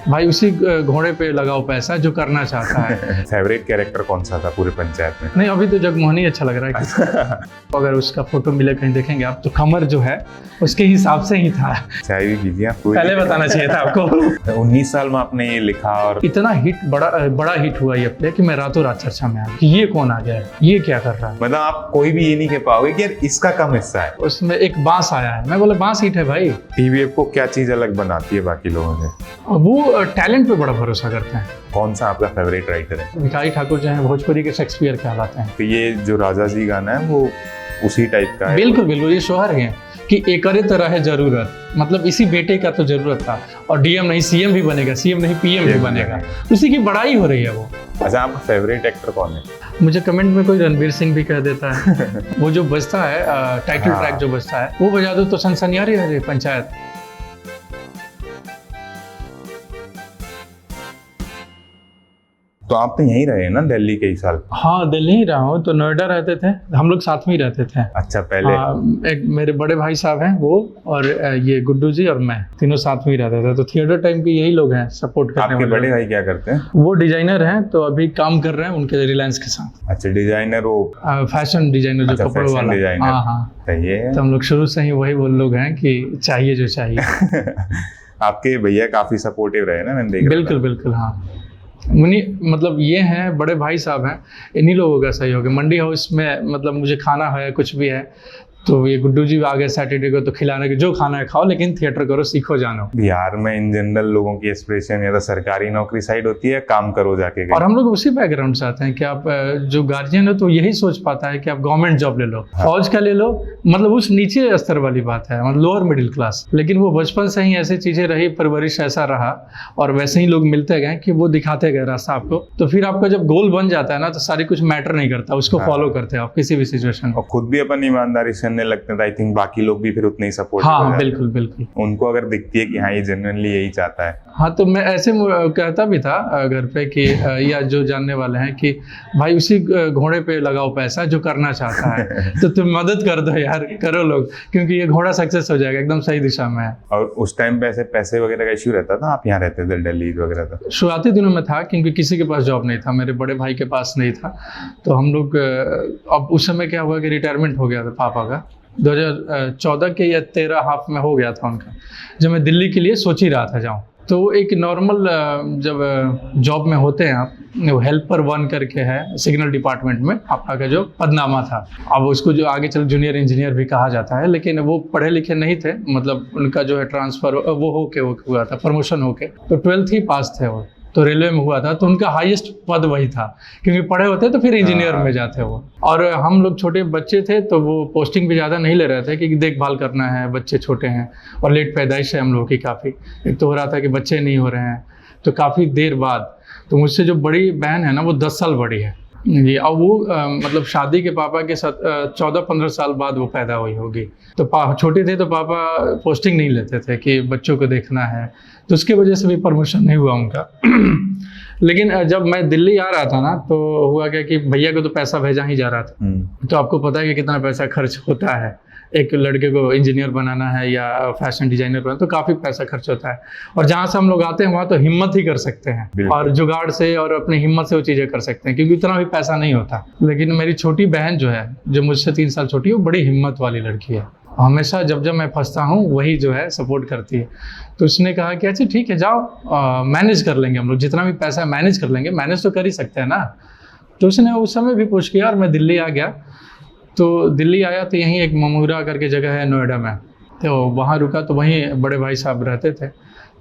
भाई उसी घोड़े पे लगाओ पैसा जो करना चाहता है। फेवरेट कैरेक्टर कौन सा था पूरे पंचायत में? नहीं, अभी तो जगमोहन अच्छा लग रहा है। अगर उसका फोटो मिले कहीं देखेंगे आप, तो कमर जो है उसके हिसाब से ही था। चाय भी कीजिए आप, पहले बताना चाहिए था आपको। 19 साल में आपने ये लिखा और इतना हिट, बड़ा हिट हुआ ये प्ले कि मैं रातों रात चर्चा में आ गया कि ये कौन आ गया है, ये क्या कर रहा है। मतलब आप कोई भी ये नहीं कह पाओगे कि यार इसका कम हिस्सा है। उसमें एक बांस आया है, मैं बोला बांस हिट है भाई। टीवीएफ को क्या चीज अलग बनाती है बाकी लोगों से? वो टैलेंट पे बड़ा भरोसा करते हैं। कौन सा आपका फेवरेट राइटर है? भिखारी ठाकुर जो है भोजपुरी के शेक्सपियर कहलाते हैं। तो ये जो राजा जी गाना है वो उसी टाइप का है? बिल्कुल बिल्कुल, ये शोहर है कि एकरे तो रहे जरूरत, मतलब इसी बेटे का तो जरूरत था। और डीएम नहीं सीएम भी बनेगा, सीएम नहीं पीएम भी बनेगा, उसी की बड़ाई हो रही है वो। अच्छा, आपका फेवरेट एक्टर कौन है? मुझे कमेंट में कोई रणवीर सिंह भी कह देता है। वो जो बजता है टाइटल ट्रैक जो बजता है वो बजा दो तो सनसनियारी है पंचायत। तो आप तो यहीं रहे ना दिल्ली कई साल? हाँ, दिल्ली ही रहा हूँ। तो नोएडा रहते थे हम लोग, साथ में ही रहते थे। अच्छा, पहले एक मेरे बड़े भाई साहब हैं वो, और ये गुड्डू जी और मैं तीनों साथ में ही रहते थे। तो थिएटर टाइम के यही लोग हैं सपोर्ट करने वाले। आपके बड़े भाई क्या करते हैं? वो डिजाइनर हैं, तो अभी काम कर रहे हैं उनके रिलायंस के साथ। अच्छा, डिजाइनर, वो फैशन डिजाइनर जो कपड़ों वाला। डिजाइनर। हाँ हाँ, सही है। तो हम लोग शुरू से ही वही वो लोग हैं कि चाहिए जो चाहिए। आपके भैया काफी सपोर्टिव रहे ना, मैंने देखा। बिल्कुल बिल्कुल, हाँ। मतलब ये हैं बड़े भाई साहब हैं, इन्हीं लोगों का सहयोग है। मंडी हाउस में मतलब मुझे खाना है, कुछ भी है, तो ये गुड्डू जी आ गए सैटरडे को, तो खिलाने के जो खाना है खाओ, लेकिन थिएटर करो, सीखो, जानो। बिहार में इन जनरल लोगों की एस्पिरेशन या तो सरकारी नौकरी साइड होती है, काम करो जाके। और हम लोग उसी बैकग्राउंड से आते हैं कि आप जो गार्जियन है तो यही सोच पाता है कि आप गवर्नमेंट जॉब ले लो, फौज का ले लो, मतलब उस नीचे स्तर वाली बात है, मतलब लोअर मिडिल क्लास। लेकिन वो बचपन से ही ऐसी चीजें रही, परवरिश ऐसा रहा, और वैसे ही लोग मिलते गए कि वो दिखाते गए रास्ता आपको। तो फिर आपका जब गोल बन जाता है ना, तो सारी कुछ मैटर नहीं करता, उसको फॉलो करते हैं आप किसी भी सिचुएशन। और खुद भी अपन ईमानदारी से करने लगते हैं, आई थिंक बाकी लोग भी फिर उतने ही सपोर्ट। हाँ बिल्कुल बिल्कुल, उनको अगर दिखती है कि हाँ ये जेन्युइनली यही चाहता है। हाँ, तो मैं ऐसे कहता भी था घर पे कि या जो जानने वाले हैं कि भाई उसी घोड़े पे लगाओ पैसा जो करना चाहता है। तो तुम मदद कर दो यार, करो लोग, क्योंकि ये घोड़ा सक्सेस हो जाएगा, एकदम सही दिशा में है। और उस टाइम पे ऐसे पैसे वगैरह का इश्यू रहता था? आप यहाँ रहते थे दिल्ली वगैरह? तो शुरुआती दिनों में था, क्योंकि किसी के पास जॉब नहीं था, मेरे बड़े भाई के पास नहीं था। तो हम लोग अब उस समय क्या हुआ कि रिटायरमेंट हो गया था पापा का, 2014 के या 13 हाफ में हो गया था उनका, जब मैं दिल्ली के लिए सोच ही रहा था जाऊँ। तो एक नॉर्मल जब जॉब में होते हैं आप, हेल्पर 1 करके है सिग्नल डिपार्टमेंट में, आपका का जो पदनामा था, अब उसको जो आगे चल जूनियर इंजीनियर भी कहा जाता है, लेकिन वो पढ़े लिखे नहीं थे, मतलब उनका जो है ट्रांसफ़र वो होके हुआ था, प्रमोशन होके, तो 12th ही पास थे वो, तो रेलवे में हुआ था, तो उनका हाईएस्ट पद वही था, क्योंकि पढ़े होते तो फिर इंजीनियर में जाते वो। और हम लोग छोटे बच्चे थे, तो वो पोस्टिंग भी ज़्यादा नहीं ले रहे थे, क्योंकि देखभाल करना है, बच्चे छोटे हैं, और लेट पैदाइश है हम लोग की काफ़ी। एक तो हो रहा था कि बच्चे नहीं हो रहे हैं, तो काफ़ी देर बाद, तो मुझसे जो बड़ी बहन है ना, वो 10 साल बड़ी है जी। अब वो मतलब शादी के पापा के साथ 14-15 साल बाद वो पैदा हुई होगी। तो छोटे थे तो पापा पोस्टिंग नहीं लेते थे कि बच्चों को देखना है, तो उसकी वजह से भी प्रमोशन नहीं हुआ उनका। लेकिन जब मैं दिल्ली आ रहा था ना, तो हुआ क्या कि भैया को तो पैसा भेजा ही जा रहा था। तो आपको पता है कि कितना पैसा खर्च होता है, एक लड़के को इंजीनियर बनाना है या फैशन डिजाइनर बनाना, तो काफ़ी पैसा खर्च होता है। और जहाँ से हम लोग आते हैं वहाँ तो हिम्मत ही कर सकते हैं, और जुगाड़ से और अपनी हिम्मत से वो चीज़ें कर सकते हैं, क्योंकि उतना भी पैसा नहीं होता। लेकिन मेरी छोटी बहन जो है, जो मुझसे 3 साल छोटी है, वो बड़ी हिम्मत वाली लड़की है। हमेशा जब मैं फंसता हूँ वही जो है सपोर्ट करती है। तो उसने कहा कि अच्छा ठीक है जाओ, मैनेज कर लेंगे हम लोग, जितना भी पैसा मैनेज कर लेंगे, मैनेज तो कर ही सकते हैं ना। तो उसने उस समय भी पूछ किया, और मैं दिल्ली आ गया। तो दिल्ली आया तो यहीं एक ममूरा करके जगह है नोएडा में, तो वहाँ रुका। तो वहीं बड़े भाई साहब रहते थे,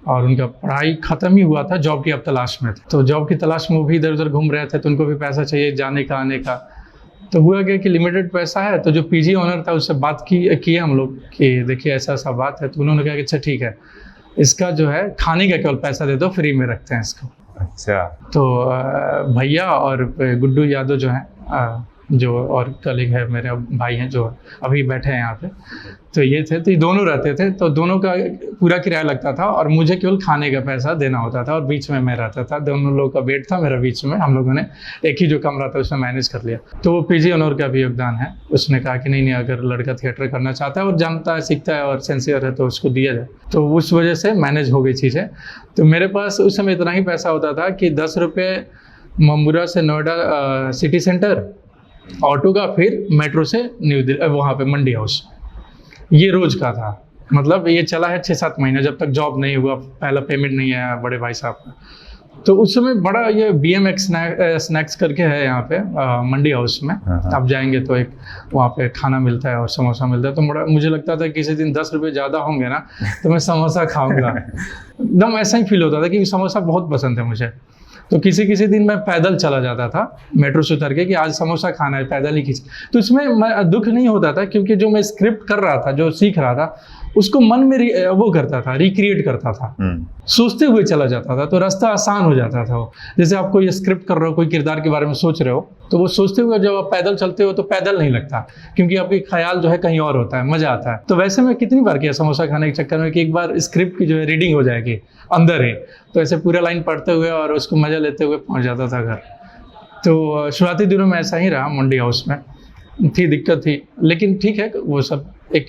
और उनका पढ़ाई ख़त्म ही हुआ था, जॉब की अब तलाश में थे। तो जॉब की तलाश में वो भी इधर उधर घूम रहे थे, तो उनको भी पैसा चाहिए जाने का आने का। तो हुआ क्या कि लिमिटेड पैसा है, तो जो पीजी ऑनर था उससे बात की हम लोग कि देखिए ऐसा ऐसा बात है। तो उन्होंने कहा कि अच्छा ठीक है, इसका जो है खाने का केवल पैसा दे दो, फ्री में रखते हैं इसको। अच्छा। तो भैया और गुड्डू यादव जो हैं, जो और कलीग है मेरे भाई हैं जो अभी बैठे हैं यहाँ पे, तो ये थे, तो ये दोनों रहते थे, तो दोनों का पूरा किराया लगता था और मुझे केवल खाने का पैसा देना होता था और बीच में मैं रहता था। दोनों लोगों का बेड था मेरा बीच में, हम लोगों ने एक ही जो कमरा था उसमें मैनेज कर लिया। तो वो पीजी ऑनर का भी योगदान है, उसने कहा कि नहीं अगर लड़का थिएटर करना चाहता है और जानता है सीखता है और सिंसियर है तो उसको दिया जाए, तो उस वजह से मैनेज हो गई चीज़ें। तो मेरे पास उस समय इतना ही पैसा होता था कि 10 रुपये ममूरा से नोएडा सिटी सेंटर ऑटो का, फिर मेट्रो से न्यू दिल्ली वहाँ पे मंडी हाउस, ये रोज का था। मतलब ये चला है 6-7 महीने, जब तक जॉब नहीं हुआ, पहला पेमेंट नहीं आया बड़े भाई साहब का। तो उस समय बड़ा ये BMX स्नैक्स करके है यहाँ पे मंडी हाउस में, आप जाएंगे तो एक वहाँ पे खाना मिलता है और समोसा मिलता है। तो बड़ा मुझे लगता था किसी दिन 10 रुपये ज़्यादा होंगे ना तो मैं समोसा खाऊंगा, एकदम ऐसा ही फील होता था कि समोसा बहुत पसंद है मुझे। तो किसी दिन मैं पैदल चला जाता था मेट्रो से उतर के कि आज समोसा खाना है, पैदल ही किसी। तो इसमें दुख नहीं होता था क्योंकि जो मैं स्क्रिप्ट कर रहा था, जो सीख रहा था, उसको मन में वो करता था, रिक्रिएट करता था, सोचते हुए चला जाता था, तो रास्ता आसान हो जाता था। वो जैसे आप कोई स्क्रिप्ट कर रहे हो, कोई किरदार के बारे में सोच रहे हो, तो वो सोचते हुए जब आप पैदल चलते हो तो पैदल नहीं लगता क्योंकि आपके ख्याल जो है कहीं और होता है, मजा आता है। तो वैसे मैं कितनी बार किया समोसा खाने के चक्कर में कि एक बार स्क्रिप्ट की जो है रीडिंग हो जाएगी अंदर ही, तो ऐसे पूरा लाइन पढ़ते हुए और उसको मजा लेते हुए पहुंच जाता था घर। तो शुरुआती दिनों में ऐसा ही रहा, मंडी हाउस में थी, दिक्कत थी, लेकिन ठीक है, वो सब एक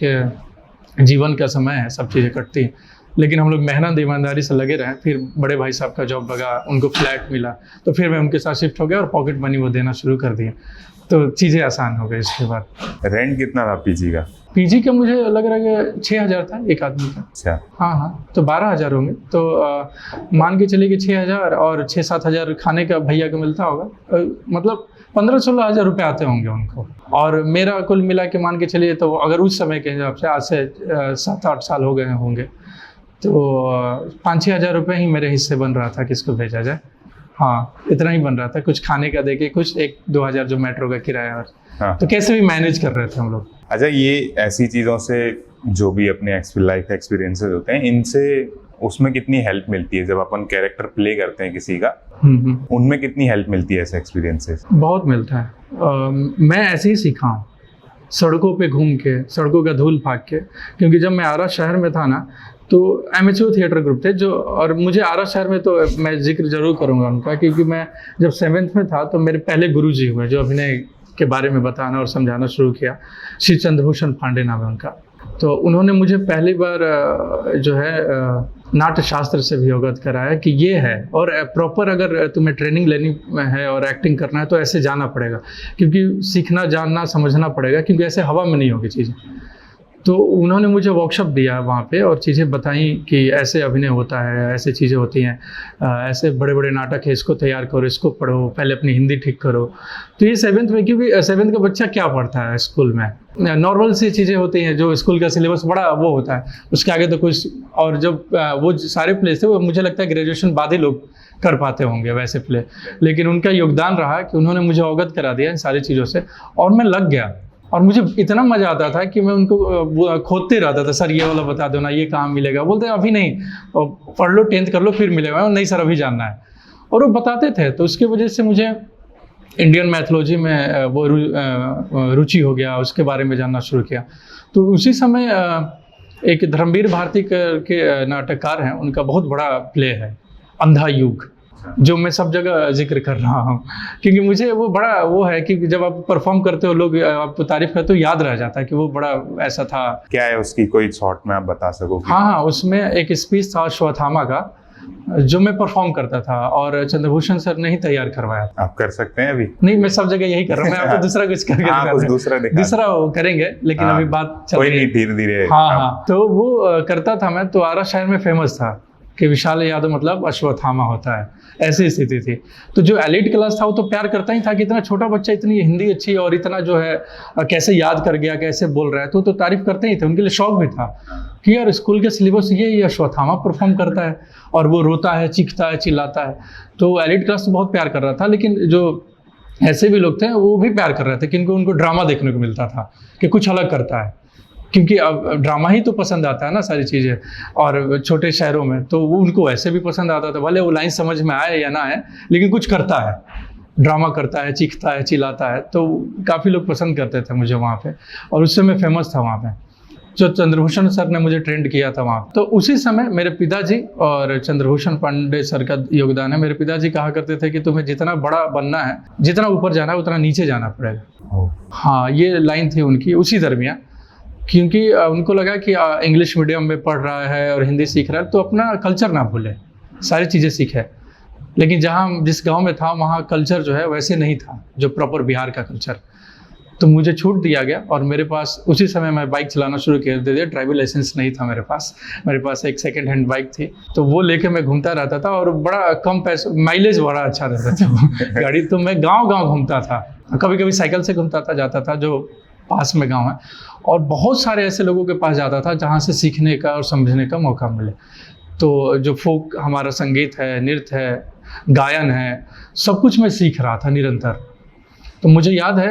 जीवन का समय है, सब चीज़ें कटती हैं। लेकिन हम लोग मेहनत ईमानदारी से लगे रहे। फिर बड़े भाई साहब का जॉब लगा, उनको फ्लैट मिला, तो फिर मैं उनके साथ शिफ्ट हो गया और पॉकेट मनी वो देना शुरू कर दिया, तो चीज़ें आसान हो गई इसके बाद। रेंट कितना था पीजी का? पीजी का मुझे लग रहा है कि 6,000 था एक आदमी का। अच्छा। हाँ, तो 12,000 होंगे, तो मान के चलिए कि 6,000 और 6-7 हज़ार खाने का भैया को मिलता होगा, मतलब 15-16 हज़ार रुपये आते होंगे उनको। और मेरा कुल मिला के मान के चलिए, तो अगर उस समय के हिसाब से आज से 7-8 साल हो गए होंगे, तो 5-6 हज़ार रुपये ही मेरे हिस्से बन रहा था, किसको भेजा जाए। हाँ, इतना ही बन रहा था, कुछ खाने का देके कुछ 1-2 हज़ार जो मेट्रो का किराया और हाँ। तो कैसे भी मैनेज कर रहे थे हम लोग। अच्छा, ये ऐसी चीज़ों से जो भी अपने लाइफ एक्सपीरियंसेस होते हैं, इनसे उसमें कितनी हेल्प मिलती है जब अपन कैरेक्टर प्ले करते हैं किसी का, उनमें कितनी हेल्प मिलती है ऐसे एक्सपीरियंसेस? बहुत मिलता है। मैं ऐसे ही सीखा हूँ, सड़कों पे घूम के, सड़कों का धूल फाक के, क्योंकि जब मैं आरा शहर में था ना, तो एमेच्योर थिएटर ग्रुप थे जो, और मुझे आरा शहर में तो मैं जिक्र जरूर करूँगा उनका, क्योंकि मैं जब 7th में था तो मेरे पहले गुरुजी हुए जो अभिनय के बारे में बताना और समझाना शुरू किया, श्री चंद्रभूषण पांडे नाम है उनका। तो उन्होंने मुझे पहली बार जो है नाट्य शास्त्र से भी अवगत कराया कि ये है, और प्रॉपर अगर तुम्हें ट्रेनिंग लेनी है और एक्टिंग करना है तो ऐसे जाना पड़ेगा, क्योंकि सीखना, जानना, समझना पड़ेगा, क्योंकि ऐसे हवा में नहीं होगी चीज़ें। तो उन्होंने मुझे वर्कशॉप दिया वहाँ पे और चीज़ें बताई कि ऐसे अभिनय होता है, ऐसे चीज़ें होती हैं, ऐसे बड़े बड़े नाटक है, इसको तैयार करो, इसको पढ़ो, पहले अपनी हिंदी ठीक करो। तो ये 7th में, क्योंकि 7th का बच्चा क्या पढ़ता है स्कूल में, नॉर्मल सी चीज़ें होती हैं, जो स्कूल का सिलेबस बड़ा वो होता है, उसके आगे तो कुछ, और जब वो सारे प्लेस थे वो मुझे लगता है ग्रेजुएशन बाद ही लोग कर पाते होंगे वैसे प्ले, लेकिन उनका योगदान रहा कि उन्होंने मुझे अवगत करा दिया इन सारी चीज़ों से, और मैं लग गया। और मुझे इतना मज़ा आता था कि मैं उनको खोदते रहता था, सर ये वाला बता दो ना, ये कहाँ मिलेगा, बोलते अभी नहीं, पढ़ लो 10th कर लो फिर मिलेगा, नहीं सर अभी जानना है, और वो बताते थे। तो उसकी वजह से मुझे इंडियन मैथोलॉजी में वो रुचि हो गया, उसके बारे में जानना शुरू किया। तो उसी समय एक धर्मवीर भारती के नाटककार हैं, उनका बहुत बड़ा प्ले है अंधा युग, जो मैं सब जगह जिक्र कर रहा हूँ, क्योंकि मुझे वो बड़ा वो है कि जब आप परफॉर्म करते हो, लोग आपको तारीफ करते हो, याद रह जाता है कि वो बड़ा ऐसा था। क्या है उसकी कोई शॉर्ट में आप बता सको? हाँ, उसमें एक स्पीच था अश्वत्थामा का, जो मैं परफॉर्म करता था, और चंद्रभूषण सर ने ही तैयार करवाया। आप कर सकते हैं अभी? नहीं, मैं सब जगह यही कर रहा हूँ, मैं आपको दूसरा कुछ करके दूसरा करेंगे, लेकिन अभी बात चल रही है, धीरे धीरे। हाँ, तो वो करता था मैं, तो आरा शहर में फेमस था कि विशाल यादव मतलब अश्वत्थामा होता है, ऐसी स्थिति थी। तो जो एलिट क्लास था वो तो प्यार करता ही था कि इतना छोटा बच्चा इतनी हिंदी अच्छी और इतना जो है कैसे याद कर गया, कैसे बोल रहा है, तो तारीफ करते ही थे, उनके लिए शौक भी था कि यार स्कूल के सिलेबस ये अश्वत्थामा परफॉर्म करता है और वो रोता है, चीखता है, चिल्लाता है। तो एलिट क्लास तो बहुत प्यार कर रहा था, लेकिन जो ऐसे भी लोग थे वो भी प्यार कर रहे थे, क्योंकि उनको ड्रामा देखने को मिलता था कि कुछ अलग करता है, क्योंकि अब ड्रामा ही तो पसंद आता है ना सारी चीज़ें, और छोटे शहरों में तो वो उनको ऐसे भी पसंद आता था, भले वो लाइन समझ में आए या ना आए, लेकिन कुछ करता है। ड्रामा करता है, चीखता है, चिल्लाता है, तो काफ़ी लोग पसंद करते थे मुझे वहाँ पे, और उस समय फेमस था वहाँ पे। जो चंद्रभूषण सर ने मुझे ट्रेंड किया था वहाँ, तो उसी समय मेरे पिताजी और चंद्रभूषण पांडे सर का योगदान है। मेरे पिताजी कहा करते थे कि तुम्हें जितना बड़ा बनना है, जितना ऊपर जाना है, उतना नीचे जाना पड़ेगा। हाँ, ये लाइन थी उनकी उसी दरमियान, क्योंकि उनको लगा कि इंग्लिश मीडियम में पढ़ रहा है और हिंदी सीख रहा है, तो अपना कल्चर ना भूले, सारी चीज़ें सीखे। लेकिन जहाँ जिस गांव में था वहाँ कल्चर जो है वैसे नहीं था, जो प्रॉपर बिहार का कल्चर। तो मुझे छूट दिया गया, और मेरे पास उसी समय मैं बाइक चलाना शुरू कर दिया। ड्राइविंग लाइसेंस नहीं था मेरे पास एक सेकेंड हैंड बाइक थी, तो वो लेके मैं घूमता रहता था, और बड़ा कम पैसे, माइलेज बड़ा अच्छा रहता था वो गाड़ी। तो मैं गाँव घूमता था, कभी कभी साइकिल से घूमता था, जाता था जो पास में गाँव है, और बहुत सारे ऐसे लोगों के पास जाता था जहाँ से सीखने का और समझने का मौका मिले। तो जो फोक हमारा संगीत है, नृत्य है, गायन है, सब कुछ मैं सीख रहा था निरंतर। तो मुझे याद है,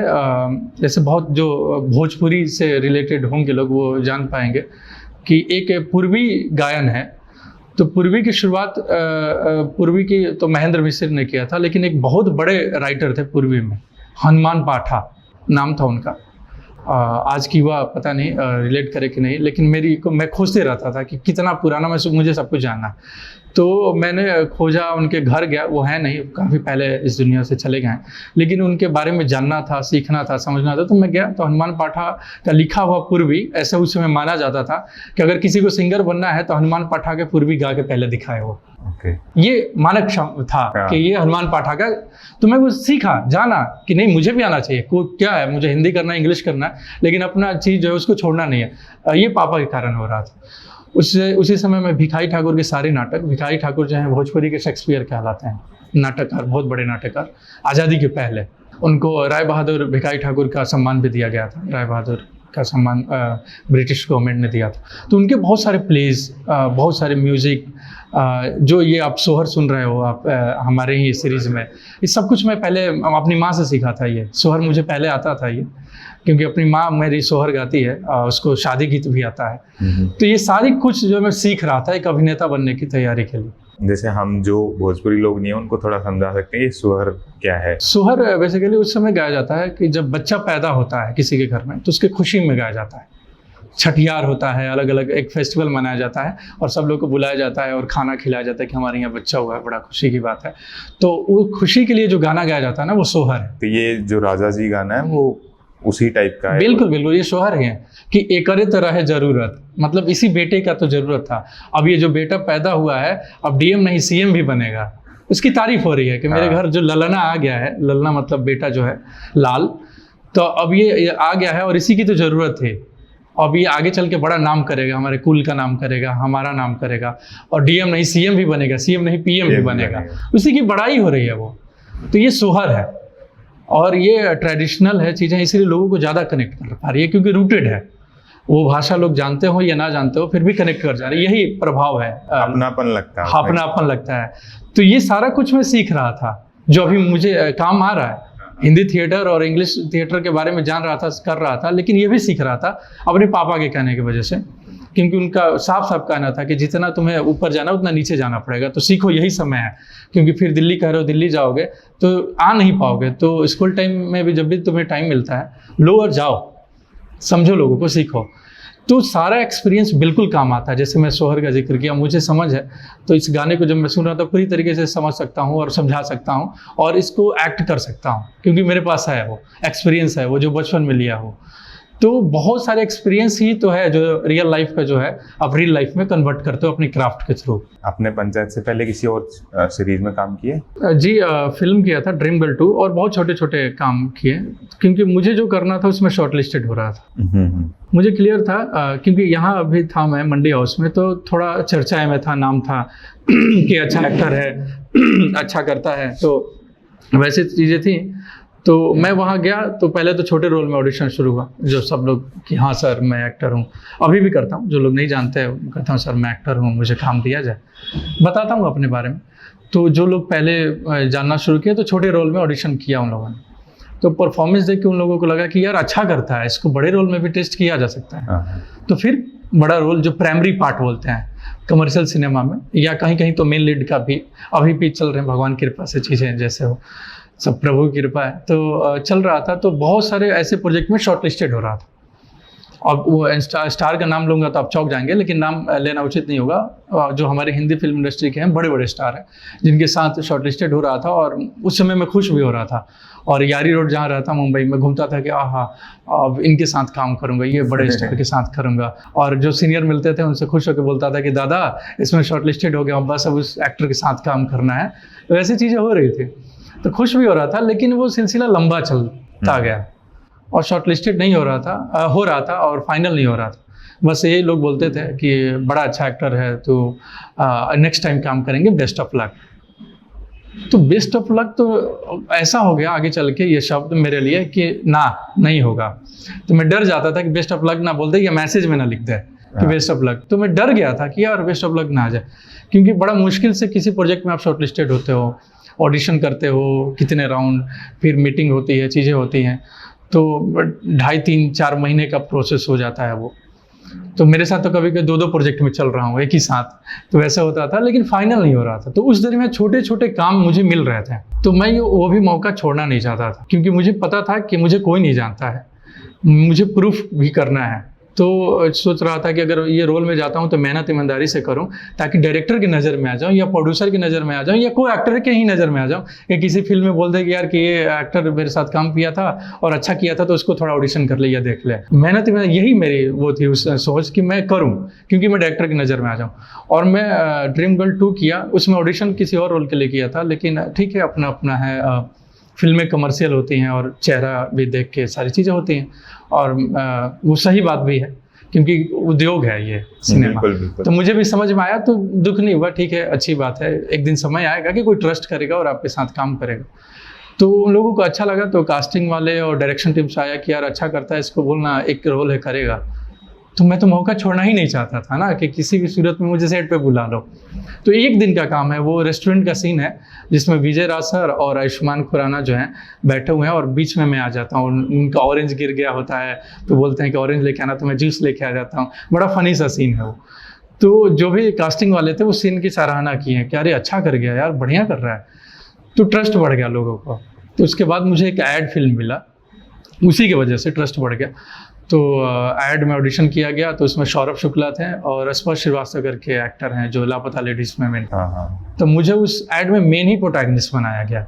जैसे बहुत जो भोजपुरी से रिलेटेड होंगे लोग वो जान पाएंगे कि एक पूर्वी गायन है। तो पूर्वी की शुरुआत पूर्वी की तो महेंद्र मिश्र ने किया था, लेकिन एक बहुत बड़े राइटर थे पूर्वी में, हनुमान पाठा नाम था उनका। आज की युवा पता नहीं रिलेट करे कि नहीं, लेकिन मैं खोजते रहता था कि कितना पुराना, मुझे सब कुछ जानना। तो मैंने खोजा, उनके घर गया, वो है नहीं, काफ़ी पहले इस दुनिया से चले गए हैं, लेकिन उनके बारे में जानना था, सीखना था, समझना था। तो मैं गया, तो हनुमान पाठा का लिखा हुआ पूर्वी, ऐसे उस समय माना जाता था कि अगर किसी को सिंगर बनना है तो हनुमान पाठा के पूर्वी गा के पहले दिखाए वो। ये मानक था कि ये हनुमान पाठा का। तो मैं वो सीखा, जाना कि नहीं मुझे भी आना चाहिए, क्या है, मुझे हिंदी करना है, इंग्लिश करना है, लेकिन अपना चीज़ जो है उसको छोड़ना नहीं है। ये पापा के कारण हो रहा था। उसी समय में भिखारी ठाकुर के सारे नाटक, भिखारी ठाकुर जो हैं भोजपुरी के शेक्सपियर कहलाते हैं, नाटककार, बहुत बड़े नाटककार, आज़ादी के पहले। उनको राय बहादुर भिखारी ठाकुर का सम्मान भी दिया गया था, राय बहादुर का सम्मान ब्रिटिश गवर्नमेंट ने दिया था। तो उनके बहुत सारे प्लेज, बहुत सारे म्यूज़िक, जो ये आप सोहर सुन रहे हो आप हमारे ही सीरीज़ में, ये सब कुछ मैं पहले अपनी माँ से सीखा था। ये सोहर मुझे पहले आता था ये, क्योंकि अपनी माँ मेरी सोहर गाती है, उसको शादी गीत भी आता है। तो ये सारी कुछ जो मैं सीख रहा था एक अभिनेता बनने की तैयारी के लिए। जैसे हम जो भोजपुरी लोग नहीं है उनको थोड़ा समझा सकते हैं ये सोहर क्या है? सोहर बेसिकली उस समय गाया जाता है कि जब बच्चा पैदा होता है किसी के घर में, तो उसके खुशी में गाया जाता है। छठियार होता है, अलग अलग एक फेस्टिवल मनाया जाता है, और सब लोग को बुलाया जाता है और खाना खिलाया जाता है कि हमारे यहाँ बच्चा हुआ है, बड़ा खुशी की बात है। तो वो खुशी के लिए जो गाना गाया जाता है ना, वो सोहर है। तो ये जो राजा जी गाना है वो उसी टाइप का है? बिल्कुल बिल्कुल, ये सोहर है कि एकरे तो रहे जरूरत, मतलब इसी बेटे का तो जरूरत था। अब ये जो बेटा पैदा हुआ है, अब डीएम नहीं सीएम भी बनेगा, उसकी तारीफ हो रही है कि मेरे घर जो ललना आ गया है, ललना मतलब बेटा जो है लाल, तो अब ये आ गया है और इसी की तो ज़रूरत है। अब ये आगे चल के बड़ा नाम करेगा, हमारे कुल का नाम करेगा, हमारा नाम करेगा, और डीएम नहीं सीएम भी बनेगा, सीएम नहीं पीएम भी बनेगा, उसी की बड़ाई हो रही है वो। तो ये सोहर है, और ये ट्रेडिशनल है चीज़ें, इसलिए लोगों को ज़्यादा कनेक्ट कर पा रही है, क्योंकि रूटेड है। वो भाषा लोग जानते हो या ना जानते हो, फिर भी कनेक्ट कर जा रहे हैं, यही प्रभाव है, अपनापन लगता है। अपनापन लगता है। तो ये सारा कुछ मैं सीख रहा था, जो अभी मुझे काम आ रहा है। हिंदी थिएटर और इंग्लिश थिएटर के बारे में जान रहा था, कर रहा था, लेकिन ये भी सीख रहा था अपने पापा के कहने की वजह से, क्योंकि उनका साफ साफ कहना था कि जितना तुम्हें ऊपर जाना उतना नीचे जाना पड़ेगा, तो सीखो, यही समय है। क्योंकि फिर दिल्ली कह रहे हो, दिल्ली जाओगे तो आ नहीं पाओगे, तो स्कूल टाइम में भी जब भी तुम्हें टाइम मिलता है, लो और जाओ, समझो लोगों को, सीखो। तो सारा एक्सपीरियंस बिल्कुल काम आता है। जैसे मैं सोहर का जिक्र किया, मुझे समझ है, तो इस गाने को जब मैं सुन रहा था पूरी तरीके से समझ सकता हूँ और समझा सकता हूँ, और इसको एक्ट कर सकता हूँ, क्योंकि मेरे पास है वो एक्सपीरियंस है, वो जो बचपन में लिया हो। तो बहुत सारे एक्सपीरियंस ही तो है जो रियल लाइफ का जो है आप रियल लाइफ में कन्वर्ट करते हो अपनी क्राफ्ट के थ्रू। आपने पंचायत से पहले किसी और सीरीज में काम किए? जी, फिल्म किया था ड्रीम गर्ल 2, और बहुत छोटे छोटे काम किए, क्योंकि मुझे जो करना था उसमें शॉर्ट लिस्टेड हो रहा था। मुझे क्लियर था, क्योंकि यहाँ अभी था मैं मंडी हाउस में, तो थोड़ा चर्चा में था, नाम था कि अच्छा एक्टर है, अच्छा करता है, तो वैसे चीज़ें थी। तो मैं वहाँ गया, तो पहले तो छोटे रोल में ऑडिशन शुरू हुआ, जो सब लोग कि हाँ सर मैं एक्टर हूँ, अभी भी करता हूँ, जो लोग नहीं जानते हैं कहता हूँ सर मैं एक्टर हूँ, मुझे काम दिया जाए, बताता हूँ अपने बारे में। तो जो लोग पहले जानना शुरू किया, तो छोटे रोल में ऑडिशन किया उन लोगों ने, तो परफॉर्मेंस देख के उन लोगों को लगा कि यार अच्छा करता है, इसको बड़े रोल में भी टेस्ट किया जा सकता है। तो फिर बड़ा रोल, जो प्राइमरी पार्ट बोलते हैं कमर्शियल सिनेमा में, या कहीं कहीं तो मेन लीड का भी अभी भी चल रहे हैं, भगवान की कृपा से चीज़ें जैसे हो, सब प्रभु की कृपा है। तो चल रहा था, तो बहुत सारे ऐसे प्रोजेक्ट में शॉर्ट लिस्टेड हो रहा था। अब वो स्टार का नाम लूँगा तो आप चौंक जाएंगे, लेकिन नाम लेना उचित नहीं होगा। जो हमारे हिंदी फिल्म इंडस्ट्री के हैं बड़े बड़े स्टार हैं जिनके साथ शॉर्ट लिस्टेड हो रहा था, और उस समय मैं खुश भी हो रहा था। और यारी रोड जहाँ रहता मुंबई में घूमता था कि आहा अब इनके साथ काम करूँगा, ये बड़े स्टार के साथ करूँगा। और जो सीनियर मिलते थे उनसे खुश होकर बोलता था कि दादा इसमें शॉर्ट लिस्टेड हो गया, अब बस अब उस एक्टर के साथ काम करना है। तो ऐसी चीज़ें हो रही थी, तो खुश भी हो रहा था, लेकिन वो सिलसिला लंबा चलता गया और शॉर्ट लिस्टेड नहीं हो रहा था और फाइनल नहीं हो रहा था। बस यही लोग बोलते थे कि बड़ा अच्छा एक्टर है, तो नेक्स्ट टाइम काम करेंगे, बेस्ट ऑफ लक। तो बेस्ट ऑफ लक तो ऐसा हो गया आगे चल के ये शब्द मेरे लिए कि ना नहीं होगा। तो मैं डर जाता था कि बेस्ट ऑफ लक ना बोल दे या मैसेज में ना लिख दे कि बेस्ट ऑफ लक। तो मैं डर गया था कि यार बेस्ट ऑफ लक ना आ जाए, क्योंकि बड़ा मुश्किल से किसी प्रोजेक्ट में आप शॉर्ट लिस्टेड होते हो, ऑडिशन करते हो, कितने राउंड, फिर मीटिंग होती है, चीज़ें होती हैं, तो 2.5-3-4 महीने का प्रोसेस हो जाता है वो। तो मेरे साथ तो कभी कभी 2-2 प्रोजेक्ट में चल रहा हूँ एक ही साथ, तो वैसा होता था, लेकिन फाइनल नहीं हो रहा था। तो उस दौरान छोटे छोटे काम मुझे मिल रहे थे, तो मैं वो भी मौका छोड़ना नहीं चाहता था, क्योंकि मुझे पता था कि मुझे कोई नहीं जानता है, मुझे प्रूफ भी करना है। तो सोच रहा था कि अगर ये रोल में जाता हूँ तो मेहनत ईमानदारी से करूँ, ताकि डायरेक्टर की नज़र में आ जाऊँ या प्रोड्यूसर की नज़र में आ जाऊँ या कोई एक्टर के ही नज़र में आ जाऊँ, या किसी फिल्म में बोल दे कि यार कि ये एक्टर मेरे साथ काम किया था और अच्छा किया था, तो उसको थोड़ा ऑडिशन कर ले या देख ले। मेहनत यही मेरी वो थी उस सोच कि मैं करूँ, क्योंकि मैं डायरेक्टर की नज़र में आ जाऊँ। और मैं ड्रीम गर्ल 2 किया, उसमें ऑडिशन किसी और रोल के लिए किया था, लेकिन ठीक है, अपना अपना है। फिल्में कमर्शियल होती हैं और चेहरा भी देख के सारी चीज़ें होती हैं, और वो सही बात भी है, क्योंकि उद्योग है ये सिनेमा। बिल्कुल। तो मुझे भी समझ में आया, तो दुख नहीं हुआ, ठीक है, अच्छी बात है। एक दिन समय आएगा कि कोई ट्रस्ट करेगा और आपके साथ काम करेगा। तो उन लोगों को अच्छा लगा, तो कास्टिंग वाले और डायरेक्शन टीम से आया कि यार अच्छा करता है, इसको बोलना एक रोल है, करेगा। तो मैं तो मौका छोड़ना ही नहीं चाहता था ना, कि किसी भी सूरत में मुझे सेट पे बुला लो। तो एक दिन का काम है, वो रेस्टोरेंट का सीन है जिसमें विजय राज सर और आयुष्मान खुराना जो हैं बैठे हुए हैं, और बीच में मैं आ जाता हूँ। उनका ऑरेंज गिर गया होता है, तो बोलते हैं कि ऑरेंज लेके आना, तो मैं जूस लेके आ जाता हूँ। बड़ा फनी सा सीन है वो। तो जो भी कास्टिंग वाले थे वो सीन की सराहना की है कि अरे अच्छा कर गया यार, बढ़िया कर रहा है। तो ट्रस्ट बढ़ गया लोगों को। तो उसके बाद मुझे एक ऐड फिल्म मिला, उसी की वजह से ट्रस्ट बढ़ गया। तो ऐड में ऑडिशन किया गया, तो उसमें सौरभ शुक्ला थे और स्पर्श श्रीवास्तव करके एक्टर हैं जो लापता लेडीज में मेन। तो मुझे उस ऐड में मेन ही प्रोटैगनिस्ट बनाया गया।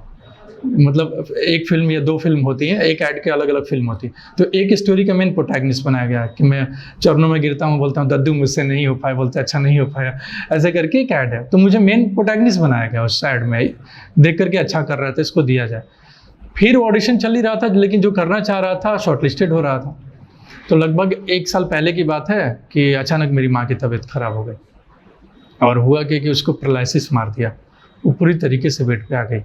मतलब एक फिल्म या 2 फिल्म होती हैं, एक ऐड के अलग अलग फिल्म होती है, तो एक स्टोरी का मेन प्रोटैगनिस्ट बनाया गया कि मैं चरणों में गिरता हूँ, बोलता हूँ दद्दू मुझसे नहीं हो पाया, बोलते अच्छा नहीं हो पाया, ऐसे करके एक ऐड है। तो मुझे मेन प्रोटैगनिस्ट बनाया गया उस ऐड में, देख करके अच्छा कर रहा था, इसको दिया जाए। फिर ऑडिशन चल ही रहा था, लेकिन जो करना चाह रहा था शॉर्ट लिस्टेड हो रहा था। तो लगभग 1 साल पहले की बात है कि अचानक मेरी माँ की तबीयत खराब हो गई, और हुआ कि उसको पैरालिसिस मार दिया। वो पूरी तरीके से बेड पे आ गई,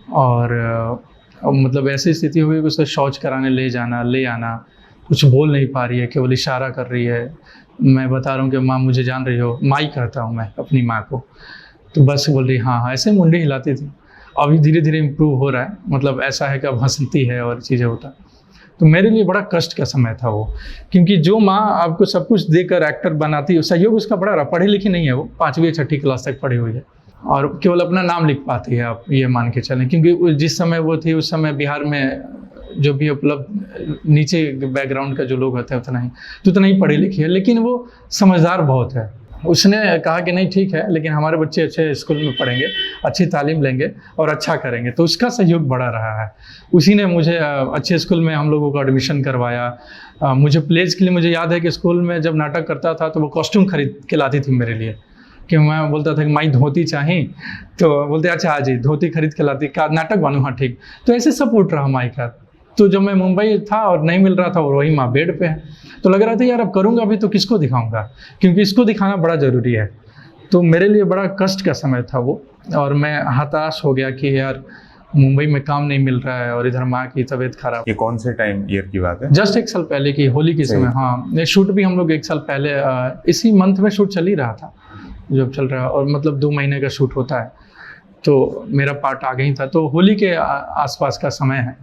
और मतलब ऐसी स्थिति हो गई कि उसे शौच कराने ले जाना, ले आना, कुछ बोल नहीं पा रही है, केवल इशारा कर रही है। मैं बता रहा हूँ कि माँ मुझे जान रही हो, माँ ही कहता हूँ मैं अपनी माँ को। तो बस बोल रही हाँ हाँ, ऐसे मुंडी हिलाती थी। अभी धीरे धीरे इम्प्रूव हो रहा है, मतलब ऐसा है कि अब हंसती है और चीज़ें होता है। तो मेरे लिए बड़ा कष्ट का समय था वो, क्योंकि जो माँ आपको सब कुछ देकर एक्टर बनाती है, सहयोग उसका बड़ा रहा। पढ़ी लिखी नहीं है वो, 5वीं या 6ठी क्लास तक पढ़ी हुई है, और केवल अपना नाम लिख पाती है, आप ये मान के चलें। क्योंकि जिस समय वो थी, उस समय बिहार में जो भी उपलब्ध नीचे बैकग्राउंड का जो लोग होते हैं उतना ही पढ़ी लिखी है, लेकिन वो समझदार बहुत है। उसने कहा कि नहीं ठीक है, लेकिन हमारे बच्चे अच्छे स्कूल में पढ़ेंगे, अच्छी तालीम लेंगे और अच्छा करेंगे। तो उसका सहयोग बड़ा रहा है। उसी ने मुझे अच्छे स्कूल में हम लोगों को एडमिशन करवाया। मुझे प्लेज के लिए मुझे याद है कि स्कूल में जब नाटक करता था तो वो कॉस्ट्यूम खरीद के लाती थी मेरे लिए, कि मैं बोलता था कि माई धोती चाहिए, तो बोलते अच्छा आ जी, धोती खरीद के लाती, का नाटक बनूँ, हाँ ठीक। तो ऐसे सपोर्ट रहा माई का। तो जब मैं मुंबई था और नहीं मिल रहा था, और वही माँ बेड पे है, तो लग रहा था यार अब करूँगा भी तो किसको दिखाऊंगा, क्योंकि इसको दिखाना बड़ा ज़रूरी है। तो मेरे लिए बड़ा कष्ट का समय था वो, और मैं हताश हो गया कि यार मुंबई में काम नहीं मिल रहा है और इधर माँ की तबीयत खराब। ये कौन से टाइम ईयर की बात है? जस्ट 1 साल पहले की, होली के समय। हाँ, ये शूट भी हम लोग 1 साल पहले, इसी मंथ में शूट चल ही रहा था जब चल रहा है, और मतलब 2 महीने का शूट होता है। तो मेरा पार्ट आ गई था, तो होली के आसपास का समय है।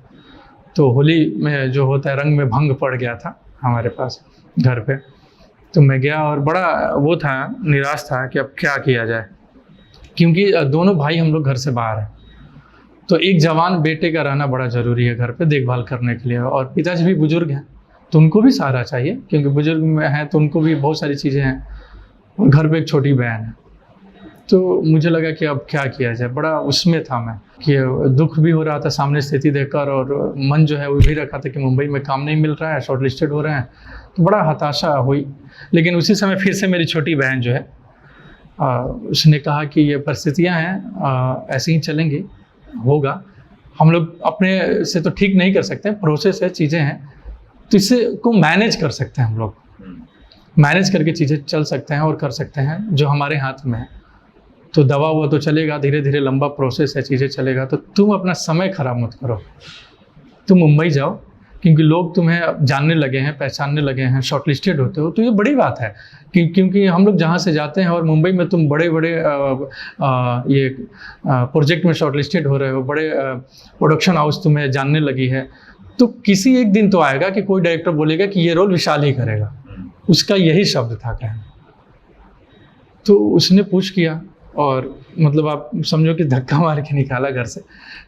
तो होली में जो होता है, रंग में भंग पड़ गया था हमारे पास घर पे। तो मैं गया और बड़ा वो था, निराश था कि अब क्या किया जाए, क्योंकि दोनों भाई हम लोग घर से बाहर हैं। तो एक जवान बेटे का रहना बड़ा ज़रूरी है घर पे देखभाल करने के लिए। और पिताजी भी बुजुर्ग हैं तो उनको भी सहारा चाहिए, क्योंकि बुजुर्ग में हैं तो उनको भी बहुत सारी चीज़ें हैं, और घर पे एक छोटी बहन है। तो मुझे लगा कि अब क्या किया जाए, बड़ा उसमें था मैं कि दुख भी हो रहा था सामने स्थिति देखकर, और मन जो है वो भी रखा था कि मुंबई में काम नहीं मिल रहा है, शॉर्ट लिस्टेड हो रहे हैं, तो बड़ा हताशा हुई। लेकिन उसी समय फिर से मेरी छोटी बहन जो है उसने कहा कि ये परिस्थितियाँ हैं, ऐसे ही चलेंगी, होगा, हम लोग अपने से तो ठीक नहीं कर सकते, प्रोसेस है, चीज़ें हैं, तो इससे को मैनेज कर सकते हैं, हम लोग मैनेज करके चीज़ें चल सकते हैं और कर सकते हैं जो हमारे हाथ में है। तो दवा हुआ तो चलेगा, धीरे धीरे लंबा प्रोसेस है, चीज़ें चलेगा, तो तुम अपना समय खराब मत करो, तुम मुंबई जाओ, क्योंकि लोग तुम्हें जानने लगे हैं, पहचानने लगे हैं, शॉर्ट लिस्टेड होते हो, तो ये बड़ी बात है क्योंकि हम लोग जहाँ से जाते हैं और मुंबई में तुम बड़े बड़े ये प्रोजेक्ट में शॉर्ट लिस्टेड हो रहे हो, बड़े प्रोडक्शन हाउस तुम्हें जानने लगी है, तो किसी एक दिन तो आएगा कि कोई डायरेक्टर बोलेगा कि ये रोल विशाल ही करेगा। उसका यही शब्द था कहना। तो उसने पुश किया और मतलब आप समझो कि धक्का मार के निकाला घर से,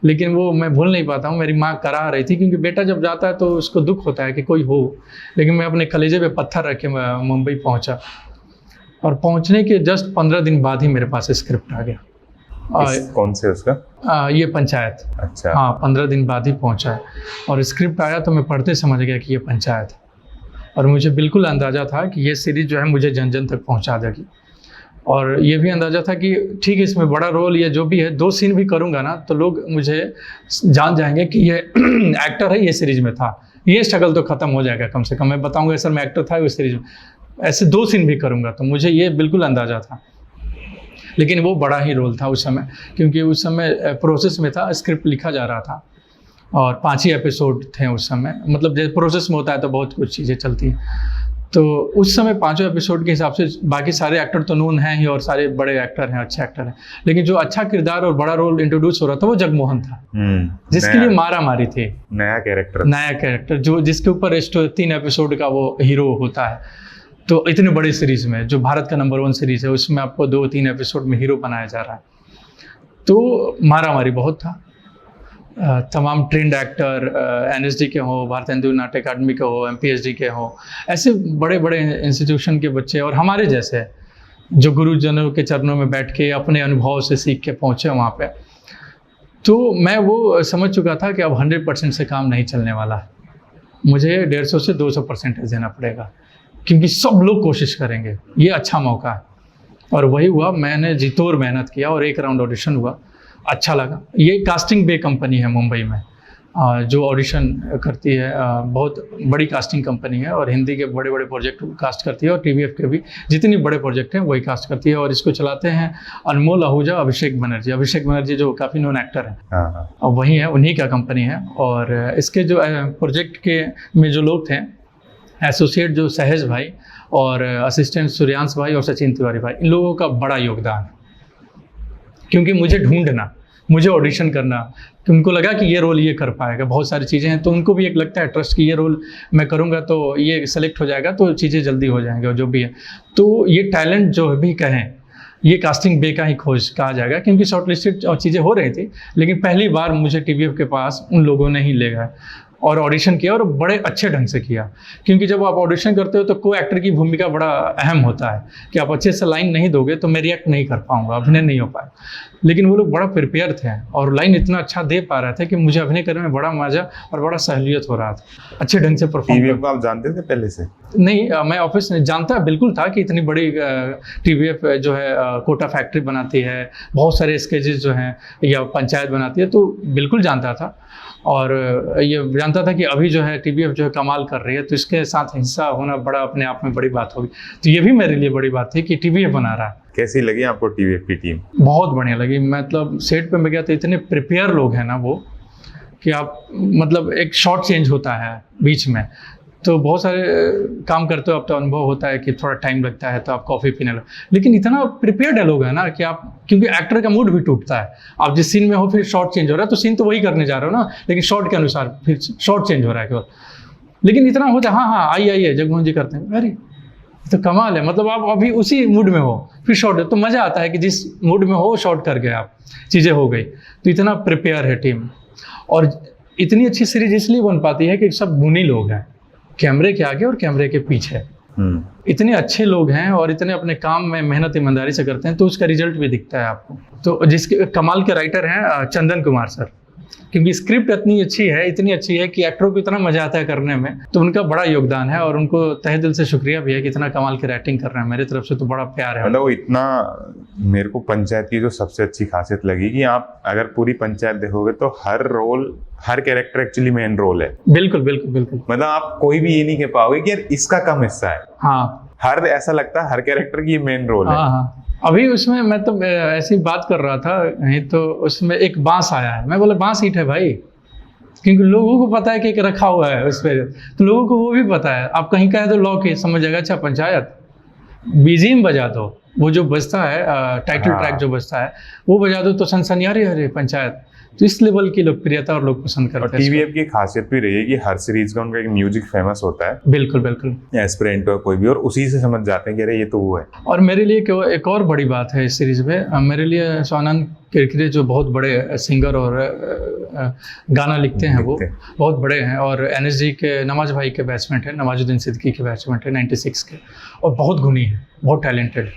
लेकिन वो मैं भूल नहीं पाता हूँ। मेरी माँ करा रही थी, क्योंकि बेटा जब जाता है तो उसको दुख होता है कि कोई हो, लेकिन मैं अपने कलेजे पे पत्थर रख के मुंबई पहुँचा, और पहुँचने के जस्ट 15 दिन बाद ही मेरे पास स्क्रिप्ट आ गया। कौन से उसका? ये पंचायत। अच्छा। हाँ, 15 दिन बाद ही पहुँचा है, और स्क्रिप्ट आया तो मैं पढ़ते समझ गया कि ये पंचायत है, और मुझे बिल्कुल अंदाज़ा था कि ये सीरीज़ जो है मुझे जन जन तक पहुँचा देगी। और ये भी अंदाज़ा था कि ठीक है, इसमें बड़ा रोल या जो भी है, 2 सीन भी करूँगा ना तो लोग मुझे जान जाएंगे कि ये एक्टर है, ये सीरीज़ में था, ये स्ट्रगल तो ख़त्म हो जाएगा कम से कम। मैं बताऊँगा सर मैं एक्टर था उस सीरीज़ में, ऐसे 2 सीन भी करूँगा, तो मुझे ये बिल्कुल अंदाज़ा था। लेकिन वो बड़ा ही रोल था उस समय, क्योंकि उस समय प्रोसेस में था, स्क्रिप्ट लिखा जा रहा था, और 5 ही एपिसोड थे उस समय। मतलब जैसे प्रोसेस में होता है तो बहुत कुछ चीज़ें चलती हैं, तो उस समय 5 एपिसोड के हिसाब से बाकी सारे एक्टर तो नोन हैं ही, और सारे बड़े एक्टर हैं, अच्छे एक्टर हैं, लेकिन जो अच्छा किरदार और बड़ा रोल इंट्रोड्यूस हो रहा था वो जगमोहन था, जिसके लिए मारा मारी थी, नया कैरेक्टर जो जिसके ऊपर 3 एपिसोड का वो हीरो होता है। तो इतने बड़े सीरीज में, जो भारत का नंबर 1 सीरीज है, उसमें आपको 2-3 एपिसोड में हीरो बनाया जा रहा है, तो मारा मारी बहुत था। तमाम ट्रेंड एक्टर NSD के हो, भारतीय हिंदी नाट्य अकादमी के हो, MPSD के हो, ऐसे बड़े बड़े इंस्टीट्यूशन के बच्चे, और हमारे जैसे जो गुरुजनों के चरणों में बैठ के अपने अनुभव से सीख के पहुँचे वहाँ पे। तो मैं वो समझ चुका था कि अब 100% से काम नहीं चलने वाला है, मुझे 150 से 200% देना पड़ेगा, क्योंकि सब लोग कोशिश करेंगे, ये अच्छा मौका है। और वही हुआ, मैंने जीतोड़ मेहनत किया, और 1 राउंड ऑडिशन हुआ, अच्छा लगा। ये कास्टिंग बे कंपनी है मुंबई में, जो ऑडिशन करती है, बहुत बड़ी कास्टिंग कंपनी है, और हिंदी के बड़े बड़े प्रोजेक्ट कास्ट करती है, और TVF के भी जितनी बड़े प्रोजेक्ट हैं वही कास्ट करती है। और इसको चलाते हैं अनमोल आहूजा, अभिषेक बनर्जी जो काफ़ी नोन एक्टर हैं, और वही है, उन्हीं का कंपनी है। और इसके जो प्रोजेक्ट के में जो लोग थे, एसोसिएट जो सहज भाई, और असिस्टेंट सूर्यांश भाई, और सचिन तिवारी भाई, इन लोगों का बड़ा योगदान है, क्योंकि मुझे ढूंढना, मुझे ऑडिशन करना, कि उनको लगा कि ये रोल ये कर पाएगा, बहुत सारी चीज़ें हैं, तो उनको भी एक लगता है ट्रस्ट कि ये रोल मैं करूँगा तो ये सेलेक्ट हो जाएगा, तो चीज़ें जल्दी हो जाएंगी, और जो भी है। तो ये टैलेंट जो भी कहें, ये कास्टिंग बे का ही खोज कहा जाएगा, क्योंकि शॉर्ट लिस्टेड और चीज़ें हो रही थी, लेकिन पहली बार मुझे TVF के पास उन लोगों ने ही ले गए और ऑडिशन किया, और बड़े अच्छे ढंग से किया। क्योंकि जब आप ऑडिशन करते हो तो को एक्टर की भूमिका बड़ा अहम होता है, कि आप अच्छे से लाइन नहीं दोगे तो मैं रिएक्ट नहीं कर पाऊंगा, अभिनय नहीं हो पाए। लेकिन वो लोग बड़ा प्रिपेयर थे, और लाइन इतना अच्छा दे पा रहे थे कि मुझे अभिनय करने में बड़ा मजा और बड़ा सहूलियत हो रहा था, अच्छे ढंग से परफॉर्म। TVF को आप जानते थे पहले से? नहीं, मैं ऑफिस जानता बिल्कुल था कि इतनी बड़ी TVF जो है कोटा फैक्ट्री बनाती है, बहुत सारे स्केचेस जो हैं, या पंचायत बनाती है, तो बिल्कुल जानता था। और ये जानता था कि अभी जो है TVF जो है कमाल कर रही है, तो इसके साथ हिस्सा होना बड़ा अपने आप में बड़ी बात होगी। तो ये भी मेरे लिए बड़ी बात थी कि TVF बना रहा है। कैसी लगी आपको TVF की टीम? बहुत बढ़िया लगी। मतलब सेट पे मैं गया तो इतने प्रिपेयर लोग हैं ना वो, कि आप मतलब एक शॉट चेंज होता है बीच में, तो बहुत सारे काम करते हो, अब तो अनुभव होता है कि थोड़ा टाइम लगता है, तो आप कॉफ़ी पीने लगे, लेकिन इतना प्रिपेयर्ड है लोग है ना, कि आप, क्योंकि एक्टर का मूड भी टूटता है, आप जिस सीन में हो फिर शॉट चेंज हो रहा है, तो सीन तो वही करने जा रहे हो ना, लेकिन शॉट के अनुसार फिर शॉट चेंज हो रहा है केवल। लेकिन इतना होता है, हाँ आइए जगमोहन जी करते हैं, अरे तो कमाल है, मतलब आप अभी उसी मूड में हो, फिर शॉट तो मज़ा आता है कि जिस मूड में हो शॉट कर गए आप, चीज़ें हो गई। तो इतना प्रिपेयर है टीम, और इतनी अच्छी सीरीज इसलिए बन पाती है कि सब गुणी लोग हैं, कैमरे के आगे और कैमरे के पीछे इतने अच्छे लोग हैं और इतने अपने काम में मेहनत ईमानदारी से करते हैं, तो उसका रिजल्ट भी दिखता है आपको। तो जिसके कमाल के राइटर हैं चंदन कुमार सर, क्योंकि स्क्रिप्ट इतनी अच्छी है कि एक्टरों को इतना मजा आता है करने में, तो उनका बड़ा योगदान है और उनको तहे दिल से शुक्रिया भी है कि इतना कमाल की राइटिंग कर रहे हैं। मेरी तरफ से तो बड़ा प्यार है। मतलब वो इतना, मेरे को पंचायत की जो सबसे अच्छी खासियत लगी कि आप अगर पूरी पंचायत देखोगे तो हर कैरेक्टर एक्चुअली मेन रोल है। बिल्कुल बिल्कुल बिल्कुल, मतलब आप कोई भी ये नहीं कह पाओगे कि यार इसका कम हिस्सा है। हाँ, हर ऐसा लगता है हर कैरेक्टर की मेन रोल है। हाँ। अभी उसमें मैं तो ऐसी बात कर रहा था, नहीं तो उसमें एक बांस आया है, मैं बोला बांस ईंट है भाई, क्योंकि लोगों को पता है कि एक रखा हुआ है उस पर, तो लोगों को वो भी पता है। आप कहीं कहे तो लॉ के समझ जाएगा, अच्छा पंचायत बीजीएम बजा दो, वो जो बजता है टाइटल ट्रैक जो बजता है वो बजा दो तो सनसनियारी अरे पंचायत। तो इस लेवल की लोकप्रियता और लोग पसंद करते हैं। टीवीएफ की खासियत भी रही है कि हर सीरीज का उनका एक म्यूजिक फेमस होता है। बिल्कुल बिल्कुल, एस्पिरेंट हो कोई भी, और उसी से समझ जाते हैं कि अरे ये तो वो है। और मेरे लिए एक और बड़ी बात है इस सीरीज में, मेरे लिए स्वानंद किरकिरे जो बहुत बड़े सिंगर और गाना लिखते हैं, वो बहुत बड़े हैं, और एनएसजी के नवाज भाई के बैचमेंट है, नवाजुद्दीन सिद्दीकी के बैचमेंट है 96 के, और बहुत गुणी है, बहुत टैलेंटेड।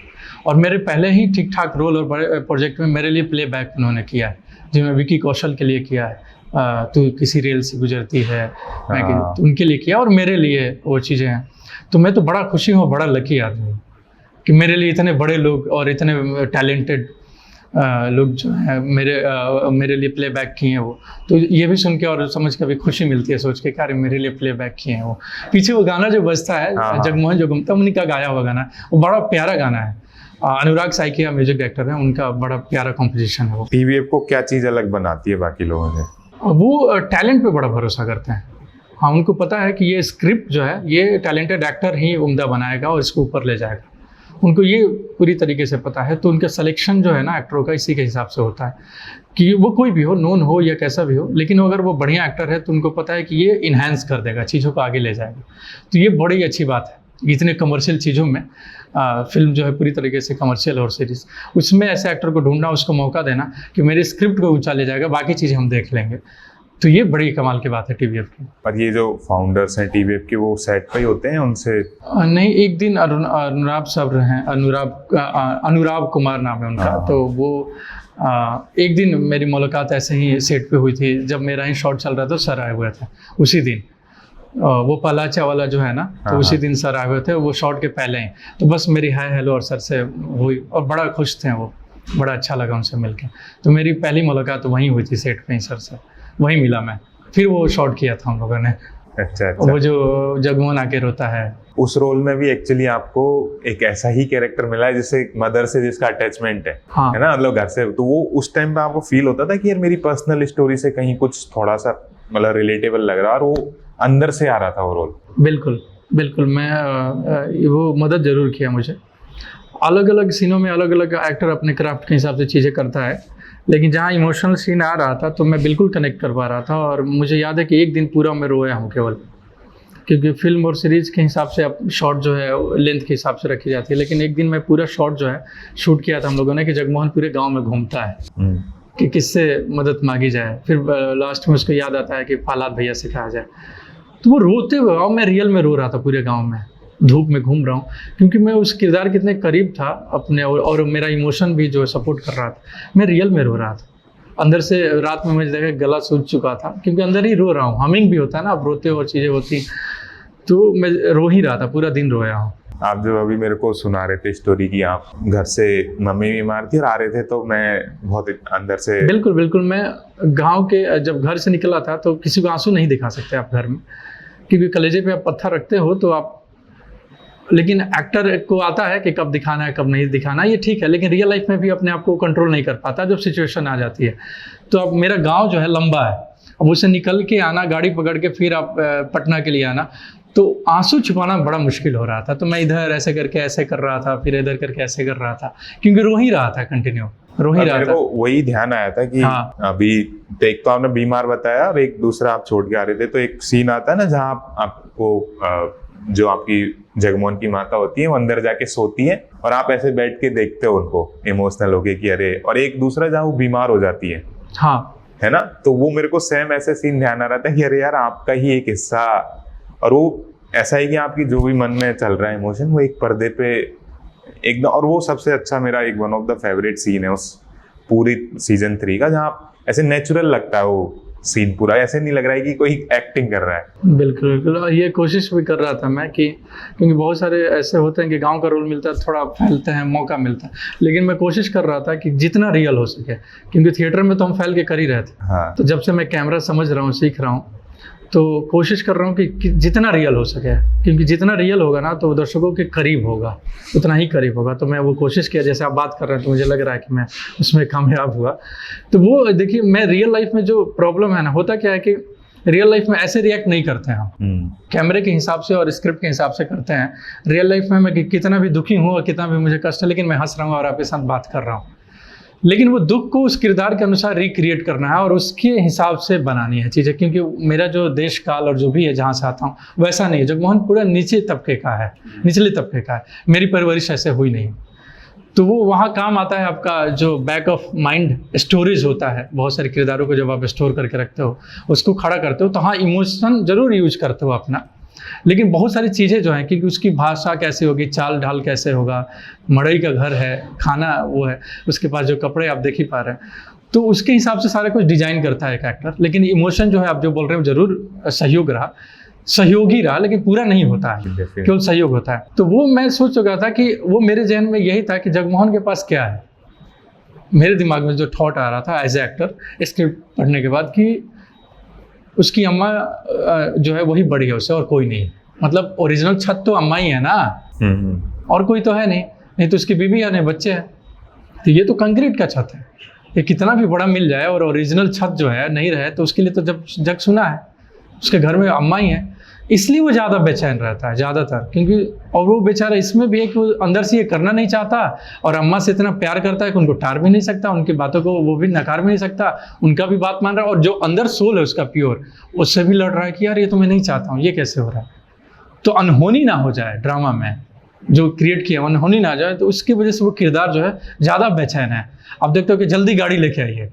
और मेरे पहले ही ठीक ठाक रोल और बड़े प्रोजेक्ट में मेरे लिए प्लेबैक उन्होंने किया है, जिसमें विकी कौशल के लिए किया है, तू किसी रेल से गुजरती है, मैं तो उनके लिए किया, और मेरे लिए वो चीज़ें हैं। तो मैं तो बड़ा खुशी हूँ, बड़ा लकी आदमी हूँ कि मेरे लिए इतने बड़े लोग और इतने टैलेंटेड लोग जो हैं मेरे लिए प्लेबैक किए हैं वो। तो ये भी सुन के और समझ के भी खुशी मिलती है, सोच के कि अरे मेरे लिए प्लेबैक किए हैं वो। पीछे वो गाना जो बजता है जगमोहन जो घूमता, उन्हीं का गाया हुआ गाना, वो बड़ा प्यारा गाना है। अनुराग साइकिया म्यूजिक डायरेक्टर है, उनका बड़ा प्यारा कॉम्पोजिशन है वो। टीवीएफ को क्या चीज़ अलग बनाती है बाकी लोगों से? वो टैलेंट पे बड़ा भरोसा करते हैं। हाँ, उनको पता है कि ये स्क्रिप्ट जो है ये टैलेंटेड एक्टर ही उम्दा बनाएगा और इसको ऊपर ले जाएगा, उनको ये पूरी तरीके से पता है। तो उनका सिलेक्शन जो है ना एक्टरों का इसी के हिसाब से होता है कि वो कोई भी हो, नोन हो या कैसा भी हो, लेकिन अगर वो बढ़िया एक्टर है तो उनको पता है कि ये इन्हांस कर देगा, चीज़ों को आगे ले जाएगा। तो ये बड़ी अच्छी बात है। इतने कमर्शियल चीज़ों में फिल्म जो है पूरी तरीके से कमर्शियल और सीरीज, उसमें ऐसे एक्टर को ढूंढना, उसको मौका देना कि मेरे स्क्रिप्ट को ऊंचा ले जाएगा, बाकी चीज़ें हम देख लेंगे। तो ये बड़ी कमाल की बात है टीवीएफ की। पर ये जो फाउंडर्स हैं टीवीएफ के, वो सेट पे ही होते हैं उनसे? नहीं, एक दिन अनुराग साहब हैं, अनुराग कुमार नाम है उनका। तो वो एक दिन मेरी मुलाकात ऐसे ही सेट पे हुई थी, जब मेरा ही शॉट चल रहा था, सर आए हुए थे उसी दिन। वो पलाचा वाला जो है ना, तो उसी दिन सर आए हुए थे, वो शॉट के पहले ही। तो बस मेरी हाय हेलो और सर से हुई, और बड़ा खुश थे वो, बड़ा अच्छा लगा उनसे मिलके। तो मेरी पहली मुलाकात वहीं हुई थी सेट पे ही, सर से वहीं मिला मैं। फिर वो शॉट किया था हम लोगों ने। अच्छा। वो जो जगमोहन आके रोता है, उस रोल में भी एक्चुअली आपको एक ऐसा ही कैरेक्टर मिला है जिससे मदर से जिसका अटैचमेंट है, हाँ। है ना, मतलब घर से। तो वो उस टाइम पे आपको फील होता था कि यार मेरी पर्सनल स्टोरी से कहीं कुछ थोड़ा सा मतलब रिलेटेबल लग रहा है, और वो अंदर से आ रहा था वो रोल? बिल्कुल बिल्कुल, मैं वो मदद जरूर किया मुझे। अलग अलग सीनों में अलग अलग एक्टर अपने क्राफ्ट के हिसाब से चीज़ें करता है, लेकिन जहाँ इमोशनल सीन आ रहा था तो मैं बिल्कुल कनेक्ट कर पा रहा था। और मुझे याद है कि एक दिन पूरा मैं रोया हूँ केवल, क्योंकि फिल्म और सीरीज़ के हिसाब से अब शॉट जो है लेंथ के हिसाब से रखी जाती है, लेकिन एक दिन मैं पूरा शॉट जो है शूट किया था हम लोगों ने कि जगमोहन पूरे गाँव में घूमता है कि किससे मदद मांगी जाए। फिर लास्ट में उसको याद आता है कि फालाद भैया से कहा जाए। तो वो रोते हुए गाँव में, रियल में रो रहा था पूरे गाँव में, धूप में घूम रहा हूँ, क्योंकि मैं उस किरदार के इतने करीब था अपने, और मेरा इमोशन भी जो सपोर्ट कर रहा था, मैं रियल में रो रहा था अंदर से। रात में मुझे देखा गला सूज चुका था, क्योंकि अंदर ही रो रहा हूँ। हमिंग भी होता है ना, आप रोते हो और चीज़ें होती, तो मैं रो ही रहा था, पूरा दिन रोया हूँ। आप जब अभी मेरे को सुना रहे थे स्टोरी की, आप घर से मम्मी बीमार थी और आ रहे थे, तो मैं बहुत अंदर से। बिल्कुल बिल्कुल, मैं गाँव के जब घर से निकला था तो किसी को आंसू नहीं दिखा सकते आप घर में, क्योंकि कलेजे पे आप पत्थर रखते हो तो आप, लेकिन एक्टर को आता है कि कब दिखाना है कब नहीं दिखाना, ये ठीक है, लेकिन रियल लाइफ में भी अपने आप को कंट्रोल नहीं कर पाता जब सिचुएशन आ जाती है। तो अब मेरा गांव जो है लंबा है, अब उसे निकल के आना, गाड़ी पकड़ के फिर आप पटना के लिए आना, तो आंसू छुपाना बड़ा मुश्किल हो रहा था। तो मैं इधर ऐसे करके ऐसे कर रहा था, फिर इधर करके ऐसे कर रहा था, क्योंकि रो ही रहा था, कंटिन्यू रो ही रहा था। वही ध्यान आया था कि हाँ। अभी एक तो आपने बीमार बताया और एक दूसरा आप छोड़ के आ रहे थे, तो एक सीन आता है ना जहाँ आपको जो आपकी जगमोहन की माता होती है वो अंदर जाके सोती है और आप ऐसे बैठ के देखते हो उनको इमोशनल होके कि अरे, और एक दूसरा जहाँ वो बीमार हो जाती है, हाँ है ना, तो वो मेरे को सेम ऐसे सीन ध्यान आ रहा था कि अरे यार आपका ही एक हिस्सा, और वो ऐसा है कि आपकी जो भी मन में चल रहा है इमोशन वो एक पर्दे पे एकदम, और वो सबसे अच्छा मेरा एक one of the favourite scene है उस पूरी सीजन 3 का, जहाँ ऐसे नेचुरल लगता है वो सीन पूरा, ऐसे नहीं लग रहा है कि कोई एक्टिंग कर रहा है। बिल्कुल बिल्कुल, और ये कोशिश भी कर रहा था मैं कि क्योंकि बहुत सारे ऐसे होते हैं कि गांव का रोल मिलता है, थोड़ा फैलते हैं, मौका मिलता है, लेकिन मैं कोशिश कर रहा था कि जितना रियल हो सके, क्योंकि थिएटर में तो हम फैल के कर ही रहे थे। हाँ। तो जब से मैं कैमरा समझ रहा हूँ, सीख रहा हूँ, तो कोशिश कर रहा हूँ कि जितना रियल हो सके, क्योंकि जितना रियल होगा ना तो दर्शकों के करीब होगा, उतना ही करीब होगा। तो मैं वो कोशिश किया, जैसे आप बात कर रहे हैं तो मुझे लग रहा है कि मैं उसमें कामयाब हुआ। तो वो देखिए, मैं रियल लाइफ में जो प्रॉब्लम है ना, होता क्या है कि रियल लाइफ में ऐसे रिएक्ट नहीं करते हैं हम, कैमरे के हिसाब से और स्क्रिप्ट के हिसाब से करते हैं। रियल लाइफ में मैं कितना भी दुखी हूँ और कितना भी मुझे कष्ट है, लेकिन मैं हंस रहा हूँ और आपके साथ बात कर रहा हूँ, लेकिन वो दुख को उस किरदार के अनुसार रिक्रिएट करना है और उसके हिसाब से बनानी है चीज़ें, क्योंकि मेरा जो देश काल और जो भी है जहाँ से आता हूँ वैसा नहीं है। जगमोहन पूरा नीचे तबके का है, निचले तबके का है, मेरी परवरिश ऐसे हुई नहीं। तो वो वहाँ काम आता है आपका जो बैक ऑफ माइंड स्टोरेज होता है, बहुत सारे किरदारों को जब आप स्टोर करके रखते हो, उसको खड़ा करते हो, तो हाँ इमोशन जरूर यूज करते हो अपना, लेकिन बहुत सारी चीज़ें जो हैं, क्योंकि उसकी भाषा कैसे होगी, चाल ढाल कैसे होगा, मड़ई का घर है, खाना वो है, उसके पास जो कपड़े आप देख ही पा रहे हैं, तो उसके हिसाब से सारा कुछ डिजाइन करता है एक एक्टर। लेकिन इमोशन जो है आप जो बोल रहे हो जरूर सहयोगी रहा, लेकिन पूरा नहीं होता है, केवल सहयोग होता है। तो वो मैं सोच चुका था कि वो मेरे जहन में यही था कि जगमोहन के पास क्या है। मेरे दिमाग में जो थॉट आ रहा था एज ए एक्टर स्क्रिप्ट पढ़ने के बाद कि उसकी अम्मा जो है वही बड़ी है उससे, और कोई नहीं। मतलब ओरिजिनल छत तो अम्मा ही है ना, और कोई तो है नहीं तो उसकी बीवी है, नहीं बच्चे हैं, तो ये तो कंक्रीट का छत है। ये कितना भी बड़ा मिल जाए और ओरिजिनल छत जो है नहीं रहे, तो उसके लिए तो जब जग सुना है, उसके घर में अम्मा ही है, इसलिए वो ज़्यादा बेचैन रहता है ज़्यादातर। क्योंकि और वो बेचारा इसमें भी है कि वो अंदर से ये करना नहीं चाहता, और अम्मा से इतना प्यार करता है कि उनको टार भी नहीं सकता, उनकी बातों को वो भी नकार भी नहीं सकता, उनका भी बात मान रहा है, और जो अंदर सोल है उसका प्योर, उससे भी लड़ रहा है कि यार ये तो मैं नहीं चाहता हूँ, ये कैसे हो रहा है। तो अनहोनी ना हो जाए ड्रामा में, जो क्रिएट किया अनहोनी ना जाए, तो उसकी वजह से वो किरदार जो है ज़्यादा बेचैन है। आप देखते हो कि जल्दी गाड़ी लेके आइए,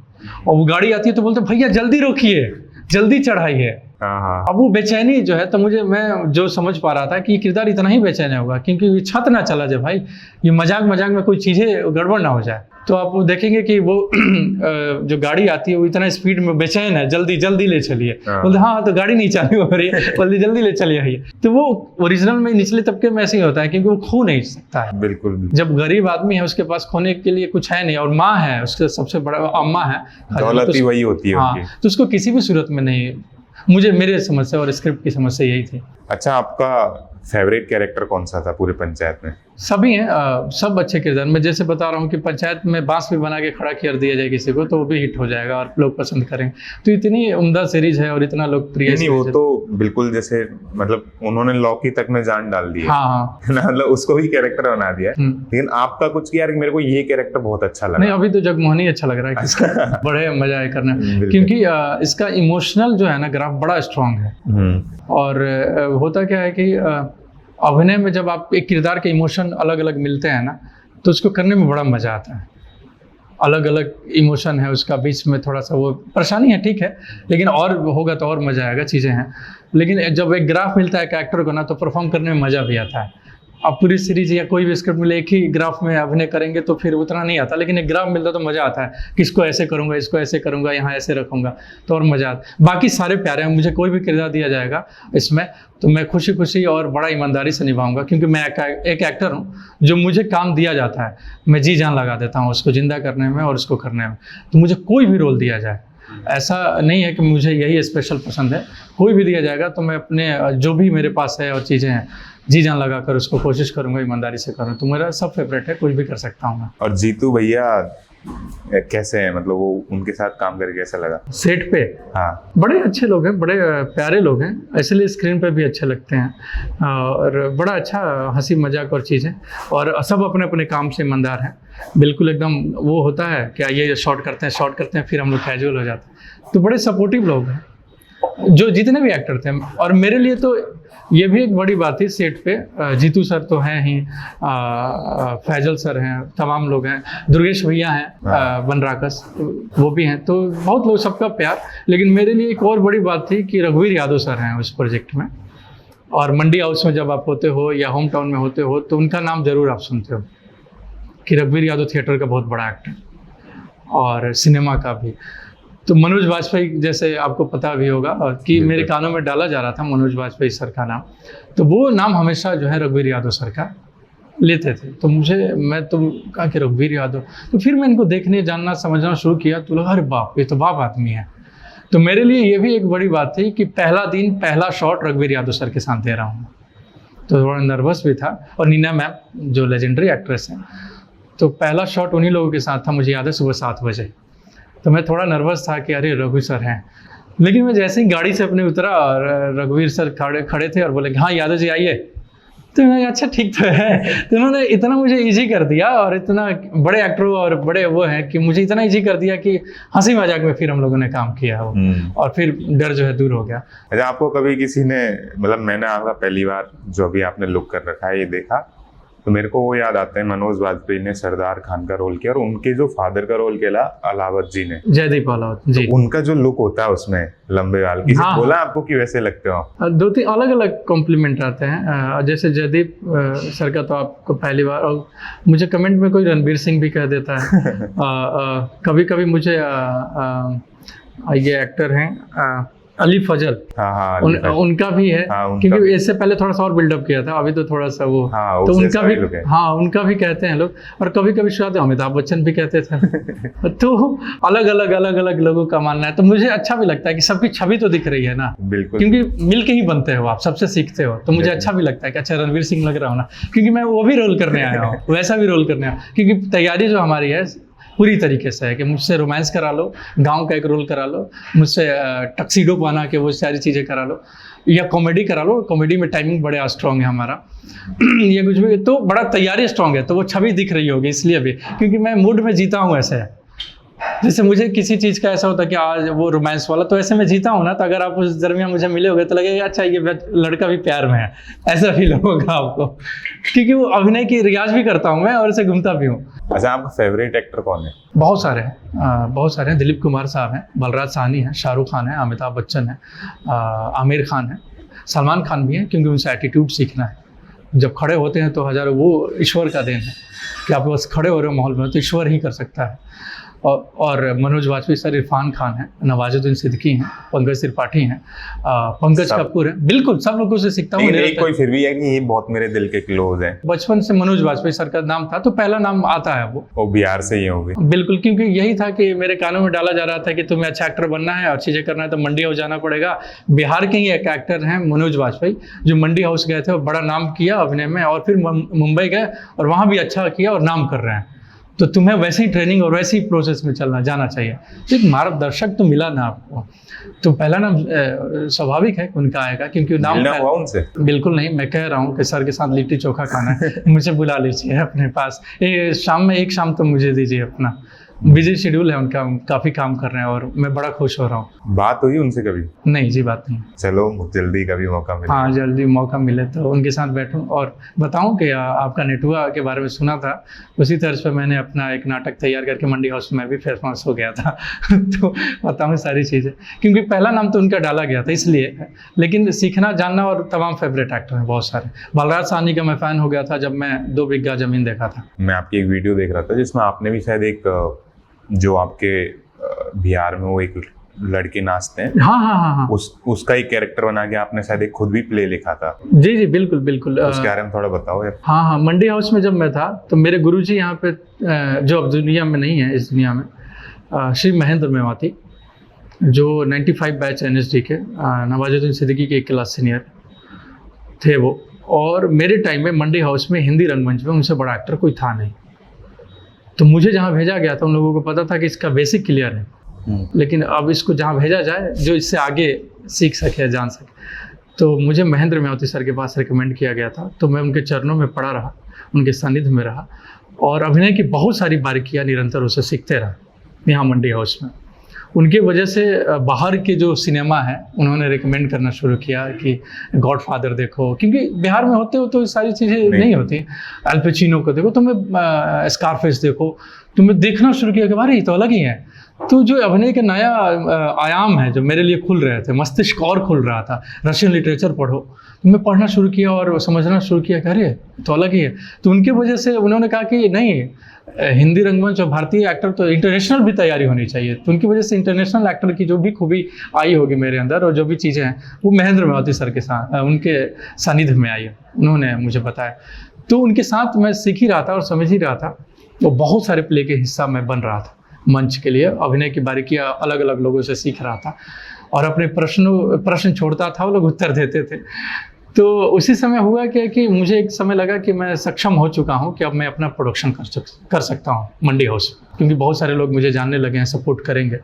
और वो गाड़ी आती है तो बोलते भैया जल्दी रोकिए, जल्दी चढ़ाइए। अब वो बेचैनी जो है, तो मैं जो समझ पा रहा था कि ये किरदार इतना ही बेचैन होगा, क्योंकि ये छत ना चला जाए भाई, ये मजाक में कोई चीज़ें गड़बड़ ना हो जाए। तो आप देखेंगे कि वो जो गाड़ी आती है वो इतना स्पीड में बेचैन है, जल्दी ले चलिए। बोलते हाँ तो गाड़ी नहीं चालू हो रही है, जल्दी ले चलिए भैया। तो वो ओरिजिनल में निचले तबके में ऐसे ही होता है, क्योंकि वो खो नहीं सकता है। बिल्कुल। जब गरीब आदमी है उसके पास खोने के लिए कुछ है नहीं, और माँ है उसके सबसे बड़ा, अम्मा है, दौलत ही वही होती है उनकी। तो उसको किसी भी सूरत में नहीं, मेरे समस्या और स्क्रिप्ट की समस्या यही थी। अच्छा, आपका फेवरेट कैरेक्टर कौन सा था पूरे पंचायत में? सभी हैं, सब अच्छे किरदार। मैं जैसे बता रहा हूँ कि पंचायत में बांस भी बना के खड़ा कर दिया जाए किसी को तो वो भी हिट हो जाएगा और लोग पसंद करेंगे। तो इतनी उम्दा सीरीज है और इतना लोकप्रिय नहीं, वो तो बिल्कुल जैसे मतलब उन्होंने लौकी तक में जान डाल दी है। हाँ मतलब उसको ही कैरेक्टर बना दिया है। लेकिन आपका कुछ किया मेरे को ये कैरेक्टर बहुत अच्छा लगा। नहीं, अभी तो जगमोहन ही अच्छा लग रहा है किसका। बड़े मजा आए करना, क्योंकि इसका इमोशनल जो है ना ग्राफ बड़ा स्ट्रांग है। और होता क्या है कि अभिनय में जब आप एक किरदार के इमोशन अलग अलग मिलते हैं ना, तो उसको करने में बड़ा मजा आता है। अलग अलग इमोशन है उसका, बीच में थोड़ा सा वो परेशानी है, ठीक है, लेकिन और होगा तो और मजा आएगा, चीज़ें हैं। लेकिन जब एक ग्राफ मिलता है कैरेक्टर को ना, तो परफॉर्म करने में मजा भी आता है। अब पूरी सीरीज या कोई भी स्क्रिप्ट मिले एक ही ग्राफ में अभिनय करेंगे तो फिर उतना नहीं आता, लेकिन एक ग्राफ मिलता तो मज़ा आता है, किसको ऐसे करूँगा, इसको ऐसे करूँगा, यहाँ ऐसे रखूँगा, तो और मज़ा आता। बाकी सारे प्यारे हैं, मुझे कोई भी किरदार दिया जाएगा इसमें तो मैं खुशी खुशी और बड़ा ईमानदारी से निभाऊंगा, क्योंकि मैं एक एक्टर हूँ, जो मुझे काम दिया जाता है मैं जी जान लगा देता हूँ उसको जिंदा करने में और उसको करने में। तो मुझे कोई भी रोल दिया जाए, ऐसा नहीं है कि मुझे यही स्पेशल पसंद है, कोई भी दिया जाएगा तो मैं अपने जो भी मेरे पास है और चीज़ें हैं जी जान लगा कर उसको कोशिश करूंगा, ईमानदारी से करूँ। तो मेरा सब फेवरेट है, कुछ भी कर सकता हूँ मैं। और जीतू भैया कैसे हैं, मतलब वो उनके साथ काम करके कैसा लगा सेट पे? हाँ, बड़े अच्छे लोग हैं, बड़े प्यारे लोग हैं, इसलिए स्क्रीन पे भी अच्छे लगते हैं और बड़ा अच्छा हंसी मजाक और चीज़ें, और सब अपने अपने काम से ईमानदार हैं बिल्कुल। एकदम वो होता है क्या ये शॉर्ट करते हैं फिर हम लोग कैजुअल हो जाते हैं, तो बड़े सपोर्टिव लोग हैं। जो जितने भी एक्टर थे, और मेरे लिए तो ये भी एक बड़ी बात थी सेट पे, जीतू सर तो हैं ही, फैजल सर हैं, तमाम लोग हैं, दुर्गेश भैया हैं, बनराकस वो भी हैं, तो बहुत लोग, सबका प्यार। लेकिन मेरे लिए एक और बड़ी बात थी कि रघुवीर यादव सर हैं उस प्रोजेक्ट में, और मंडी हाउस में जब आप होते हो या होम टाउन में होते हो तो उनका नाम ज़रूर आप सुनते हो कि रघुवीर यादव थिएटर का बहुत बड़ा एक्टर और सिनेमा का भी। तो मनोज वाजपेयी जैसे आपको पता भी होगा कि मेरे कानों में डाला जा रहा था मनोज वाजपेयी सर का नाम, तो वो नाम हमेशा जो है रघुवीर यादव सर का लेते थे। तो मैं तो कहा कि रघुवीर यादव, तो फिर मैं इनको देखने, जानना, समझना शुरू किया, तो लगा अरे बाप, ये तो बाप आदमी है। तो मेरे लिए ये भी एक बड़ी बात थी कि पहला दिन पहला शॉट रघुवीर यादव सर के साथ दे रहा हूँ, तो थोड़ा नर्वस भी था। और नीना मैम जो लेजेंडरी एक्ट्रेस हैं, तो पहला शॉट उन्हीं लोगों के साथ था, मुझे याद है सुबह 7 बजे। तो मैं थोड़ा नर्वस था कि अरे रघु सर हैं, लेकिन मैं जैसे ही गाड़ी से अपने उतरा और रघुवीर सर खड़े थे और बोले हाँ यादव जी आइए, तो मैं अच्छा ठीक तो है। तो उन्होंने इतना मुझे इजी कर दिया, और इतना बड़े एक्टर और बड़े वो हैं कि मुझे इतना इजी कर दिया कि हंसी मजाक में फिर हम लोगों ने काम किया वो, और फिर डर जो है दूर हो गया। अच्छा, आपको कभी किसी ने, मतलब मैंने आपका पहली बार जो भी आपने लुक कर रखा है ये देखा, तो मेरे को वो याद आता है मनोज वाजपेयी ने सरदार खान का रोल किया, और उनके जो फादर का रोल किया अलावत जी ने, जयदीप अलावत जी, तो उनका जो लुक होता है उसमें लंबे बाल, किसी बोला आपको कि वैसे लगते हो? 2-3 अलग अलग कॉम्प्लीमेंट आते हैं। जैसे जयदीप सर का तो आपको पहली बार, और मुझे कमेंट में कोई रणबीर सिंह भी कह देता है। कभी कभी मुझे ये एक्टर हैं अली फजल, उनका भी है, क्योंकि इससे पहले थोड़ा सा और बिल्डअप किया था, अभी तो थोड़ा सा वो, तो उनका भी, उनका भी कहते हैं लोग। और कभी कभी शायद अमिताभ बच्चन भी कहते थे। तो अलग अलग लोगों का मानना है। तो मुझे अच्छा भी लगता है कि सबकी छवि तो दिख रही है ना, क्योंकि मिल के ही बनते हो आप, सबसे सीखते हो। तो मुझे अच्छा भी लगता है कि अच्छा रणवीर सिंह लग रहा हो ना, क्योंकि मैं वो भी रोल करने आया हूँ, वैसा भी रोल करने आया, क्योंकि तैयारी जो हमारी है पूरी तरीके से है कि मुझसे रोमांस करा लो, गांव का एक रोल करा लो, मुझसे टक्सीडो पहना के वो सारी चीज़ें करा लो, या कॉमेडी करा लो। कॉमेडी में टाइमिंग बड़ा स्ट्रॉन्ग है हमारा। ये कुछ भी तो बड़ा तैयारी स्ट्रॉन्ग है, तो वो छवि दिख रही होगी इसलिए भी, क्योंकि मैं मूड में जीता हूँ ऐसे। जैसे मुझे किसी चीज़ का ऐसा होता है कि आज वो रोमांस वाला, तो ऐसे में जीता हूँ ना, तो अगर आप उस दरमियान मुझे मिले होगे तो लगेगा अच्छा ये लड़का भी प्यार में है, ऐसा फील होगा आपको, क्योंकि वो अभिनय की रियाज भी करता हूँ मैं और इसे घूमता भी हूँ। अच्छा, आपका फेवरेट एक्टर कौन है? बहुत सारे हैं। दिलीप कुमार साहब हैं, बलराज साहनी हैं, शाहरुख खान है, अमिताभ बच्चन है, आमिर खान है, सलमान खान भी है, क्योंकि उनसे एटीट्यूड सीखना है। जब खड़े होते हैं तो हज़ारों, वो ईश्वर का देन है कि आप बस खड़े हो रहे हो माहौल में, तो ईश्वर ही कर सकता है। और मनोज वाजपेयी सर, इरफान खान है, नवाजुद्दीन सिद्दीकी हैं, पंकज त्रिपाठी हैं, पंकज कपूर है। बिल्कुल सब लोगों से सीखता हूँ। कोई फिर भी है कि ये बहुत मेरे दिल के क्लोज है। बचपन से मनोज वाजपेयी सर का नाम था, तो पहला नाम आता है वो बिहार से ही होगी। बिल्कुल, क्योंकि यही था कि मेरे कानों में डाला जा रहा था कि तुम्हें अच्छा एक्टर बनना है और चीज़ें करना है तो मंडी हाउस जाना पड़ेगा। बिहार के ही एक एक्टर हैं मनोज वाजपेयी, जो मंडी हाउस गए थे और बड़ा नाम किया अभिनय में, और फिर मुंबई गए और वहाँ भी अच्छा किया और नाम कर रहे हैं। तो तुम्हें वैसे ही ट्रेनिंग और वैसे ही प्रोसेस में जाना चाहिए। तो एक मार्गदर्शक तो मिला ना आपको, तो पहला नाम स्वाभाविक है उनका आएगा, क्योंकि नाम हुआ उनसे? बिल्कुल नहीं, मैं कह रहा हूँ कि सर के साथ लिट्टी चोखा खाना है, मुझे बुला लीजिए अपने पास। शाम में एक शाम तो मुझे दीजिए अपना, बिजी शेड्यूल है उनका, काफ़ी काम कर रहे हैं और मैं बड़ा खुश हो रहा हूँ। बात हुई उनसे कभी? नहीं जी, बात नहीं। चलो जल्दी कभी मौका मिले। हाँ, जल्दी मौका मिले तो उनके साथ बैठूं और बताऊं कि आपका नेटुआ के बारे में सुना था, उसी तर्ज पे मैंने अपना एक नाटक तैयार करके मंडी हाउस में भी फेमस हो गया था। तो बताऊँ सारी चीज़ें, क्योंकि पहला नाम तो उनका डाला गया था इसलिए। लेकिन सीखना जानना, और तमाम फेवरेट एक्टर हैं बहुत सारे। बलराज साहनी का मैं फ़ैन हो गया था जब मैं 2 बिघा ज़मीन देखा था। मैं आपकी एक वीडियो देख रहा था जिसमें आपने भी शायद एक, जो आपके बिहार में वो एक लड़के नाचते हैं, हाँ, उसका एक कैरेक्टर बना के आपने शायद एक खुद भी प्ले लिखा था। जी, बिल्कुल। उसके बारे में थोड़ा बताओ यार। हाँ, मंडी हाउस में जब मैं था तो मेरे गुरुजी यहाँ पे, जो अब दुनिया में नहीं है, इस दुनिया में, श्री महेंद्र मेवाती, जो 95 बैच NSD के, नवाजुद्दीन सिद्दीकी के 1 क्लास सीनियर थे वो। और मेरे टाइम में मंडी हाउस में हिंदी रंगमंच में उनसे बड़ा एक्टर कोई था नहीं। तो मुझे जहाँ भेजा गया था, उन लोगों को पता था कि इसका बेसिक क्लियर है, लेकिन अब इसको जहाँ भेजा जाए जो इससे आगे सीख सके, जान सके, तो मुझे महेंद्र मेवाती सर के पास रिकमेंड किया गया था। तो मैं उनके चरणों में पड़ा रहा, उनके सानिध्य में रहा, और अभिनय की बहुत सारी बारीकियाँ निरंतर उसे सीखते रहा यहाँ मंडी हाउस में। उनके वजह से बाहर के जो सिनेमा है उन्होंने रिकमेंड करना शुरू किया कि गॉडफादर देखो, क्योंकि बिहार में होते हो तो सारी चीज़ें नहीं होती। अल पचिनो को देखो, तुम्हें स्कारफेस देखो, तुम्हें देखना शुरू किया कि अरे ये तो अलग ही है। तो जो अभिनय के नया आयाम है जो मेरे लिए खुल रहे थे, मस्तिष्क और खुल रहा था। रशियन लिटरेचर पढ़ो, तो मैं पढ़ना शुरू किया और समझना शुरू किया कि अरे तो अलग ही है। तो उनके वजह से उन्होंने कहा कि नहीं, हिंदी रंगमंच और भारतीय एक्टर तो इंटरनेशनल भी तैयारी होनी चाहिए। तो उनकी वजह से इंटरनेशनल एक्टर की जो भी खूबी आई होगी मेरे अंदर और जो भी चीज़ें हैं वो महेंद्र मेवाती सर के साथ उनके सानिध्य में आई, उन्होंने मुझे बताया। तो उनके साथ मैं सीख ही रहा था और समझ ही रहा था। तो बहुत सारे प्ले के हिस्सा मैं बन रहा था मंच के लिए, अभिनय की बारीकियाँ अलग अलग लोगों से सीख रहा था और अपने प्रश्न छोड़ता था, वो लोग उत्तर देते थे। तो उसी समय हुआ क्या कि मुझे एक समय लगा कि मैं सक्षम हो चुका हूँ कि अब मैं अपना प्रोडक्शन कर सकता हूँ मंडी हाउस, क्योंकि बहुत सारे लोग मुझे जानने लगे हैं, सपोर्ट करेंगे।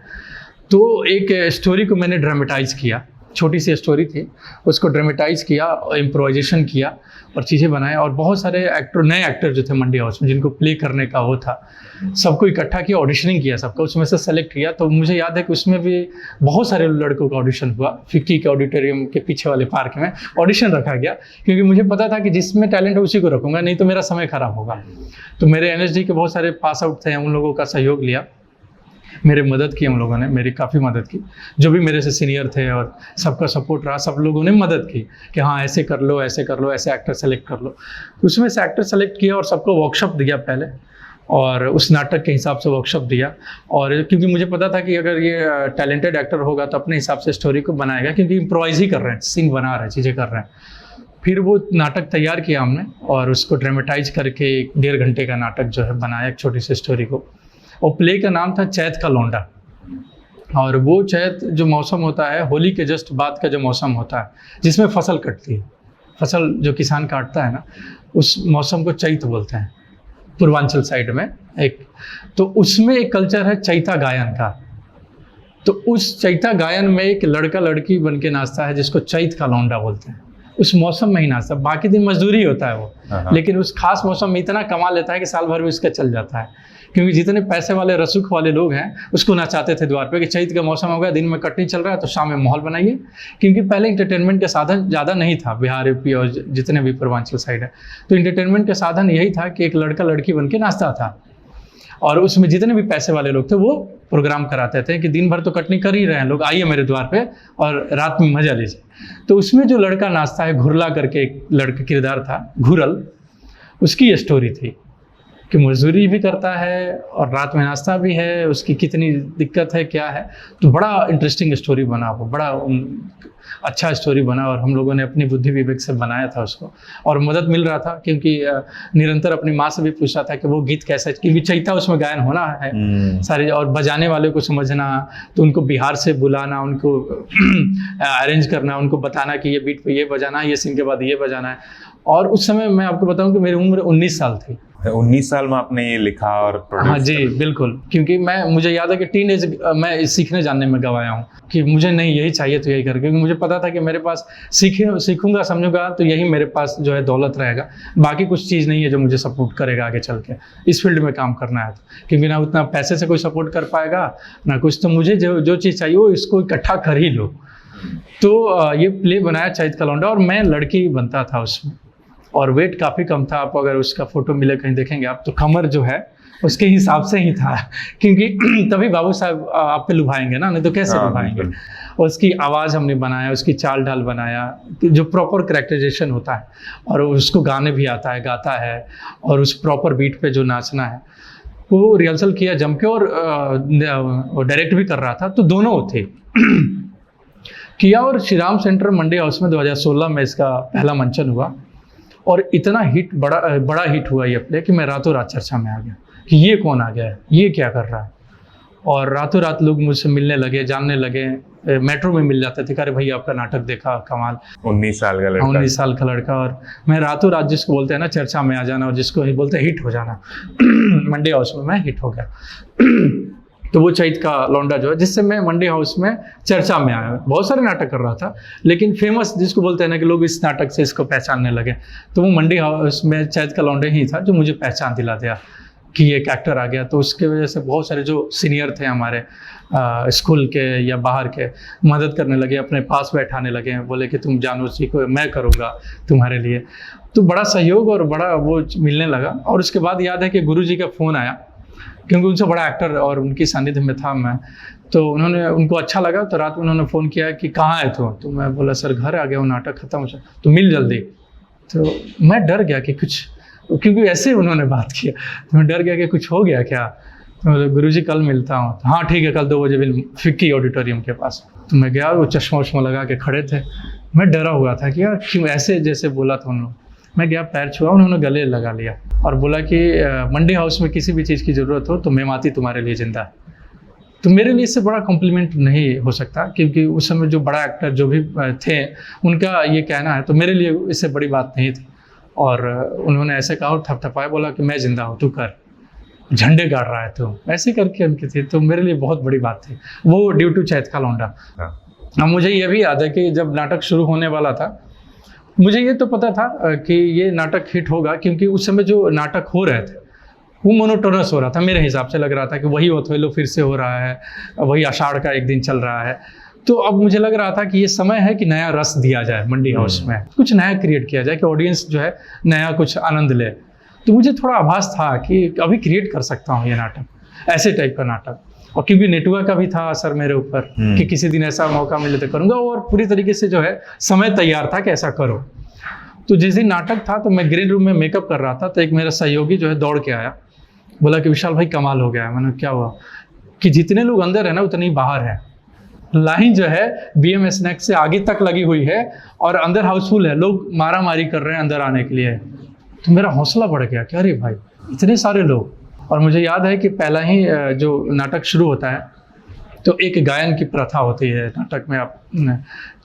तो एक स्टोरी को मैंने ड्रामेटाइज किया, छोटी सी स्टोरी थी, उसको ड्रामेटाइज किया, इम्प्रोवाइजेशन किया और चीज़ें बनाए। और बहुत सारे नए एक्टर जो थे मंडी हाउस में जिनको प्ले करने का वो था, सबको इकट्ठा किया, ऑडिशनिंग किया सबका, उसमें से सेलेक्ट किया। तो मुझे याद है कि उसमें भी बहुत सारे लड़कों का ऑडिशन हुआ। फिक्की के ऑडिटोरियम के पीछे वाले पार्क में ऑडिशन रखा गया, क्योंकि मुझे पता था कि जिसमें टैलेंट है उसी को रखूँगा, नहीं तो मेरा समय खराब होगा। तो मेरे NSD के बहुत सारे पास आउट थे, उन लोगों का सहयोग लिया, मेरे मदद की, उन लोगों ने मेरी काफ़ी मदद की, जो भी मेरे से सीनियर थे, और सबका सपोर्ट रहा। सब लोगों ने मदद की कि हाँ ऐसे कर लो, ऐसे कर लो, ऐसे एक्टर सेलेक्ट कर लो। उसमें से एक्टर सेलेक्ट किया और सबको वर्कशॉप दिया पहले, और उस नाटक के हिसाब से वर्कशॉप दिया। और क्योंकि मुझे पता था कि अगर ये टैलेंटेड एक्टर होगा तो अपने हिसाब से स्टोरी को बनाएगा, क्योंकि इम्प्रोवाइज ही कर रहे हैं, सीन बना रहे हैं, चीज़ें कर रहे हैं। फिर वो नाटक तैयार किया हमने और उसको ड्रामेटाइज करके 1.5 घंटे का नाटक जो है बनाया, एक छोटी सी स्टोरी को। और प्ले का नाम था चैत का लौंडा। और वो चैत जो मौसम होता है, होली के जस्ट बाद का जो मौसम होता है, जिसमें फसल कटती है, फसल जो किसान काटता है ना, उस मौसम को चैत बोलते हैं पूर्वांचल साइड में एक। तो उसमें एक कल्चर है चैता गायन का। तो उस चैता गायन में एक लड़का लड़की बन के नाचता है, जिसको चैत का लौंडा बोलते हैं। उस मौसम में ही नाचता, बाकी दिन मजदूरी होता है वो, लेकिन उस खास मौसम में इतना कमा लेता है कि साल भर में इसका चल जाता है। क्योंकि जितने पैसे वाले रसूख वाले लोग हैं उसको नचाते थे द्वार पे कि चैत का मौसम हो गया, दिन में कटनी चल रहा है तो शाम में माहौल बनाइए। क्योंकि पहले इंटरटेनमेंट के साधन ज़्यादा नहीं था बिहार, यूपी और जितने भी पूर्वांचल साइड है, तो इंटरटेनमेंट का साधन यही था कि एक लड़का लड़की बन के नाचता था। और उसमें जितने भी पैसे वाले लोग थे वो प्रोग्राम कराते थे कि दिन भर तो कटनी कर ही रहे हैं लोग, आइए मेरे द्वार पे और रात में मजा लीजिए। तो उसमें जो लड़का नाचता है, घुरला करके एक लड़का किरदार था, घुरल, उसकी ये स्टोरी थी कि मजदूरी भी करता है और रात में नाश्ता भी है, उसकी कितनी दिक्कत है, क्या है। तो बड़ा इंटरेस्टिंग स्टोरी बना, वो बड़ा अच्छा स्टोरी बना और हम लोगों ने अपनी बुद्धि विवेक से बनाया था उसको। और मदद मिल रहा था क्योंकि निरंतर अपनी माँ से भी पूछा था कि वो गीत कैसा है, क्योंकि चैता उसमें गायन होना है सारे, और बजाने वाले को समझना, तो उनको बिहार से बुलाना, उनको अरेंज करना, उनको बताना कि ये बीट पे ये बजाना है, ये सीन के बाद ये बजाना है। और उस समय मैं आपको बताऊं कि मेरी उम्र 19 साल थी। 19 साल में आपने ये लिखा और हाँ जी बिल्कुल, क्योंकि मुझे याद है कि टीनेज मैं सीखने जानने में गवाया हूँ कि मुझे नहीं यही चाहिए तो यही कर, क्योंकि मुझे पता था कि मेरे पास सीखूंगा समझूंगा तो यही मेरे पास जो है दौलत रहेगा, बाकी कुछ चीज़ नहीं है जो मुझे सपोर्ट करेगा आगे चल के इस फील्ड में काम करना है। क्योंकि ना उतना पैसे से कोई सपोर्ट कर पाएगा ना कुछ, तो मुझे जो चीज़ चाहिए वो इसको इकट्ठा कर ही लो। तो ये प्ले बनाया चैत का लौंडा और मैं लड़की बनता था उसमें, और वेट काफ़ी कम था। आप अगर उसका फोटो मिले कहीं देखेंगे आप, तो कमर जो है उसके हिसाब से ही था, क्योंकि तभी बाबू साहब आप पे लुभाएंगे ना, नहीं तो कैसे लुभाएंगे। और उसकी आवाज़ हमने बनाया, उसकी चाल ढाल बनाया, जो प्रॉपर कैरेक्टराइजेशन होता है, और उसको गाने भी आता है, गाता है, और उस प्रॉपर बीट पे जो नाचना है वो रिहर्सल किया जम के, और डायरेक्ट भी कर रहा था, तो दोनों थे किया। और श्री राम सेंटर मंडी हाउस में 2016 में इसका पहला मंचन हुआ और इतना हिट, बड़ा हिट हुआ ये प्ले कि मैं रातों रात चर्चा में आ गया कि ये कौन आ गया है, ये क्या कर रहा है। और रातों रात लोग मुझसे मिलने लगे, जानने लगे, मेट्रो में मिल जाते थे, अरे भैया आपका नाटक देखा, कमाल। 19 साल का लड़का, 19 साल का लड़का। और मैं रातों रात जिसको बोलते हैं ना चर्चा में आ जाना, और जिसको ही बोलते हैं हिट हो जाना, मंडी हाउस में मैं हिट हो गया। तो वो चैत का लौंडा जो है, जिससे मैं मंडी हाउस में चर्चा में आया। बहुत सारे नाटक कर रहा था, लेकिन फेमस जिसको बोलते हैं ना कि लोग इस नाटक से इसको पहचानने लगे, तो वो मंडी हाउस में चैत का लौंडा ही था जो मुझे पहचान दिला दिया। कि एक एक्टर आ गया, तो उसके वजह से बहुत सारे जो सीनियर थे हमारे स्कूल के या बाहर के मदद करने लगे, अपने पास बैठाने लगे, बोले कि तुम जानो सीखो, मैं करूँगा तुम्हारे लिए। तो बड़ा सहयोग और बड़ा वो मिलने लगा। और उसके बाद याद है कि गुरुजी का फ़ोन आया, क्योंकि उनसे बड़ा एक्टर और उनकी सानिध्य में था मैं, तो उनको अच्छा लगा, तो रात में उन्होंने फ़ोन किया कि कहाँ है तो मैं बोला सर घर आ गया हूँ, नाटक ख़त्म हो जाए तो मिल जल्दी। तो मैं डर गया कि कुछ, क्योंकि ऐसे उन्होंने बात किया, तो मैं डर गया कि कुछ हो गया क्या। तो गुरुजी कल मिलता हूँ, हाँ ठीक है कल 2 बजे मिल फिक्की ऑडिटोरियम के पास। तो मैं गया, वो चश्मा वश्मा लगा के खड़े थे, मैं डरा हुआ था कि यार क्यों ऐसे जैसे बोला था उन्होंने। मैं गया, पैर छुआ, उन्होंने गले लगा लिया और बोला कि मंडी हाउस में किसी भी चीज़ की ज़रूरत हो तो मेमाती तुम्हारे लिए जिंदा है। तो मेरे लिए इससे बड़ा कॉम्प्लीमेंट नहीं हो सकता, क्योंकि उस समय जो बड़ा एक्टर जो भी थे उनका ये कहना है, तो मेरे लिए इससे बड़ी बात नहीं थी। और उन्होंने ऐसे कहा और थपथपाया, बोला कि मैं जिंदा हूँ, तू कर, झंडे गाड़ रहा है तो, ऐसे करके उनकी थी। तो मेरे लिए बहुत बड़ी बात थी वो, ड्यू टू चैत का लौंडा। अब मुझे ये भी याद है कि जब नाटक शुरू होने वाला था, मुझे ये तो पता था कि ये नाटक हिट होगा, क्योंकि उस समय जो नाटक हो रहे थे वो मोनोटोनस हो रहा था। मेरे हिसाब से लग रहा था कि वही ओथेलो फिर से हो रहा है, वही आषाढ़ का एक दिन चल रहा है। तो अब मुझे लग रहा था कि ये समय है कि नया रस दिया जाए मंडी हाउस में, कुछ नया क्रिएट किया जाए कि ऑडियंस जो है नया कुछ आनंद ले। तो मुझे थोड़ा आभास था कि अभी क्रिएट कर सकता हूँ ये नाटक, ऐसे टाइप का नाटक। और क्योंकि नेटवर्क का भी था असर मेरे ऊपर कि किसी दिन ऐसा मौका मिले तो करूँगा, और पूरी तरीके से जो है समय तैयार था कि ऐसा करो। तो जिस दिन नाटक था तो मैं ग्रीन रूम में मेकअप कर रहा था, तो एक मेरा सहयोगी जो है दौड़ के आया, बोला कि विशाल भाई कमाल हो गया है। मैंने क्या हुआ कि जितने लोग अंदर है ना उतने ही बाहर है, लाइन जो है BM स्नैक्स से आगे तक लगी हुई है और अंदर हाउसफुल है, लोग मारा मारी कर रहे हैं अंदर आने के लिए। तो मेरा हौसला बढ़ गया कि अरे भाई इतने सारे लोग। और मुझे याद है कि पहला ही जो नाटक शुरू होता है तो एक गायन की प्रथा होती है नाटक में, आप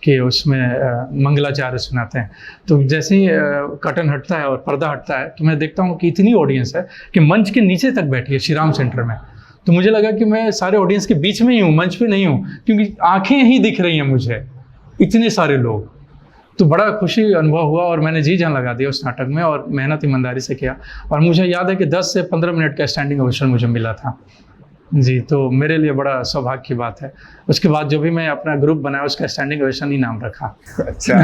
कि उसमें मंगलाचार्य सुनाते हैं। तो जैसे ही कर्टन हटता है और पर्दा हटता है तो मैं देखता हूँ कि इतनी ऑडियंस है कि मंच के नीचे तक बैठी है श्री राम सेंटर में। तो मुझे लगा कि मैं सारे ऑडियंस के बीच में ही हूँ, मंच पे नहीं हूँ, क्योंकि आंखें ही दिख रही हैं मुझे, इतने सारे लोग। तो बड़ा खुशी अनुभव हुआ और मैंने जी जान लगा दिया उस नाटक में और मेहनत ईमानदारी से किया। और मुझे याद है कि 10 से 15 मिनट का स्टैंडिंग ओवेशन मुझे मिला था जी। तो मेरे लिए बड़ा सौभाग्य की बात है। उसके बाद जो भी मैं अपना ग्रुप बनाया उसका स्टैंडिंग ओवेशन ही नाम रखा। अच्छा।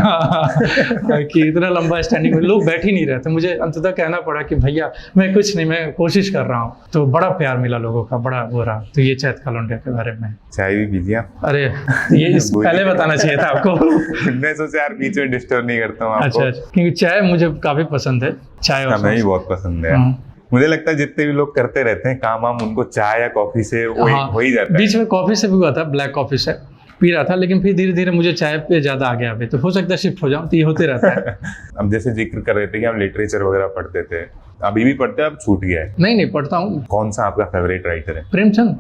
कि इतना लंबा स्टैंडिंग, लोग बैठ ही नहीं रहे थे। मुझे अंततः कहना पड़ा कि भैया मैं कुछ नहीं, मैं कोशिश कर रहा हूँ। तो बड़ा प्यार मिला लोगों का, बड़ा वो रहा। तो ये चैत का लौंडे के बारे में। चाय भी पीजिए। अरे ये पहले बताना चाहिए था आपको। मैं सोचा यार बीच में डिस्टर्ब नहीं करता हूँ आपको। अच्छा, क्योंकि चाय मुझे काफी पसंद है, चाय और हमें भी बहुत पसंद है। मुझे लगता है जितने भी लोग करते रहते हैं काम वाम, उनको चाय या कॉफी से हो ही जाता है। बीच में कॉफी से भी हुआ था, ब्लैक कॉफी से पी रहा था, लेकिन फिर धीरे धीरे मुझे चाय पे ज्यादा आ गया। अभी तो हो सकता है शिफ्ट हो जाऊं, तो ये होते रहता है। अब जैसे जिक्र कर रहे थे कि हम लिटरेचर वगैरह पढ़ते थे, अभी भी पढ़ते हैं, अब छूट गया है? नहीं पढ़ता हूँ। कौन सा आपका फेवरेट राइटर है? प्रेमचंद।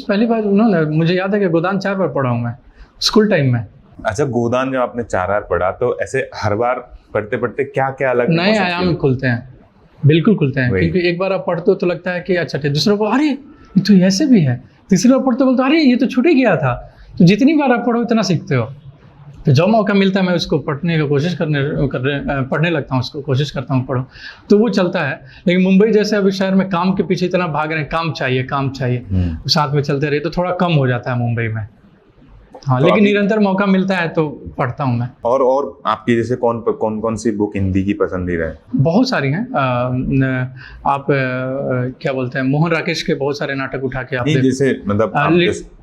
पहली बार उन्होंने, मुझे याद है कि गोदान 4 बार पढ़ा हूँ मैं स्कूल टाइम में। अच्छा, गोदान जब आपने 4 बार पढ़ा तो ऐसे हर बार पढ़ते पढ़ते क्या क्या अलग नए आयाम खुलते हैं? बिल्कुल खुलते हैं, क्योंकि एक बार आप पढ़ते हो तो लगता है कि अच्छा ठीक, दूसरे को अरे ये तो ऐसे भी है, तीसरी बार पढ़ते बोलते अरे ये तो छूट ही गया था। तो जितनी बार आप पढ़ो इतना सीखते हो। तो जब मौका मिलता है मैं उसको पढ़ने की कोशिश पढ़ने लगता हूँ, उसको कोशिश करता हूँ पढ़ो, तो वो चलता है। लेकिन मुंबई जैसे अभी शहर में काम के पीछे इतना भाग रहे हैं, काम चाहिए साथ में चलते रहे, तो थोड़ा कम हो जाता है मुंबई में। हाँ, तो लेकिन निरंतर मौका मिलता है तो पढ़ता हूँ मैं। और आपकी जैसे कौन सी बुक हिंदी की पसंदीदा है? बहुत सारी हैं। आप क्या बोलते हैं, मोहन राकेश के बहुत सारे नाटक उठा के आप जैसे मतलब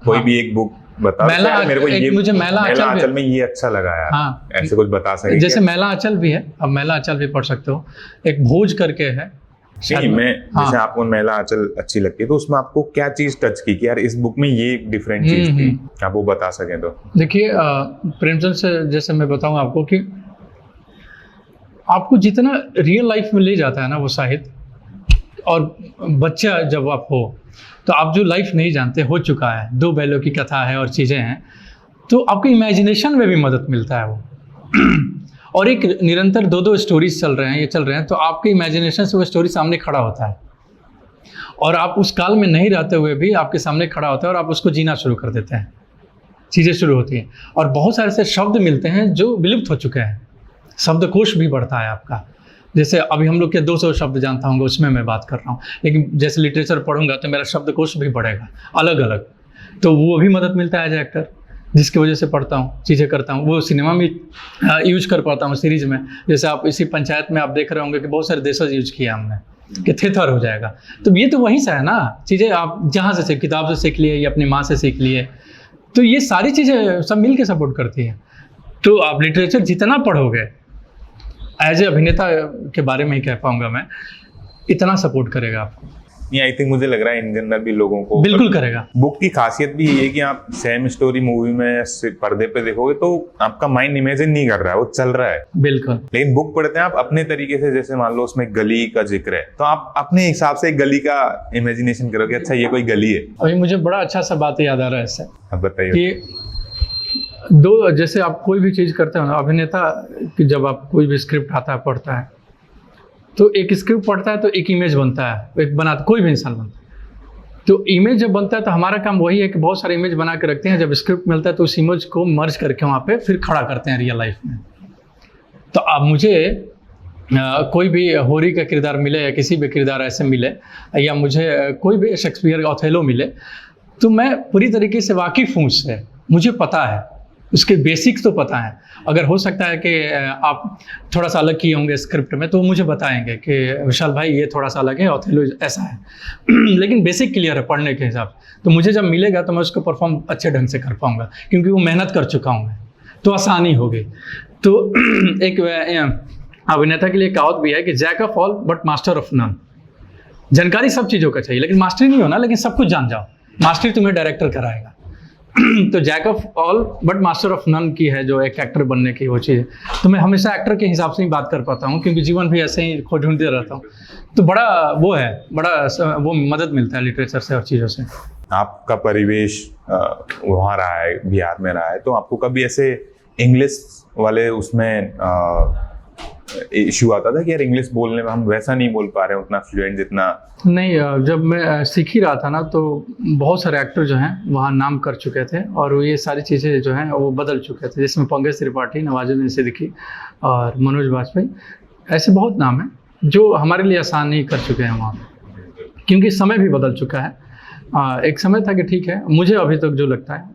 कोई भी एक बुक बता मेरे को। ये मुझे मैला आंचल में ये अच्छा लगा यार। हाँ, ऐसे कुछ बता सकते? जैसे मैला आंचल भी है, अब मैला आंचल भी पढ़ सकते हो। एक भोज करके है। जैसे आपको मैला आंचल अच्छी लगती है तो उसमें आपको क्या चीज टच की कि यार इस बुक में ये डिफरेंट चीज थी, आप वो बता सकें तो? देखिए प्रेमचंद से जैसे मैं बताऊं आपको कि आपको जितना रियल लाइफ में ले जाता है ना वो साहित्य, और बच्चा जब आप हो तो आप जो लाइफ नहीं जानते, हो चुका है, 2 बैलों की कथा है और चीज़ें हैं, तो आपको इमेजिनेशन में भी मदद मिलता है वो। और एक निरंतर 2 स्टोरीज चल रहे हैं, तो आपके इमेजिनेशन से वो स्टोरी सामने खड़ा होता है और आप उस काल में नहीं रहते हुए भी आपके सामने खड़ा होता है और आप उसको जीना शुरू कर देते हैं, चीज़ें शुरू होती हैं। और बहुत सारे ऐसे शब्द मिलते हैं जो विलुप्त हो चुके हैं, शब्दकोश भी बढ़ता है आपका। जैसे अभी हम लोग के 200 शब्द जानता हूँ उसमें मैं बात कर रहा हूँ, लेकिन जैसे लिटरेचर पढ़ूंगा तो मेरा शब्दकोश भी बढ़ेगा अलग अलग, तो वो भी मदद मिलता है एज एक्टर, जिसकी वजह से पढ़ता हूँ, चीज़ें करता हूँ, वो सिनेमा में यूज कर पाता हूँ सीरीज में। जैसे आप इसी पंचायत में आप देख रहे होंगे कि बहुत सारे देशज यूज किया हमने कि थेथर हो जाएगा, तो ये तो वहीं से है ना चीज़ें, आप जहाँ से किताब से सीख लिए या अपनी माँ से सीख लिए, तो ये सारी चीज़ें सब मिल के सपोर्ट करती हैं। तो आप लिटरेचर जितना पढ़ोगे, एज ए अभिनेता के बारे में ही कह पाऊंगा मैं, इतना सपोर्ट करेगा आपको। ये आई थिंक मुझे लग रहा है इन जनरल भी लोगों को बिल्कुल करेगा। बुक की खासियत भी ये है कि आप सेम स्टोरी मूवी में पर्दे पे देखोगे तो आपका माइंड इमेजिन नहीं कर रहा है, वो चल रहा है। बिल्कुल। लेकिन बुक पढ़ते हैं आप अपने तरीके से, जैसे मान लो उसमें गली का जिक्र है तो आप अपने हिसाब से एक गली का इमेजिनेशन करोगे, अच्छा ये कोई गली है। अभी मुझे बड़ा अच्छा सा बात याद आ रहा है इससे, आप बताइए। कि दो, जैसे आप कोई भी चीज़ करते हो ना, अभिनेता कि जब आप कोई भी स्क्रिप्ट आता है पढ़ता है, तो एक स्क्रिप्ट पढ़ता है तो एक इमेज बनता है, एक बनाता, कोई भी इंसान बनता है, तो इमेज जब बनता है तो हमारा काम वही है कि बहुत सारे इमेज बना के रखते हैं, जब स्क्रिप्ट मिलता है तो उस इमेज को मर्ज करके वहाँ पे फिर खड़ा करते हैं रियल लाइफ में। तो अब मुझे कोई भी होरी का किरदार मिले या किसी भी किरदार ऐसे मिले, या मुझे कोई भी शेक्सपियर का ओथेलो मिले, तो मैं पूरी तरीके से वाकिफ़ हूँ उससे, मुझे पता है, उसके बेसिक्स तो पता है। अगर हो सकता है कि आप थोड़ा सा अलग किए होंगे स्क्रिप्ट में, तो मुझे बताएंगे कि विशाल भाई ये थोड़ा सा अलग है, ओथेलो ऐसा है लेकिन बेसिक क्लियर है पढ़ने के हिसाब से। तो मुझे जब मिलेगा तो मैं उसको परफॉर्म अच्छे ढंग से कर पाऊंगा, क्योंकि वो मेहनत कर चुका हूँ मैं, तो आसानी होगी। तो एक अभिनेता के लिए कहावत भी है कि jack of all but master of none. जानकारी सब चीज़ों का चाहिए, लेकिन मास्टरी नहीं होना, लेकिन सब कुछ जान जाओ, मास्टरी तुम्हें डायरेक्टर कराएगा। तो jack of all but master of none की है जो एक एक्टर बनने की वो चीज़। तो मैं हमेशा एक्टर के हिसाब से ही बात कर पाता हूँ, क्योंकि जीवन भी ऐसे ही खोज ढूंढते रहता हूँ। तो बड़ा वो है, बड़ा वो मदद मिलता है लिटरेचर से और चीज़ों से। आपका परिवेश वहाँ रहा है, बिहार में रहा है, तो आपको कभी ऐसे इंग्लिश वाले उसमें इशू आता था कि यार इंग्लिश बोलने में हम वैसा नहीं बोल पा रहे हैं उतना फ्लुएंट जितना? नहीं, जब मैं सीख ही रहा था ना, तो बहुत सारे एक्टर जो हैं वहाँ नाम कर चुके थे, और ये सारी चीज़ें जो हैं वो बदल चुके थे, जिसमें पंकज त्रिपाठी, नवाजुद्दीन सिद्दीकी और मनोज बाजपेयी, ऐसे बहुत नाम हैं जो हमारे लिए आसान नहीं कर चुके हैं वहाँ पे, क्योंकि समय भी बदल चुका है। एक समय था कि ठीक है, मुझे अभी तक जो लगता है,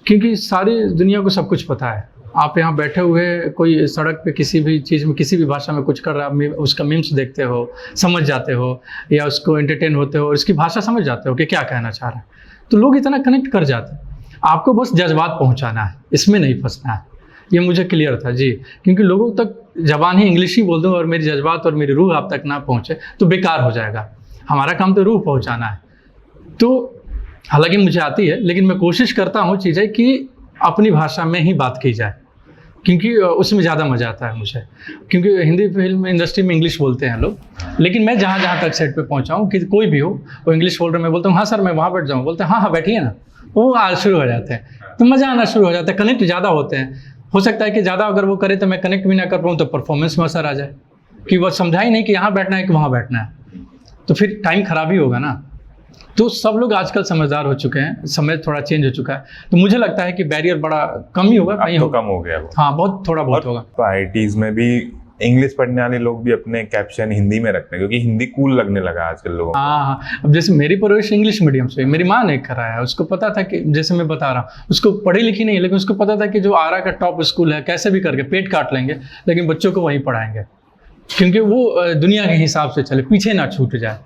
क्योंकि सारी दुनिया को सब कुछ पता है। आप यहाँ बैठे हुए कोई सड़क पे किसी भी चीज़ में, किसी भी भाषा में कुछ कर रहा है, उसका मीम्स देखते हो, समझ जाते हो, या उसको एंटरटेन होते हो और उसकी भाषा समझ जाते हो कि क्या कहना चाह रहा है, तो लोग इतना कनेक्ट कर जाते हैं। आपको बस जज्बात पहुँचाना है, इसमें नहीं फंसना है। ये मुझे क्लियर था जी, क्योंकि लोगों तक जबान ही इंग्लिश ही बोल दूँ और मेरी जज्बात और मेरी रूह आप तक ना पहुँचे तो बेकार हो जाएगा। हमारा काम तो रूह पहुँचाना है। तो हालांकि मुझे आती है, लेकिन मैं कोशिश करता हूँ चीज़ें कि अपनी भाषा में ही बात की जाए, क्योंकि उसमें ज़्यादा मज़ा आता है मुझे। क्योंकि हिंदी फिल्म इंडस्ट्री में इंग्लिश बोलते हैं लोग, लेकिन मैं जहाँ जहाँ तक सेट पे पहुँचा हूँ कि कोई भी हो वो इंग्लिश बोल रहे, मैं बोलता हूँ हाँ सर मैं वहाँ बैठ जाऊँ, बोलते हैं हाँ हाँ बैठिए ना, वो आज शुरू हो जाते हैं, तो मज़ा आना शुरू हो जाता है, कनेक्ट ज़्यादा होते हैं। हो सकता है कि ज़्यादा अगर वो करे तो मैं कनेक्ट भी ना कर पाऊँ, तो परफॉर्मेंस में असर आ जाए कि वो समझा ही नहीं कि यहाँ बैठना है कि वहाँ बैठना है, तो फिर टाइम खराब ही होगा ना। तो सब लोग आजकल समझदार हो चुके हैं, समय थोड़ा चेंज हो चुका है, तो मुझे लगता है कि बैरियर बड़ा कम ही होगा, कहीं तो कम हो गया वो। हाँ बहुत थोड़ा बहुत होगा। तो आईटीज में भी इंग्लिश पढ़ने वाले लोग भी अपने कैप्शन हिंदी में रखते हैं, क्योंकि हिंदी कूल लगने लगा आजकल लोगों को। हाँ, अब जैसे मेरी परवरिश इंग्लिश मीडियम से, मेरी माँ ने कराया है, उसको पता था कि, जैसे मैं बता रहा हूँ, उसको पढ़ी लिखी नहीं, लेकिन उसको पता था कि जो आरा का टॉप स्कूल है, कैसे भी करके पेट काट लेंगे, लेकिन बच्चों को वहीं पढ़ाएंगे, क्योंकि वो दुनिया के हिसाब से चले, पीछे ना छूट जाए।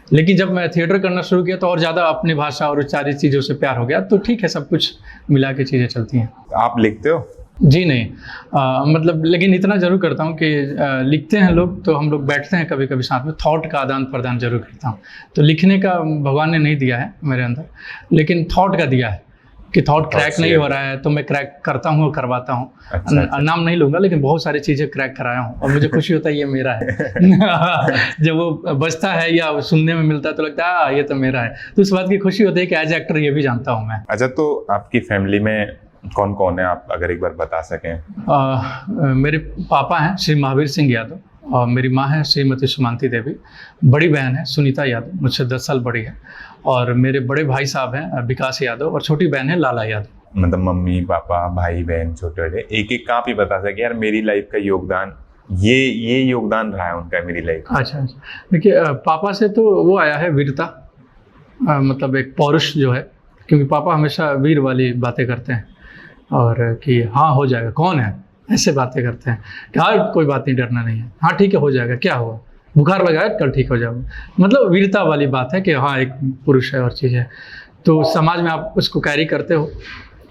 लेकिन जब मैं थिएटर करना शुरू किया तो और ज़्यादा अपनी भाषा और सारी चीज़ों से प्यार हो गया, तो ठीक है, सब कुछ मिला के चीज़ें चलती हैं। आप लिखते हो? जी नहीं, मतलब लेकिन इतना ज़रूर करता हूँ कि लिखते हैं लोग तो हम लोग बैठते हैं कभी कभी साथ में, थॉट का आदान प्रदान जरूर करता हूँ। तो लिखने का भगवान ने नहीं दिया है मेरे अंदर, लेकिन थॉट का दिया है कि थॉट क्रैक नहीं हो रहा है तो मैं क्रैक करता हूँ और करवाता हूँ। अच्छा। नाम नहीं लूँगा, लेकिन बहुत सारी चीज़ें क्रैक कराया हूँ और मुझे खुशी होता है ये मेरा है जब वो बजता है या सुनने में मिलता है तो लगता है ये तो मेरा है, तो इस बात की खुशी होती है कि एज एक्टर ये भी जानता हूँ मैं। अच्छा, तो आपकी फैमिली में कौन कौन है, आप अगर एक बार बता सकें? मेरे पापा हैं श्री महावीर सिंह यादव, और मेरी माँ है श्रीमती सुमांती देवी, बड़ी बहन है सुनीता यादव, मुझसे 10 साल बड़ी है, और मेरे बड़े भाई साहब हैं विकास यादव, और छोटी बहन है लाला यादव। मतलब मम्मी पापा भाई बहन छोटे बड़े एक एक का आप ही बता सके यार मेरी लाइफ का योगदान ये योगदान रहा है उनका मेरी लाइफ। अच्छा अच्छा, देखिए पापा से तो वो आया है वीरता, मतलब एक पौरुष जो है, क्योंकि पापा हमेशा वीर वाली बातें करते हैं और कि हाँ हो जाएगा, कौन है, ऐसे बातें करते हैं कि हाँ कोई बात नहीं, डरना नहीं है, हाँ ठीक है हो जाएगा, क्या हुआ, बुखार लगा है कल ठीक हो जाएगा, मतलब वीरता वाली बात है कि हाँ एक पुरुष है और चीज़ है। तो समाज में आप उसको कैरी करते हो,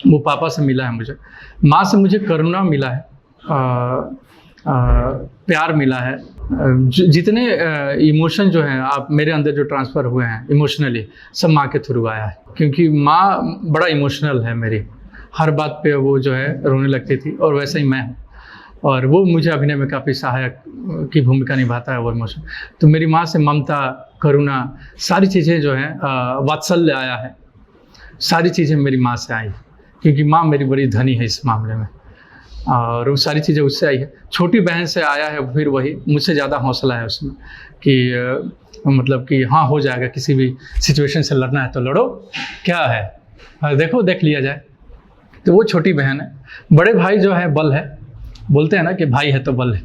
वो पापा से मिला है मुझे। माँ से मुझे करुणा मिला है, प्यार मिला है, जितने इमोशन जो हैं आप मेरे अंदर जो ट्रांसफ़र हुए हैं इमोशनली, सब माँ के थ्रू आया है, क्योंकि माँ बड़ा इमोशनल है मेरी, हर बात पे वो जो है रोने लगती थी, और वैसे ही मैं हूँ, और वो मुझे अभिनय में काफ़ी सहायक की भूमिका निभाता है वो इमोशन। तो मेरी माँ से ममता, करुणा, सारी चीज़ें जो हैं, वात्सल्य आया है, सारी चीज़ें मेरी माँ से आई, क्योंकि माँ मेरी बड़ी धनी है इस मामले में, और वो सारी चीज़ें उससे आई है। छोटी बहन से आया है फिर वही, मुझसे ज़्यादा हौसला है उसमें कि मतलब कि हाँ हो जाएगा, किसी भी सिचुएशन से लड़ना है तो लड़ो, क्या है देखो देख लिया जाए। तो वो छोटी बहन है। बड़े भाई जो है बल है, बोलते हैं ना कि भाई है तो बल है,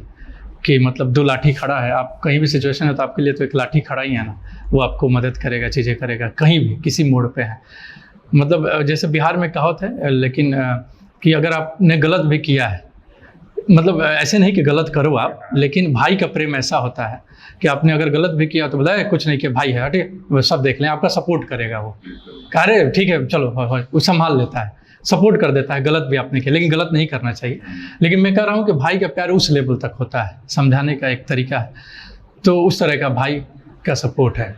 कि मतलब दो लाठी खड़ा है, आप कहीं भी सिचुएशन है तो आपके लिए तो एक लाठी खड़ा ही है ना, वो आपको मदद करेगा, चीज़ें करेगा, कहीं भी किसी मोड़ पे है। मतलब जैसे बिहार में कहावत है, लेकिन कि अगर आपने गलत भी किया है, मतलब ऐसे नहीं कि गलत करो आप, लेकिन भाई का प्रेम ऐसा होता है कि आपने अगर गलत भी किया तो बोला कुछ नहीं किया, भाई है हटे, वो सब देख लें, आपका सपोर्ट करेगा, वो कह रहे ठीक है चलो, वो संभाल लेता है, सपोर्ट कर देता है, गलत भी आपने किया, लेकिन गलत नहीं करना चाहिए। लेकिन मैं कह रहा हूँ कि भाई का प्यार उस लेवल तक होता है, समझाने का एक तरीका है, तो उस तरह का भाई का सपोर्ट है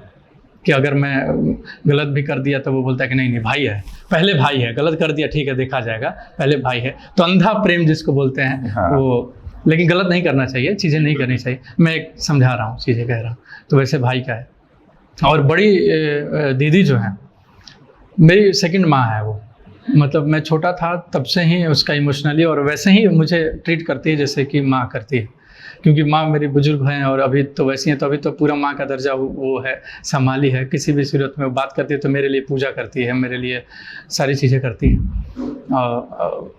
कि अगर मैं गलत भी कर दिया तो वो बोलता है कि नहीं नहीं भाई है, पहले भाई है, गलत कर दिया ठीक है देखा जाएगा, पहले भाई है। तो अंधा प्रेम जिसको बोलते हैं, हाँ। वो लेकिन गलत नहीं करना चाहिए, चीज़ें नहीं करनी चाहिए, मैं एक समझा रहा हूँ, चीज़ें कह रहा हूँ, तो वैसे भाई का है। और बड़ी दीदी जो है मेरी सेकंड माँ है, वो मतलब मैं छोटा था तब से ही उसका इमोशनली और वैसे ही मुझे ट्रीट करती है जैसे कि माँ करती है, क्योंकि माँ मेरी बुजुर्ग हैं और अभी तो वैसी हैं, तो अभी तो पूरा माँ का दर्जा वो है, संभाली है, किसी भी सूरत में वो बात करती है तो मेरे लिए पूजा करती है, मेरे लिए सारी चीज़ें करती है।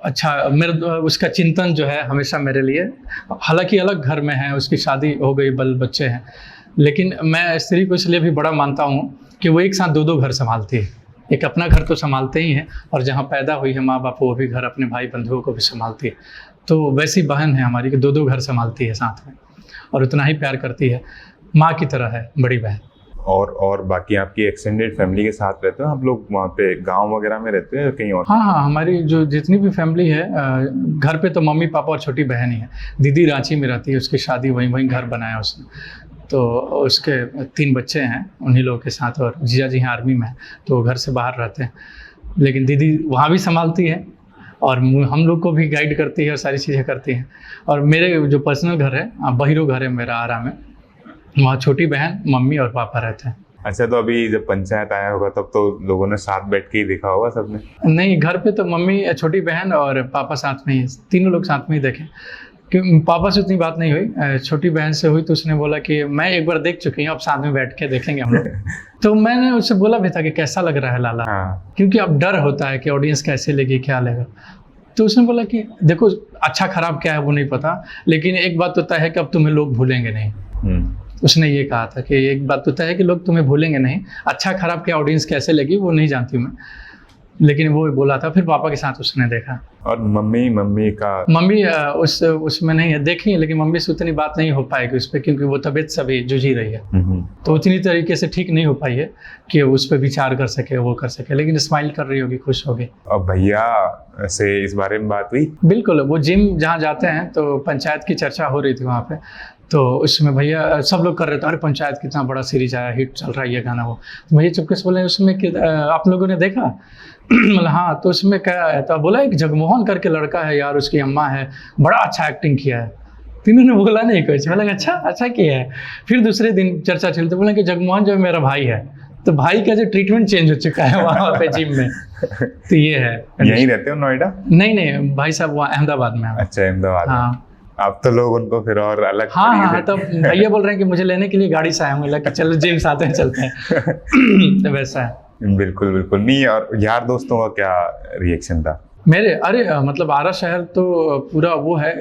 अच्छा, मेरा उसका चिंतन जो है हमेशा मेरे लिए, हालांकि अलग घर में है, उसकी शादी हो गई, बच्चे हैं, लेकिन मैं स्त्री को इसलिए भी बड़ा मानता हूँ कि वो एक साथ दो घर संभालती है, एक अपना घर तो संभालते ही हैं और जहाँ पैदा हुई है माँ बाप वो भी घर, अपने भाई बंधुओं को भी संभालती है। तो वैसी बहन है हमारी कि दो घर संभालती है साथ में और उतना ही प्यार करती है, माँ की तरह है बड़ी बहन। और बाकी आपकी एक्सटेंडेड फैमिली के साथ रहते हो आप लोग, वहाँ पे गांव वगैरह में रहते हैं या कहीं और? हाँ, हमारी जो जितनी भी फैमिली है, घर पे तो मम्मी पापा और छोटी बहन ही है। दीदी रांची में रहती है, उसकी शादी वहीं घर बनाया उसने, तो उसके 3 बच्चे हैं उन्हीं लोगों के साथ, और जीजा जी हैं आर्मी में, तो घर से बाहर रहते हैं, लेकिन दीदी वहाँ भी संभालती है और हम लोग को भी गाइड करती है और सारी चीज़ें करती हैं। और मेरे जो पर्सनल घर है, बहिरो घर है मेरा आरा में, वहाँ छोटी बहन, मम्मी और पापा रहते हैं। अच्छा, तो अभी जब पंचायत आया होगा तब तो लोगों ने साथ बैठ के ही देखा होगा सबने? नहीं, घर पे तो मम्मी, छोटी बहन और पापा साथ में ही, तीनों लोग साथ में ही देखे, क्योंकि पापा से उतनी बात नहीं हुई, छोटी बहन से हुई, तो उसने बोला कि मैं एक बार देख चुकी हूँ, अब साथ में बैठ के देखेंगे हम लोग। तो मैंने उससे बोला भी था कि कैसा लग रहा है लाला, हाँ। क्योंकि अब डर होता है कि ऑडियंस कैसे लेगी, क्या लेगा। तो उसने बोला कि देखो अच्छा खराब क्या है वो नहीं पता, लेकिन एक बात तो तय है कि अब तुम्हें लोग भूलेंगे नहीं। उसने ये कहा था कि एक बात तो तय है कि लोग तुम्हें भूलेंगे नहीं, अच्छा खराब क्या ऑडियंस कैसे लगी वो नहीं जानती मैं, लेकिन वो बोला था। फिर पापा के साथ उसने देखा। और मम्मी उसमें नहीं है, देखी, लेकिन मम्मी से उतनी बात नहीं हो पाएगी उस पर, क्योंकि वो तबीयत से भी जूझ ही रही है, तो उतनी तरीके से ठीक नहीं हो पाई है कि उस पर विचार कर सके, वो कर सके, लेकिन स्माइल कर रही होगी, खुश होगी। और भैया से इस बारे में बात हुई? बिल्कुल, वो जिम जहाँ जाते हैं तो पंचायत की चर्चा हो रही थी वहाँ पे, तो उसमें भैया सब लोग कर रहे थे, अरे पंचायत कितना बड़ा सीरीज आया, हिट चल रहा है ये गाना, वो तो भैया चुपके से बोले उसमें कि आप लोगों ने देखा? मतलब हाँ, तो उसमें क्या है, तो बोला एक जगमोहन करके लड़का है यार, उसकी अम्मा है, बड़ा अच्छा एक्टिंग किया है। तीनों ने बोला नहीं कुछ, बोला अच्छा किया है। फिर दूसरे दिन चर्चा चली तो बोला कि जगमोहन जो मेरा भाई है, तो भाई का जो ट्रीटमेंट चेंज हो चुका है वहाँ पे जिम में। तो ये है। यहीं रहते हो नोएडा? नहीं, भाई साहब वहाँ अहमदाबाद में। अच्छा, अहमदाबाद। हाँ, अब तो लोग उनको फिर और अलग। हाँ, तो भैया बोल रहे हैं कि मुझे लेने के लिए गाड़ी से आए होंगे, लगा चलो जिम साथ में चलते हैं। तो वैसा है। बिल्कुल नहीं। और यार दोस्तों का क्या रिएक्शन था? मेरे अरे मतलब आरा शहर तो पूरा वो है,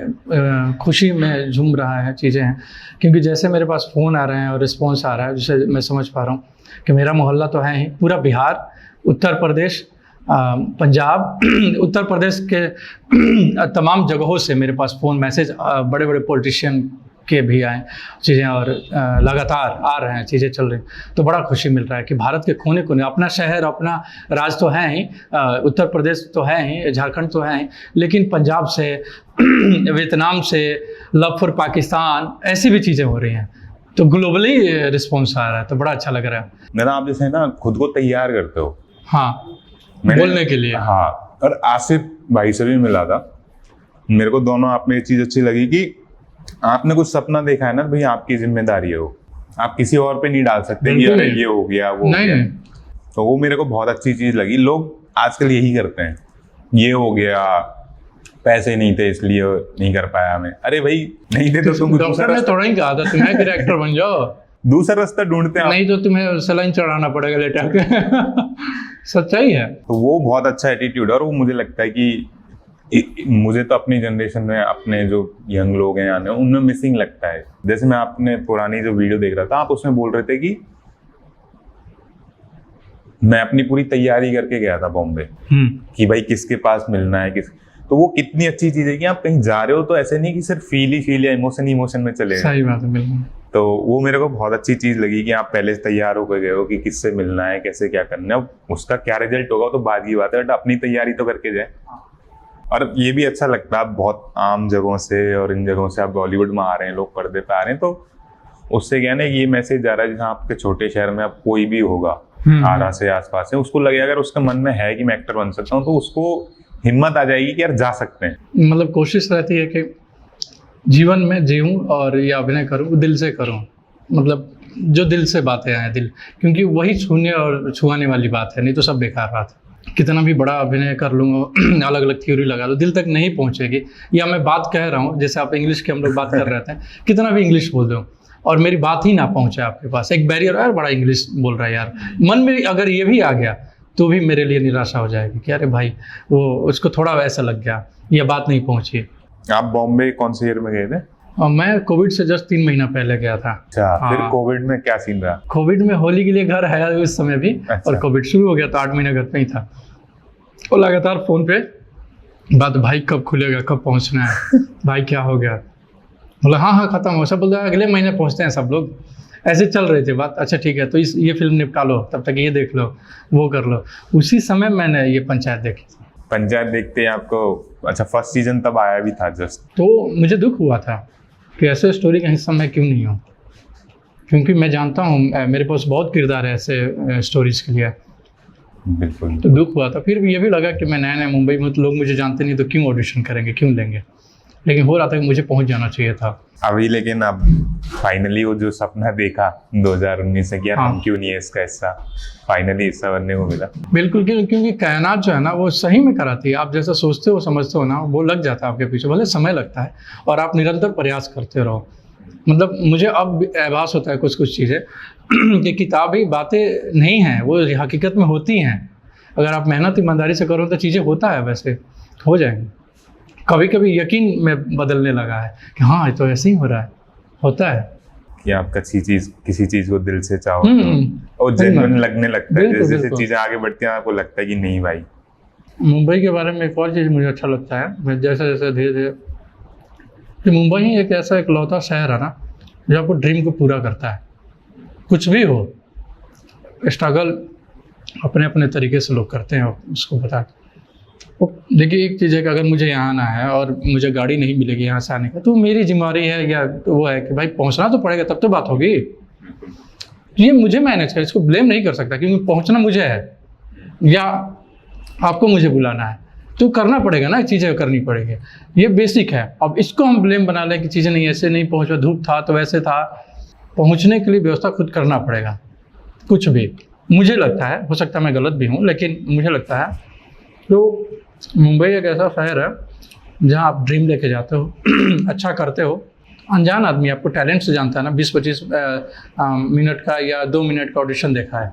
खुशी में झूम रहा है, चीज़ें हैं। क्योंकि जैसे मेरे पास फ़ोन आ रहे हैं और रिस्पॉन्स आ रहा है, जिससे मैं समझ पा रहा हूँ कि मेरा मोहल्ला तो है ही, पूरा बिहार, उत्तर प्रदेश, पंजाब उत्तर प्रदेश के तमाम जगहों से मेरे पास फ़ोन मैसेज, बड़े बड़े पॉलिटिशियन के भी आए चीज़ें, और लगातार आ रहे हैं, चीज़ें चल रही हैं। तो बड़ा खुशी मिल रहा है कि भारत के कोने कोने, अपना शहर, अपना राज्य तो है ही, उत्तर प्रदेश तो है ही, झारखंड तो है ही, लेकिन पंजाब से वियतनाम से, लव फॉर पाकिस्तान, ऐसी भी चीज़ें हो रही हैं। तो ग्लोबली रिस्पॉन्स आ रहा है, तो बड़ा अच्छा लग रहा है। मेरा, आप जैसे ना खुद को तैयार करते हो हाँ, बोलने के लिए। हाँ, और आसिफ भाई से भी मिला था, मेरे को दोनों आप में एक चीज़ अच्छी लगी कि आपने कुछ सपना देखा है ना भाई, आपकी जिम्मेदारी है वो, आप किसी और पे नहीं डाल सकते कि अरे ये हो गया वो नहीं, हो गया। तो वो मेरे को बहुत अच्छी चीज लगी। लोग आजकल यही करते हैं, ये हो गया, पैसे नहीं थे इसलिए नहीं कर पाया मैं। अरे भाई नहीं थे तो तुम डॉक्टर ने थोड़ा ही कहा था तुम्हें कि एक्टर बन जाओ, दूसरा रास्ता ढूंढते हैं, नहीं तो तुम्हें सलाइन चढ़ाना पड़ेगा लेटा के। सच्चाई है। तो वो बहुत अच्छा एटीट्यूड है, और वो मुझे लगता है कि मुझे तो अपनी जनरेशन में, अपने जो यंग लोग हैं आने, उनमें मिसिंग लगता है। जैसे मैं आपने पुरानी जो वीडियो देख रहा था, आप उसमें बोल रहे थे कि मैं अपनी पूरी तैयारी करके गया था बॉम्बे कि भाई किसके पास मिलना है, किस, तो वो कितनी अच्छी चीज है कि आप कहीं जा रहे हो तो ऐसे नहीं कि सिर्फ फील या इमोशन में चले। सही बात है, बिल्कुल। तो वो मेरे को बहुत अच्छी चीज लगी कि आप पहले से तैयार होकर गए हो कि किससे मिलना है, कैसे क्या करना है, उसका क्या रिजल्ट होगा तो बाद की बात है, बट अपनी तैयारी तो करके जाए। और ये भी अच्छा लगता है, आप बहुत आम जगहों से और इन जगहों से आप बॉलीवुड में आ रहे हैं, लोग पर्दे पे आ रहे हैं, तो उससे क्या है ना, ये मैसेज जा रहा है जहाँ आपके छोटे शहर में आप कोई भी होगा आरा से आसपास है, उसको लगे अगर उसका मन में है कि मैं एक्टर बन सकता हूँ, तो उसको हिम्मत आ जाएगी कि यार जा सकते हैं। मतलब कोशिश रहती है कि जीवन में जीऊँ और ये अभिनय करूँ, दिल से करूँ, मतलब जो दिल से बातें आए दिल, क्योंकि वही छूने और छुआने वाली बात है, नहीं तो सब बेकार बात है। कितना भी बड़ा अभिनय कर लूँगा, अलग अलग थ्योरी लगा लो, दिल तक नहीं पहुँचेगी। या मैं बात कह रहा हूँ, जैसे आप इंग्लिश की हम लोग बात कर रहे थे, कितना भी इंग्लिश बोल दो और मेरी बात ही ना पहुँचे आपके पास, एक बैरियर, यार बड़ा इंग्लिश बोल रहा है यार, मन में अगर ये भी आ गया तो भी मेरे लिए निराशा हो जाएगी कि अरे भाई वो उसको थोड़ा वैसा लग गया, ये बात नहीं पहुँची। आप बॉम्बे कौन से ईयर में गए थे? मैं कोविड से जस्ट 3 महीना पहले गया था। अच्छा, फिर कोविड में क्या सीन रहा? कोविड में होली के लिए घर आया उस समय भी। अच्छा। और कोविड शुरू हो गया तो 8 महीने घर पे ही था, और लगातार फोन पे बात, भाई कब खुलेगा, कब पहुंचना है, भाई क्या हो गया, बोला हाँ खत्म हो, सब बोल रहा अगले महीने पहुंचते हैं सब लोग, ऐसे चल रहे थे बात। अच्छा ठीक है, तो ये फिल्म निपटा लो, तब तक ये देख लो, वो कर लो। उसी समय मैंने ये पंचायत देखी। पंचायत देखते हैं आपको? अच्छा, फर्स्ट सीजन तब आया भी था जस्ट, तो मुझे दुख हुआ था कि ऐसे स्टोरी का हिस्सा मैं क्यों नहीं हूँ, क्योंकि मैं जानता हूँ मेरे पास बहुत किरदार है ऐसे स्टोरीज के लिए। बिल्कुल, तो दुख हुआ था। फिर भी ये भी लगा कि मैं नया मुंबई में, तो लोग मुझे जानते नहीं, तो क्यों ऑडिशन करेंगे, क्यों लेंगे, लेकिन हो रहा था कि मुझे पहुंच जाना चाहिए था अभी। लेकिन अब फाइनली वो जो सपना देखा 2019 से कि यार हम क्यों नहीं है इसका हिस्सा, फाइनली हिस्सा बनने को मिला। बिल्कुल, क्योंकि कायनात जो है ना वो सही में कराती है। आप जैसा सोचते हो समझते हो ना, वो लग जाता है आपके पीछे, भले समय लगता है, और आप निरंतर प्रयास करते रहो। मतलब मुझे अब एहसास होता है कुछ कुछ चीज़ें कि किताबी बातें नहीं हैं, वो हकीकत में होती हैं। अगर आप मेहनत ईमानदारी से करो तो चीज़ें होता है, वैसे हो जाएंगी। कभी कभी यकीन में बदलने लगा है कि हाँ ये तो ऐसे ही हो रहा है, होता है कि आप किसी चीज़ को दिल से चाहो और जेन्युइन लगने लगता है। जैसे जैसे चीज़ें आगे बढ़ती हैं आपको लगता है कि नहीं भाई। मुंबई के बारे में एक और चीज़ मुझे अच्छा लगता है, जैसे जैसे धीरे धीरे कि मुंबई ही एक ऐसा इकलौता शहर है ना जो आपको ड्रीम को पूरा करता है। कुछ भी हो, स्ट्रगल अपने अपने तरीके से लोग करते हैं, उसको पता है। देखिए एक चीज़ है कि अगर मुझे यहाँ आना है और मुझे गाड़ी नहीं मिलेगी यहाँ से आने का, तो मेरी जिम्मेदारी है या तो वो है कि भाई पहुँचना तो पड़ेगा, तब तो बात होगी। ये मुझे मैनेज कर, इसको ब्लेम नहीं कर सकता, क्योंकि पहुँचना मुझे है या आपको मुझे बुलाना है, तो करना पड़ेगा ना, चीज़ें करनी पड़ेगी, ये बेसिक है। अब इसको हम ब्लेम बना लें कि चीज़ें नहीं ऐसे नहीं पहुँचा, धूप था तो वैसे था। पहुँचने के लिए व्यवस्था खुद करना पड़ेगा, कुछ भी मुझे लगता है, हो सकता है मैं गलत भी हूँ, लेकिन मुझे लगता है तो मुंबई एक ऐसा शहर है जहाँ आप ड्रीम लेके जाते हो, अच्छा करते हो, अनजान आदमी आपको टैलेंट से जानता है ना। 20-25 मिनट का या 2 मिनट का ऑडिशन देखा है,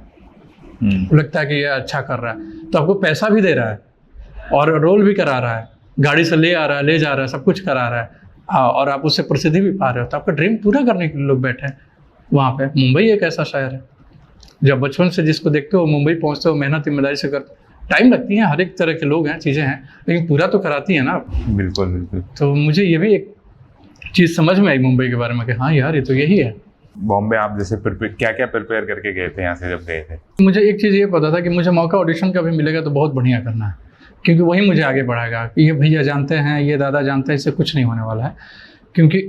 लगता है कि ये अच्छा कर रहा है, तो आपको पैसा भी दे रहा है, और रोल भी करा रहा है, गाड़ी से ले आ रहा है, ले जा रहा है, सब कुछ करा रहा है। हाँ, और आप उससे प्रसिद्धि भी पा रहे हो, तो आपका ड्रीम पूरा करने के लिए लोग बैठे हैं वहाँ पे। मुंबई एक ऐसा शहर है, जब बचपन से जिसको देखते हो मुंबई पहुँचते हो, मेहनत ईमानदारी से करते, टाइम लगती है, हर एक तरह के लोग हैं, चीज़ें हैं, लेकिन पूरा तो कराती है ना आप। बिल्कुल बिल्कुल। तो मुझे ये भी एक चीज़ समझ में आई मुंबई के बारे में कि हाँ यार, ये तो यही है। बॉम्बे आप जैसे क्या क्या प्रिपेयर करके गए थे यहाँ से जब गए थे? मुझे एक चीज़ ये पता था कि मुझे मौका ऑडिशन का भी मिलेगा तो बहुत बढ़िया करना है, क्योंकि वही मुझे आगे बढ़ाएगा। ये भैया जानते हैं, ये दादा जानते हैं, इससे कुछ नहीं होने वाला है, क्योंकि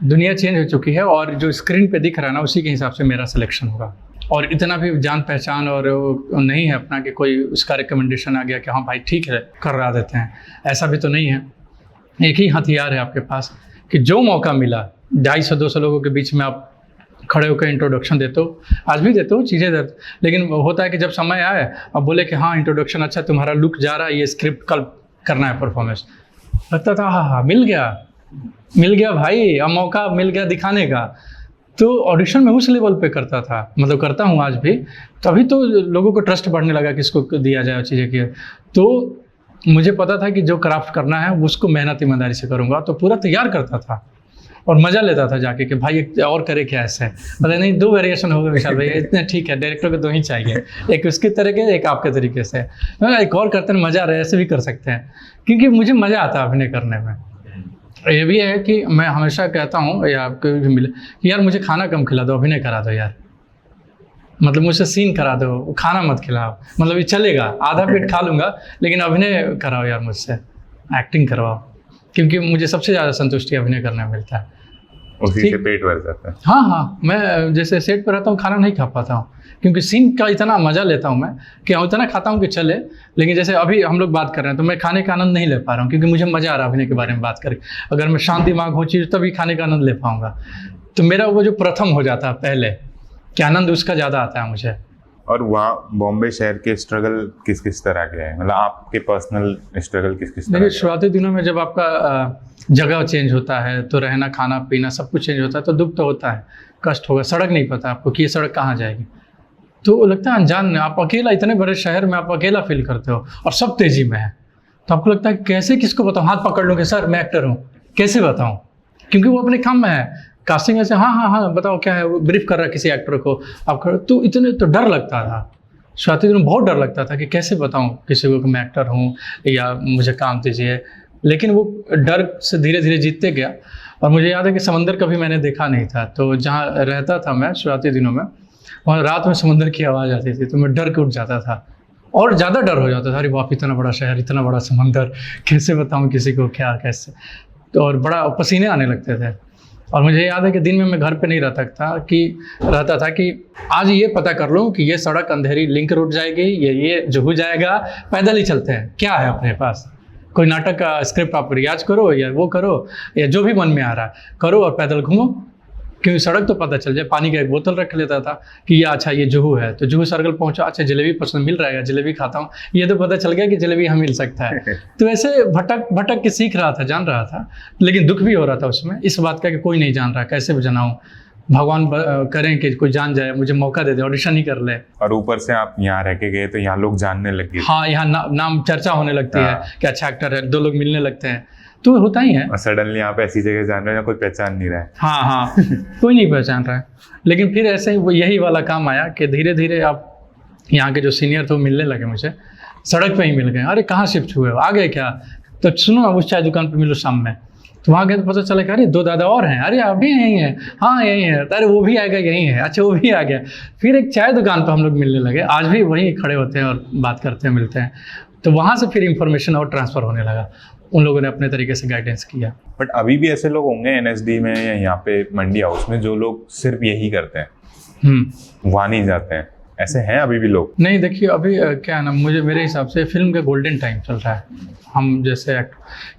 दुनिया चेंज हो चुकी है और जो स्क्रीन पे दिख रहा है ना, उसी के हिसाब से मेरा सिलेक्शन होगा। और इतना भी जान पहचान और नहीं है अपना कि कोई उसका रिकमेंडेशन आ गया कि हाँ भाई ठीक है करवा देते हैं, ऐसा भी तो नहीं है। एक ही हथियार है आपके पास कि जो मौका मिला 250-200 लोगों के बीच में आप खड़े होकर इंट्रोडक्शन देते हो, आज भी देते हो, चीज़ें देते, लेकिन होता है कि जब समय आए अब बोले कि हाँ इंट्रोडक्शन अच्छा, तुम्हारा लुक जा रहा है, ये स्क्रिप्ट कल करना है परफॉर्मेंस, लगता था हाँ मिल गया भाई, अब मौका मिल गया दिखाने का। तो ऑडिशन में उस लेवल पे करता था, मतलब करता हूँ आज भी, तभी तो लोगों को ट्रस्ट बढ़ने लगा कि इसको दिया जाए चीज़ें की। तो मुझे पता था कि जो क्राफ्ट करना है उसको मेहनत ईमानदारी से करूँगा, तो पूरा तैयार करता था और मज़ा लेता था जाके कि भाई एक और करे क्या ऐसे, पता नहीं 2 वेरिएशन हो गए विशाल भाई, इतने ठीक है, डायरेक्टर को 2 ही चाहिए, एक उसके तरीके एक आपके तरीके से, एक और करते हैं मज़ा आ रहा है, ऐसे भी कर सकते हैं, क्योंकि मुझे मज़ा आता है अभिनय करने में। ये भी है कि मैं हमेशा कहता हूँ या आपको भी मिले कि यार मुझे खाना कम खिला दो, अभिनय करा दो यार, मतलब मुझसे सीन करा दो, खाना मत खिलाओ, मतलब ये चलेगा, आधा पेट खा लूँगा लेकिन अभिनय कराओ यार मुझसे, एक्टिंग करवाओ, क्योंकि मुझे सबसे ज़्यादा संतुष्टि अभिनय करने में मिलता है, उसी से पेट भर जाता है। हाँ, मैं जैसे सेट पर रहता हूँ खाना नहीं खा पाता हूँ, क्योंकि सीन का इतना मज़ा लेता हूँ मैं कि इतना खाता हूँ कि चले, लेकिन जैसे अभी हम लोग बात कर रहे हैं तो मैं खाने का आनंद नहीं ले पा रहा हूँ, क्योंकि मुझे मज़ा आ रहा है अभिनय के बारे में बात करके। अगर मैं शांत दिमाग हो चीज़ तभी खाने का आनंद ले पाऊँगा, तो मेरा वो जो प्रथम हो जाता है पहले कि आनंद उसका ज़्यादा आता है मुझे। और वहाँ बॉम्बे शहर के स्ट्रगल किस किस तरह के हैं, मतलब आपके पर्सनल स्ट्रगल किस किस तरह? देखिए, शुरुआती दिनों में जब आपका जगह चेंज होता है तो रहना खाना पीना सब कुछ चेंज होता है, तो दुख तो होता है, कष्ट होगा, सड़क नहीं पता आपको कि ये सड़क कहाँ जाएगी, तो लगता है अनजान, आप अकेला, इतने बड़े शहर में आप अकेला फील करते हो और सब तेज़ी में है, तो आपको लगता है कैसे किसको बताऊँ, हाथ पकड़ लूँ कि सर मैं एक्टर हूँ, कैसे बताऊँ, क्योंकि वो अपने काम में है। कास्टिंग ऐसे हाँ बताओ क्या है, वो ब्रीफ कर रहा है किसी एक्टर को, आप खड़े, तो इतने तो डर लगता था, शुरुआती दिनों बहुत डर लगता था कि कैसे बताऊँ किसी को कि मैं एक्टर हूँ या मुझे काम दीजिए, लेकिन वो डर से धीरे धीरे जीतते गया। और मुझे याद है कि समंदर कभी मैंने देखा नहीं था, तो जहाँ रहता था मैं शुरुआती दिनों में, वहाँ रात में समंदर की आवाज़ आती थी तो मैं डर के उठ जाता था और ज़्यादा डर हो जाता था, अरे बाप इतना बड़ा शहर, इतना बड़ा समंदर, कैसे बताऊँ किसी को क्या कैसे, तो और बड़ा पसीने आने लगते थे। और मुझे याद है कि दिन में मैं घर पे नहीं रहता था कि आज ये पता कर लूँ कि ये सड़क अंधेरी लिंक रोड जाएगी, ये जुहू जाएगा, पैदल ही चलते हैं, क्या है अपने पास, कोई नाटक का स्क्रिप्ट आप रियाज करो या वो करो या जो भी मन में आ रहा है करो और पैदल घूमो, क्योंकि सड़क तो पता चल जाए। पानी का एक बोतल रख लेता था कि ये अच्छा ये जुहू है, तो जुहू सर्कल पहुंचा, अच्छा जलेबी पसंद मिल रहा है, जलेबी खाता हूँ, ये तो पता चल गया कि जलेबी यहाँ मिल सकता है। तो ऐसे भटक के सीख रहा था, जान रहा था, लेकिन दुख भी हो रहा था उसमें इस बात का कि कोई नहीं जान रहा, कैसे जनाऊँ, भगवान करें कि कोई जान जाए, मुझे मौका दे दे, ऑडिशन ही कर ले। और ऊपर से आप यहाँ रह के गए तो यहाँ लोग जानने लगे, हाँ, यहाँ नाम चर्चा होने लगती है कि अच्छा एक्टर है, 2 लोग मिलने लगते हैं, तो होता ही है। और सडनली आप ऐसी जगह जान रहे हो कोई पहचान नहीं रहा है। हाँ कोई नहीं पहचान रहा है, लेकिन फिर ऐसे ही वो यही वाला काम आया कि धीरे धीरे आप यहाँ के जो सीनियर थे वो मिलने लगे मुझे, सड़क पे ही मिल गए, अरे कहाँ शिफ्ट हुए हो, आ गए क्या, तो सुनो उस चाय दुकान पे मिलो शाम में, तो वहाँ गए तो पता चला कि अरे 2 दादा और हैं, अरे आप भी यहीं हैं, हाँ यहीं है, अरे वो भी आ गया यहीं है, अच्छा वो भी आ गया, फिर एक चाय दुकान पर हम लोग मिलने लगे, आज भी वहीं खड़े होते हैं और बात करते हैं, मिलते हैं, तो वहाँ से फिर इंफॉर्मेशन और ट्रांसफ़र होने लगा, उन लोगों ने अपने तरीके से गाइडेंस किया। बट अभी भी ऐसे लोग होंगे NSD में या यहाँ पे मंडी हाउस में जो लोग सिर्फ यही करते हैं, वहाँ नहीं जाते हैं, ऐसे हैं अभी भी लोग? नहीं, देखिए अभी क्या है ना, मेरे हिसाब से फिल्म का गोल्डन टाइम चल रहा है, हम जैसे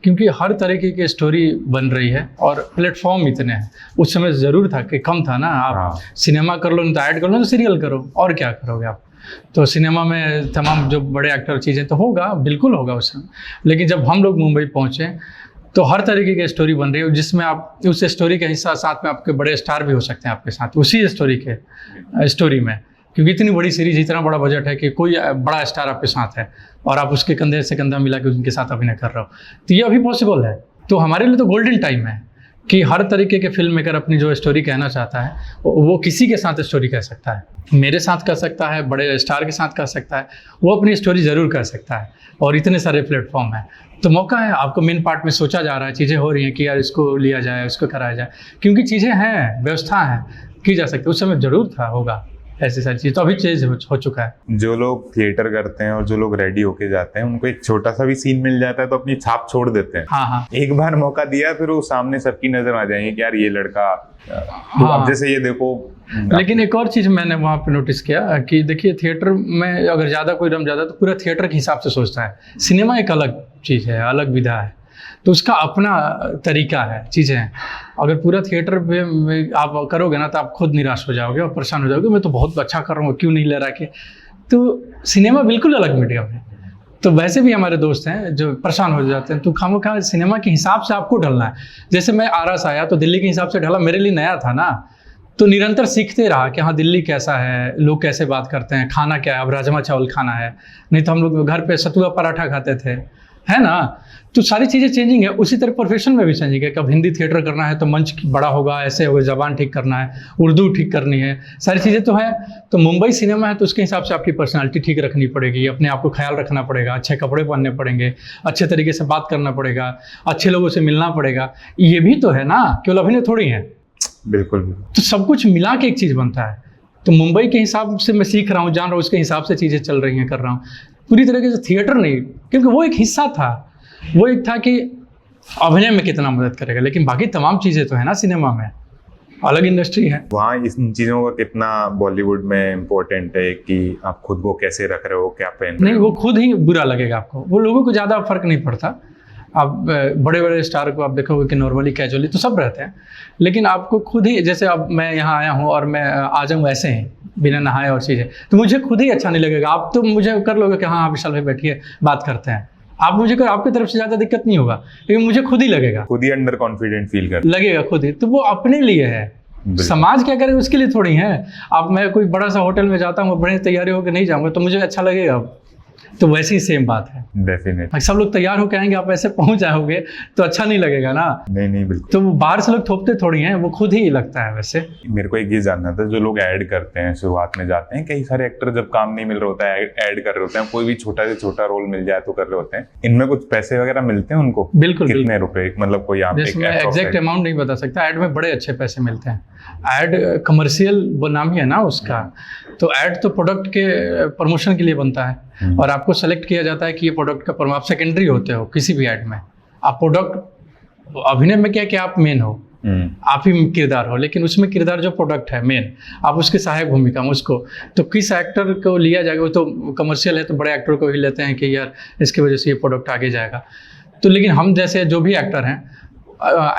क्योंकि हर तरीके की स्टोरी बन रही है और प्लेटफॉर्म इतने हैं, उस समय ज़रूर था कि कम था ना, आप सिनेमा कर लो, नहीं तो ऐड कर लो, तो सीरियल करो, और क्या करोगे आप, तो सिनेमा में तमाम जो बड़े एक्टर चीज़ें तो होगा, बिल्कुल होगा उसमें, लेकिन जब हम लोग मुंबई पहुँचे तो हर तरीके की स्टोरी बन रही है, जिसमें आप उस स्टोरी के हिस्सा साथ में आपके बड़े स्टार भी हो सकते हैं आपके साथ उसी स्टोरी में, क्योंकि इतनी बड़ी सीरीज, इतना बड़ा बजट है कि कोई बड़ा स्टार आपके साथ है और आप उसके कंधे से कंधा मिला के उनके साथ अभिनय कर रहे हो, तो ये अभी पॉसिबल है। तो हमारे लिए तो गोल्डन टाइम है कि हर तरीके के फिल्म मेकर अपनी जो स्टोरी कहना चाहता है वो किसी के साथ स्टोरी कह सकता है। मेरे साथ कह सकता है, बड़े स्टार के साथ कह सकता है, वो अपनी स्टोरी ज़रूर कह सकता है। और इतने सारे प्लेटफॉर्म हैं, तो मौका है। आपको मेन पार्ट में सोचा जा रहा है, चीज़ें हो रही हैं कि यार इसको लिया जाए, इसको कराया जाए, क्योंकि चीज़ें हैं, व्यवस्था है, की जा सकती है। उस समय ज़रूर था, होगा ऐसी सारी चीज़, तो अभी चेंज हो चुका है। जो लोग थिएटर करते हैं और जो लोग रेडी होके जाते हैं, उनको एक छोटा सा भी सीन मिल जाता है तो अपनी छाप छोड़ देते हैं। हाँ हाँ, एक बार मौका दिया फिर वो सामने सबकी नजर आ जाएंगे कि यार ये लड़का। तो अब जैसे ये देखो। लेकिन एक और चीज़ मैंने वहाँ पे नोटिस किया कि देखिए, थिएटर में अगर ज़्यादा कोई रम जाता है तो पूरा थिएटर के हिसाब से सोचता है। सिनेमा एक अलग चीज़ है, अलग विधा है, तो उसका अपना तरीका है, चीज़ें हैं। अगर पूरा थिएटर पे आप करोगे ना तो आप खुद निराश हो जाओगे और परेशान हो जाओगे, मैं तो बहुत अच्छा कर रहा हूँ, क्यों नहीं ले रहा के। तो सिनेमा बिल्कुल अलग मीडियम है। तो वैसे भी हमारे दोस्त हैं जो परेशान हो जाते हैं, तो खामोखा सिनेमा के हिसाब से आपको ढलना है। जैसे मैं आरा से आया तो दिल्ली के हिसाब से ढला, मेरे लिए नया था ना, तो निरंतर सीखते रहा कि हाँ दिल्ली कैसा है, लोग कैसे बात करते हैं, खाना क्या है। अब राजमा चावल खाना है, नहीं तो हम लोग घर पे सतुआ पराठा खाते थे, है ना। तो सारी चीज़ें चेंजिंग है। उसी तरह प्रोफेशन में भी चेंजिंग है कि अब हिंदी थिएटर करना है तो मंच बड़ा होगा, ऐसे होगा, ज़बान ठीक करना है, उर्दू ठीक करनी है, सारी चीज़ें तो है। तो मुंबई सिनेमा है तो उसके हिसाब से आपकी पर्सनालिटी ठीक रखनी पड़ेगी, अपने आप को ख्याल रखना पड़ेगा, अच्छे कपड़े पहनने पड़ेंगे, अच्छे तरीके से बात करना पड़ेगा, अच्छे लोगों से मिलना पड़ेगा। ये भी तो है ना, केवल अभिनय थोड़ी है। बिल्कुल। तो सब कुछ मिला के एक चीज़ बनता है। तो मुंबई के हिसाब से मैं सीख रहा हूँ, जान रहा हूँ, उसके हिसाब से चीज़ें चल रही हैं, कर रहा हूँ। पूरी तरीके से थिएटर नहीं, क्योंकि वो एक हिस्सा था, वो एक था कि अभिनय में कितना मदद करेगा, लेकिन बाकी तमाम चीज़ें तो है ना, सिनेमा में अलग इंडस्ट्री है। वहाँ इन चीज़ों का कितना बॉलीवुड में इम्पोर्टेंट है कि आप खुद को कैसे रख रहे हो, क्या पहन रहे हो। नहीं, वो खुद ही बुरा लगेगा आपको, वो लोगों को ज़्यादा फर्क नहीं पड़ता। आप बड़े बड़े स्टार को आप देखोगे कि नॉर्मली कैजुअली तो सब रहते हैं, लेकिन आपको खुद ही, जैसे अब मैं यहाँ आया हूँ और मैं आ जाऊँ ऐसे ही बिना नहाए और चीज़ें, तो मुझे खुद ही अच्छा नहीं लगेगा। आप तो मुझे कर लोगे कि हाँ विशाल भाई बैठिए बात करते हैं, आप मुझे कर, आपकी तरफ से ज़्यादा दिक्कत नहीं होगा, लेकिन मुझे खुद ही लगेगा, खुद ही अंडर कॉन्फिडेंट फील कर लगेगा खुद ही। तो वो अपने लिए है, समाज क्या करे उसके लिए थोड़ी है। अब मैं कोई बड़ा सा होटल में जाता हूँ, बड़े तैयारी होकर नहीं जाऊँगा तो मुझे अच्छा लगेगा, तो वैसे ही सेम बात है। डेफिनेटली। सब लोग तैयार होकर आएंगे, आप ऐसे पहुंच जाओगे तो अच्छा नहीं लगेगा ना। नहीं बिल्कुल। तो बाहर से लोग थोपते थोड़ी हैं, वो खुद ही लगता है। वैसे मेरे को एक ये जानना था, जो लोग ऐड करते हैं, शुरुआत में जाते हैं, कई सारे एक्टर जब काम नहीं मिल रहा होता है ऐड कर रहे होते हैं, कोई भी छोटा से छोटा रोल मिल जाए तो कर रहे होते हैं, इनमें कुछ पैसे वगैरह मिलते हैं उनको? बिल्कुल। कितने रुपए, मतलब कोई आप एग्जैक्ट अमाउंट नहीं बता सकता। ऐड में बड़े अच्छे पैसे मिलते हैं। ऐड कमर्शियल वो नाम ही है ना उसका, तो ऐड तो प्रोडक्ट के प्रमोशन के लिए बनता है और आपको सेलेक्ट किया जाता है कि ये प्रोडक्ट का आप सेकेंडरी होते हो किसी भी ऐड में। आप प्रोडक्ट, अभिनय में क्या कि आप मेन हो, आप ही किरदार हो, लेकिन उसमें किरदार जो प्रोडक्ट है मेन, आप उसकी सहायक भूमिका में उसको, तो किस एक्टर को लिया जाएगा, वो तो कमर्शियल है तो बड़े एक्टर को ही लेते हैं कि यार इसकी वजह से ये प्रोडक्ट आगे जाएगा। तो लेकिन हम जैसे जो भी एक्टर हैं,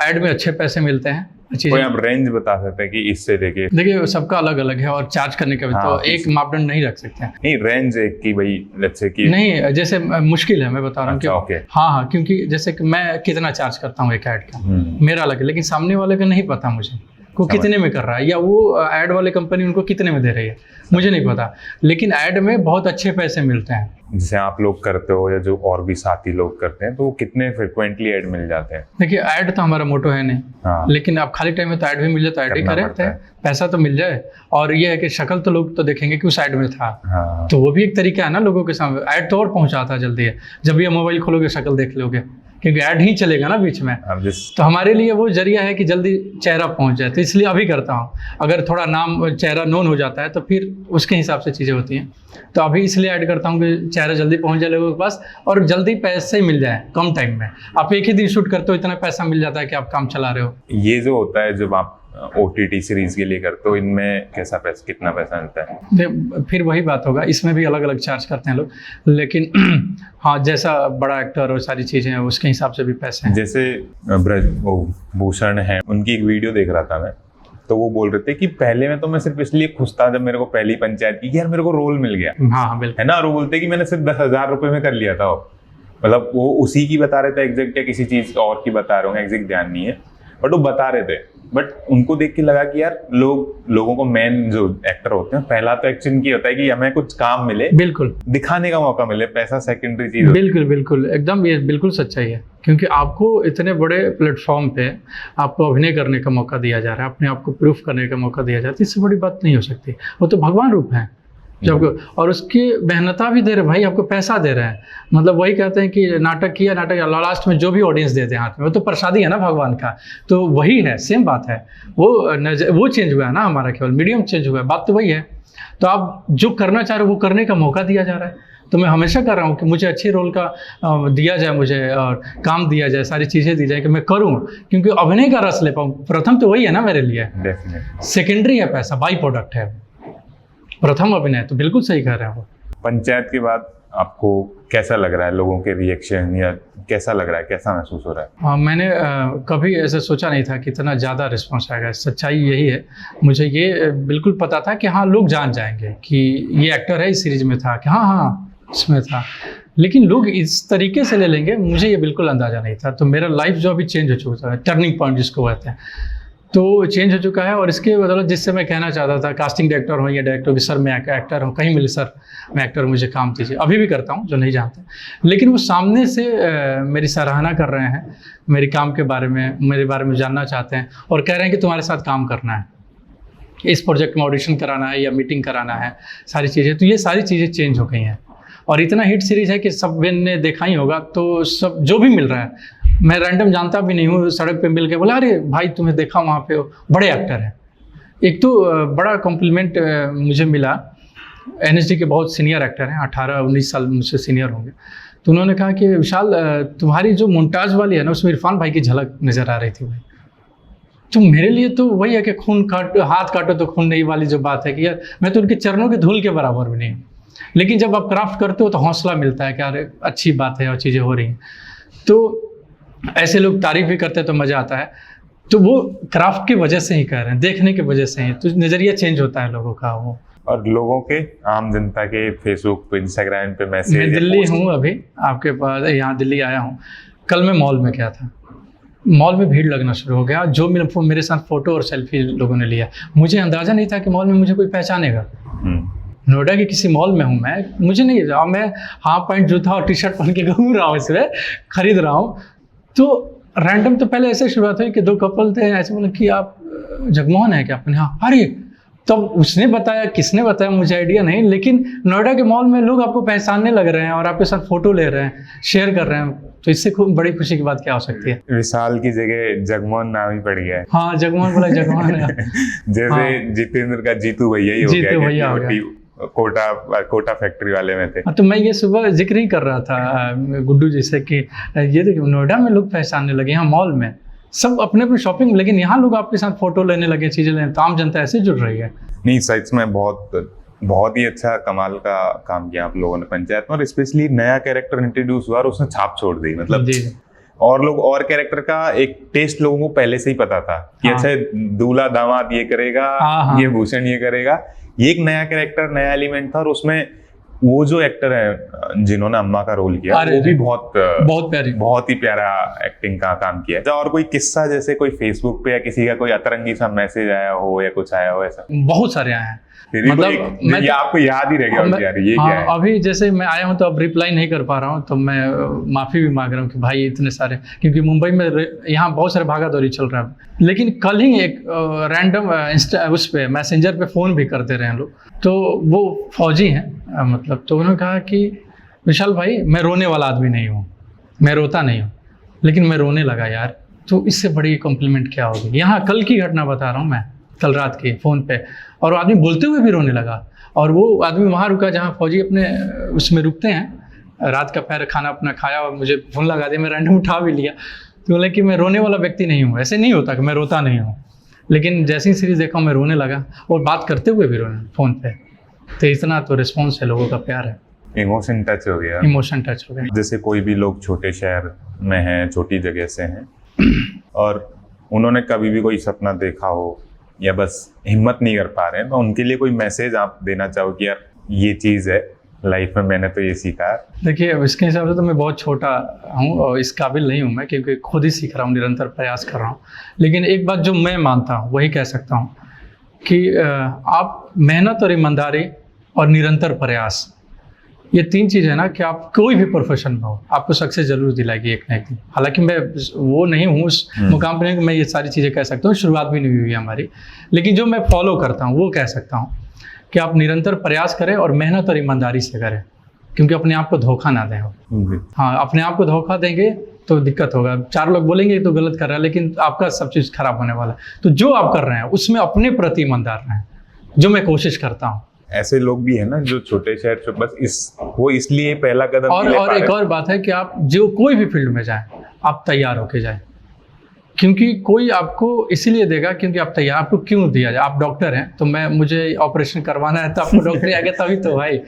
ऐड में अच्छे पैसे मिलते हैं। कोई आप रेंज बता सकते हैं कि इससे देखिए? देखिए सबका अलग अलग है और चार्ज करने का भी तो एक मापदंड नहीं रख सकते हैं। नहीं, रेंज एक की भाई लेट्स से कि नहीं, जैसे मुश्किल है, मैं बता रहा हूँ कि ओके। हाँ, क्योंकि जैसे कि मैं कितना चार्ज करता हूँ एक ऐड का, मेरा अलग है, लेकिन सामने वाले का नहीं पता मुझे को कितने में कर रहा है, या वो ऐड वाले कंपनी उनको कितने में दे रही है, मुझे नहीं पता। लेकिन ऐड में बहुत अच्छे पैसे मिलते हैं। जैसे आप लोग करते हो या जो और भी साथी लोग करते हैं, तो वो कितने फ्रिक्वेंटली ऐड मिल जाते हैं? देखिए ऐड तो हमारा मोटो है नहीं, हाँ। लेकिन आप खाली टाइम में तो ऐड भी मिल जाए तो ऐड ही करें, पैसा तो मिल जाए। और ये है कि शक्ल तो लोग तो देखेंगे कि उस ऐड में था। हाँ। तो वो भी एक तरीका है ना लोगों के सामने, ऐड तो और पहुंचाता है जल्दी है। जब ये मोबाइल खोलोगे शक्ल देख लोगे, क्योंकि ऐड ही चलेगा ना बीच में, तो हमारे लिए वो जरिया है कि जल्दी चेहरा पहुंच जाए। तो इसलिए अभी करता हूँ, अगर थोड़ा नाम चेहरा नोन हो जाता है तो फिर उसके हिसाब से चीज़ें होती हैं। तो अभी इसलिए ऐड करता हूँ कि चेहरा जल्दी पहुंच जाए लोगों के पास और जल्दी पैसे मिल जाए कम टाइम में। आप एक ही दिन शूट करते हो, इतना पैसा मिल जाता है कि आप काम चला रहे हो। ये जो होता है जब आप OTT सीरीज के लिए करते हो, इनमें कैसा पैसा, कितना पैसा मिलता है? फिर वही बात होगा, इसमें भी अलग अलग चार्ज करते हैं लोग, लेकिन हाँ जैसा बड़ा एक्टर और सारी चीज़ें हैं उसके हिसाब से भी पैसे हैं। जैसे भूषण है, उनकी एक वीडियो देख रहा था मैं, तो वो बोल रहे थे कि पहले में तो मैं सिर्फ इसलिए खुश था जब मेरे को पहली पंचायत की यार मेरे को रोल मिल गया। हाँ बिल्कुल, है ना। और वो बोलते कि मैंने सिर्फ 10,000 रुपये में कर लिया था। मतलब वो उसी की बता रहे थे एग्जैक्ट, या किसी चीज़ और की बता रहे होंगे, एग्जैक्ट ध्यान नहीं है। बट वो बता रहे थे। बट उनको देख के लगा कि यार लोगों को मेन जो एक्टर होते हैं, पहला तो एक्शन की होता है कि हमें कुछ काम मिले, बिल्कुल दिखाने का मौका मिले, पैसा सेकेंडरी चीज होती है। बिल्कुल बिल्कुल एकदम, ये बिल्कुल सच्चाई है। क्योंकि आपको इतने बड़े प्लेटफॉर्म पे आपको अभिनय करने का मौका दिया जा रहा है, अपने आप को प्रूफ करने का मौका दिया जाता है, इससे बड़ी बात नहीं हो सकती। वो तो भगवान रूप है जब, और उसकी मेहनता भी दे रहे भाई, आपको पैसा दे रहे हैं। मतलब वही कहते हैं कि नाटक किया, नाटक लास्ट में जो भी ऑडियंस देते हैं हाथ में, वो तो प्रसादी है ना भगवान का। तो वही है, सेम बात है। वो चेंज हुआ है ना, हमारा केवल मीडियम चेंज हुआ है, बात तो वही है। तो आप जो करना चाह रहे हो वो करने का मौका दिया जा रहा है। तो मैं हमेशा कर रहा हूँ कि मुझे अच्छे रोल का दिया जाए, मुझे और काम दिया जाए, सारी चीज़ें दी जाए कि मैं करूँ, क्योंकि अभिनय का रस ले पाऊँ। प्रथम तो वही है ना मेरे लिए, सेकेंडरी है पैसा, बाई प्रोडक्ट है, प्रथम अभिनय। तो बिल्कुल सही कह रहे हैं वो। पंचायत के बाद आपको कैसा लग रहा है, लोगों के रिएक्शन, या कैसा लग रहा है, कैसा महसूस हो रहा है? हाँ, मैंने कभी ऐसा सोचा नहीं था कि इतना ज़्यादा रिस्पॉन्स आएगा। सच्चाई यही है, मुझे ये बिल्कुल पता था कि हाँ लोग जान जाएंगे कि ये एक्टर है, इस सीरीज में था, कि हाँ इसमें था। लेकिन लोग इस तरीके से ले लेंगे, मुझे ये बिल्कुल अंदाज़ा नहीं था। तो मेरा लाइफ जो अभी चेंज हो चुका है, टर्निंग पॉइंट जिसको कहते हैं, तो चेंज हो चुका है। और इसके बदौलत जिससे मैं कहना चाहता था, कास्टिंग डायरेक्टर हो या डायरेक्टर कि सर मैं एक्टर हूँ, कहीं मिले सर मैं एक्टर हूँ, मुझे काम दीजिए, अभी भी करता हूँ जो नहीं जानते। लेकिन वो सामने से मेरी सराहना कर रहे हैं, मेरे काम के बारे में, मेरे बारे में जानना चाहते हैं, और कह रहे हैं कि तुम्हारे साथ काम करना है, इस प्रोजेक्ट में ऑडिशन कराना है या मीटिंग कराना है, सारी चीज़ें। तो ये सारी चीज़ें चेंज हो गई हैं। और इतना हिट सीरीज़ है कि सब ने देखा ही होगा, तो सब जो भी मिल रहा है, मैं रैंडम जानता भी नहीं हूँ, सड़क पे मिल के बोला अरे भाई तुम्हें देखा वहाँ पे, बड़े एक्टर हैं। एक तो बड़ा कॉम्प्लीमेंट मुझे मिला, NSD के बहुत सीनियर एक्टर हैं, 18-19 साल मुझसे सीनियर होंगे। तो उन्होंने कहा कि विशाल तुम्हारी जो मोन्टाज वाली है ना, उसमें इरफान भाई की झलक नज़र आ रही थी भाई। तो मेरे लिए तो वही है कि हाथ काटो तो खून नहीं वाली जो बात है कि यार मैं तो उनके चरणों के धूल के बराबर भी नहीं हूँ। लेकिन जब आप क्राफ्ट करते हो तो हौसला मिलता है कि अरे अच्छी बात है और चीज़ें हो रही हैं। तो ऐसे लोग तारीफ भी करते हैं तो मज़ा आता है। तो वो क्राफ्ट की वजह से ही कह रहे हैं, देखने की वजह से ही, तो नज़रिया चेंज होता है लोगों का। वो और लोगों के, आम जनता के फेसबुक पे, इंस्टाग्राम पे मैसेज। मैं दिल्ली हूँ अभी, आपके पास यहाँ दिल्ली आया हूँ। कल मैं मॉल में गया था, मॉल में भीड़ लगना शुरू हो गया। जो मेरे साथ फ़ोटो और सेल्फी लोगों ने लिया, मुझे अंदाज़ा नहीं था कि मॉल में मुझे कोई पहचानेगा। नोएडा के किसी मॉल में हूँ मैं, मुझे नहीं, मैं हाफ पैंट जूता और टी शर्ट पहन के घूम रहा हूँ, इसमें खरीद रहा हूँ। तो रैंडम तो पहले ऐसे शुरुआत हुई कि 2 कपल थे, ऐसे बोले कि आप जगमोहन है क्या? अपने हाँ, अरे तब उसने बताया, किसने बताया मुझे आइडिया नहीं, लेकिन नोएडा के मॉल में लोग आपको पहचानने लग रहे हैं और आपके साथ फोटो ले रहे हैं, शेयर कर रहे हैं। तो इससे खूब बड़ी खुशी की बात क्या हो सकती है? विशाल की जगह जगमोहन नाम ही पड़ गया है। हाँ, जगमोहन बोला, जगमोहन जैसे हाँ। जितेंद्र का जीतू भैया ही हो गया, जीतू भैया हो गया, कोटा फैक्ट्री वाले में थे। तो मैं ये सुबह जिक्र ही कर रहा था गुड्डू जी से कि ये देखिए नोएडा में लोग पहचानने लगे, यहाँ मॉल में सब अपने अपने शॉपिंग, लेकिन यहाँ लोग आपके साथ फोटो लेने लगे, चीजें लेने, तो आम जनता ऐसे जुड़ रही है। नहीं, सच में बहुत ही अच्छा कमाल का काम किया आप लोगों ने पंचायत में। और स्पेशली नया कैरेक्टर इंट्रोड्यूस हुआ और उसने छाप छोड़ दी, मतलब और लोग, और कैरेक्टर का एक टेस्ट लोगों को पहले से ही पता था कि अच्छा दूल्हा दामाद ये करेगा, ये भूषण ये करेगा। ये एक नया कैरेक्टर, नया एलिमेंट था। और उसमें वो जो एक्टर है जिन्होंने अम्मा का रोल किया, वो भी बहुत ही प्यारा एक्टिंग का काम किया है। और कोई किस्सा, जैसे कोई फेसबुक पे या किसी का कोई अतरंगी सा मैसेज आया हो या कुछ आया हो ऐसा? बहुत सारे आए हैं, मतलब ये आपको याद ही रह गया यार ये क्या है? अभी जैसे मैं आया हूँ तो अब रिप्लाई नहीं कर पा रहा हूँ, तो मैं माफ़ी भी मांग रहा हूँ कि भाई इतने सारे, क्योंकि मुंबई में यहाँ बहुत सारे भागा दौड़ी चल रहा है। लेकिन कल ही एक रैंडम उस पर मैसेंजर पे फ़ोन भी करते रहे लोग, तो वो फौजी हैं मतलब, तो उन्होंने कहा कि विशाल भाई मैं रोने वाला आदमी नहीं हूँ, मैं रोता नहीं हूँ, लेकिन मैं रोने लगा यार। तो इससे बड़ी कॉम्प्लीमेंट क्या होगी? यहाँ कल की घटना बता रहा हूँ मैं, कल रात की फ़ोन पे, और आदमी बोलते हुए भी रोने लगा। और वो आदमी वहाँ रुका जहाँ फौजी अपने उसमें रुकते हैं, रात का पैर खाना अपना खाया और मुझे फ़ोन लगा दिया, मैं रैंडम उठा भी लिया। तो बोले कि मैं रोने वाला व्यक्ति नहीं हूँ, ऐसे नहीं होता कि मैं रोता नहीं हूँ, लेकिन जैसी सीरीज़ देखा मैं रोने लगा, और बात करते हुए भी रोने फ़ोन पे। तो इतना तो रिस्पॉन्स है, लोगों का प्यार है, इमोशन टच हो गया। इमोशन टच हो गया। जैसे कोई भी लोग छोटे शहर में हैं, छोटी जगह से हैं, और उन्होंने कभी भी कोई सपना देखा हो या बस हिम्मत नहीं कर पा रहे हैं, तो उनके लिए कोई मैसेज आप देना चाहो कि यार ये चीज़ है, लाइफ में मैंने तो ये सीखा। देखिए, अब इसके हिसाब से तो मैं बहुत छोटा हूँ और इस काबिल नहीं हूँ मैं, क्योंकि खुद ही सीख रहा हूँ, निरंतर प्रयास कर रहा हूँ। लेकिन एक बात जो मैं मानता हूँ वही कह सकता हूँ कि आप मेहनत और ईमानदारी और निरंतर प्रयास, ये 3 चीज़ है ना कि आप कोई भी प्रोफेशन में हो, आपको सक्सेस जरूर दिलाएगी एक ना एक दिन। हालांकि मैं वो नहीं हूँ उस मुकाम पर नहीं कि मैं ये सारी चीज़ें कह सकता हूँ, शुरुआत भी नहीं हुई है हमारी। लेकिन जो मैं फॉलो करता हूँ वो कह सकता हूँ कि आप निरंतर प्रयास करें और मेहनत और ईमानदारी से करें, क्योंकि अपने आप को धोखा ना दें। हाँ, अपने आप को धोखा देंगे तो दिक्कत होगा। 4 लोग बोलेंगे तो गलत कर रहा है, लेकिन आपका सब चीज़ खराब होने वाला है। तो जो आप कर रहे हैं उसमें अपने प्रति ईमानदार रहें, जो मैं कोशिश करता हूँ। ऐसे लोग भी है ना जो छोटे शहर से बस वो इसलिए पहला कदम और एक और बात है कि आप जो कोई भी फील्ड में जाएं, आप तैयार होके जाएं, क्योंकि कोई आपको इसीलिए देगा क्योंकि आप तैयार। आपको क्यों दिया जाए? आप डॉक्टर हैं तो मुझे ऑपरेशन करवाना है तो आपको डॉक्टर आ गया तभी तो भाई,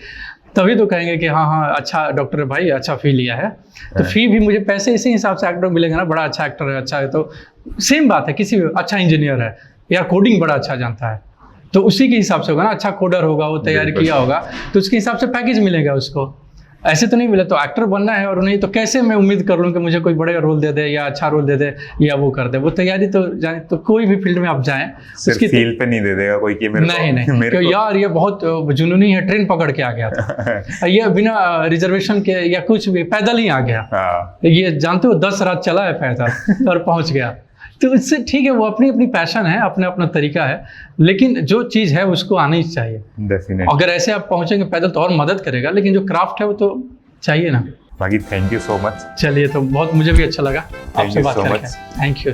तभी तो कहेंगे कि हाँ अच्छा डॉक्टर है भाई, अच्छा फी लिया है। तो फी भी मुझे पैसे इसी हिसाब से एक्टर मिलेगा ना, बड़ा अच्छा एक्टर है, अच्छा है। तो सेम बात है, किसी भी अच्छा इंजीनियर है या कोडिंग बड़ा अच्छा जानता है तो उसी के हिसाब से होगा ना, अच्छा कोडर होगा, वो तैयारी किया होगा तो उसके हिसाब से पैकेज मिलेगा उसको। ऐसे तो नहीं मिले। तो एक्टर बनना है और नहीं तो कैसे मैं उम्मीद कर लूँ कि मुझे कोई बड़ा रोल दे दे या अच्छा रोल दे दे या वो कर दे। वो तैयारी तो जाए, तो कोई भी फील्ड में आप जाएं उसकी फील्ड पे नहीं दे देगा कोई कि नहीं क्यों यार ये बहुत जुनूनी है, ट्रेन पकड़ के आ गया था ये बिना रिजर्वेशन के या कुछ भी पैदल ही आ गया। ये जानते हो 10 रात चला है पैदल और पहुंच गया। तो इससे ठीक है, वो अपनी अपनी पैशन है, अपना अपना तरीका है, लेकिन जो चीज़ है उसको आनी ही चाहिए। डेफिनेटली। अगर ऐसे आप पहुंचेंगे पैदल तो और मदद करेगा, लेकिन जो क्राफ्ट है वो तो चाहिए ना। बाकी थैंक यू सो मच। चलिए, तो बहुत मुझे भी अच्छा लगा आपसे बात करके। Thank you.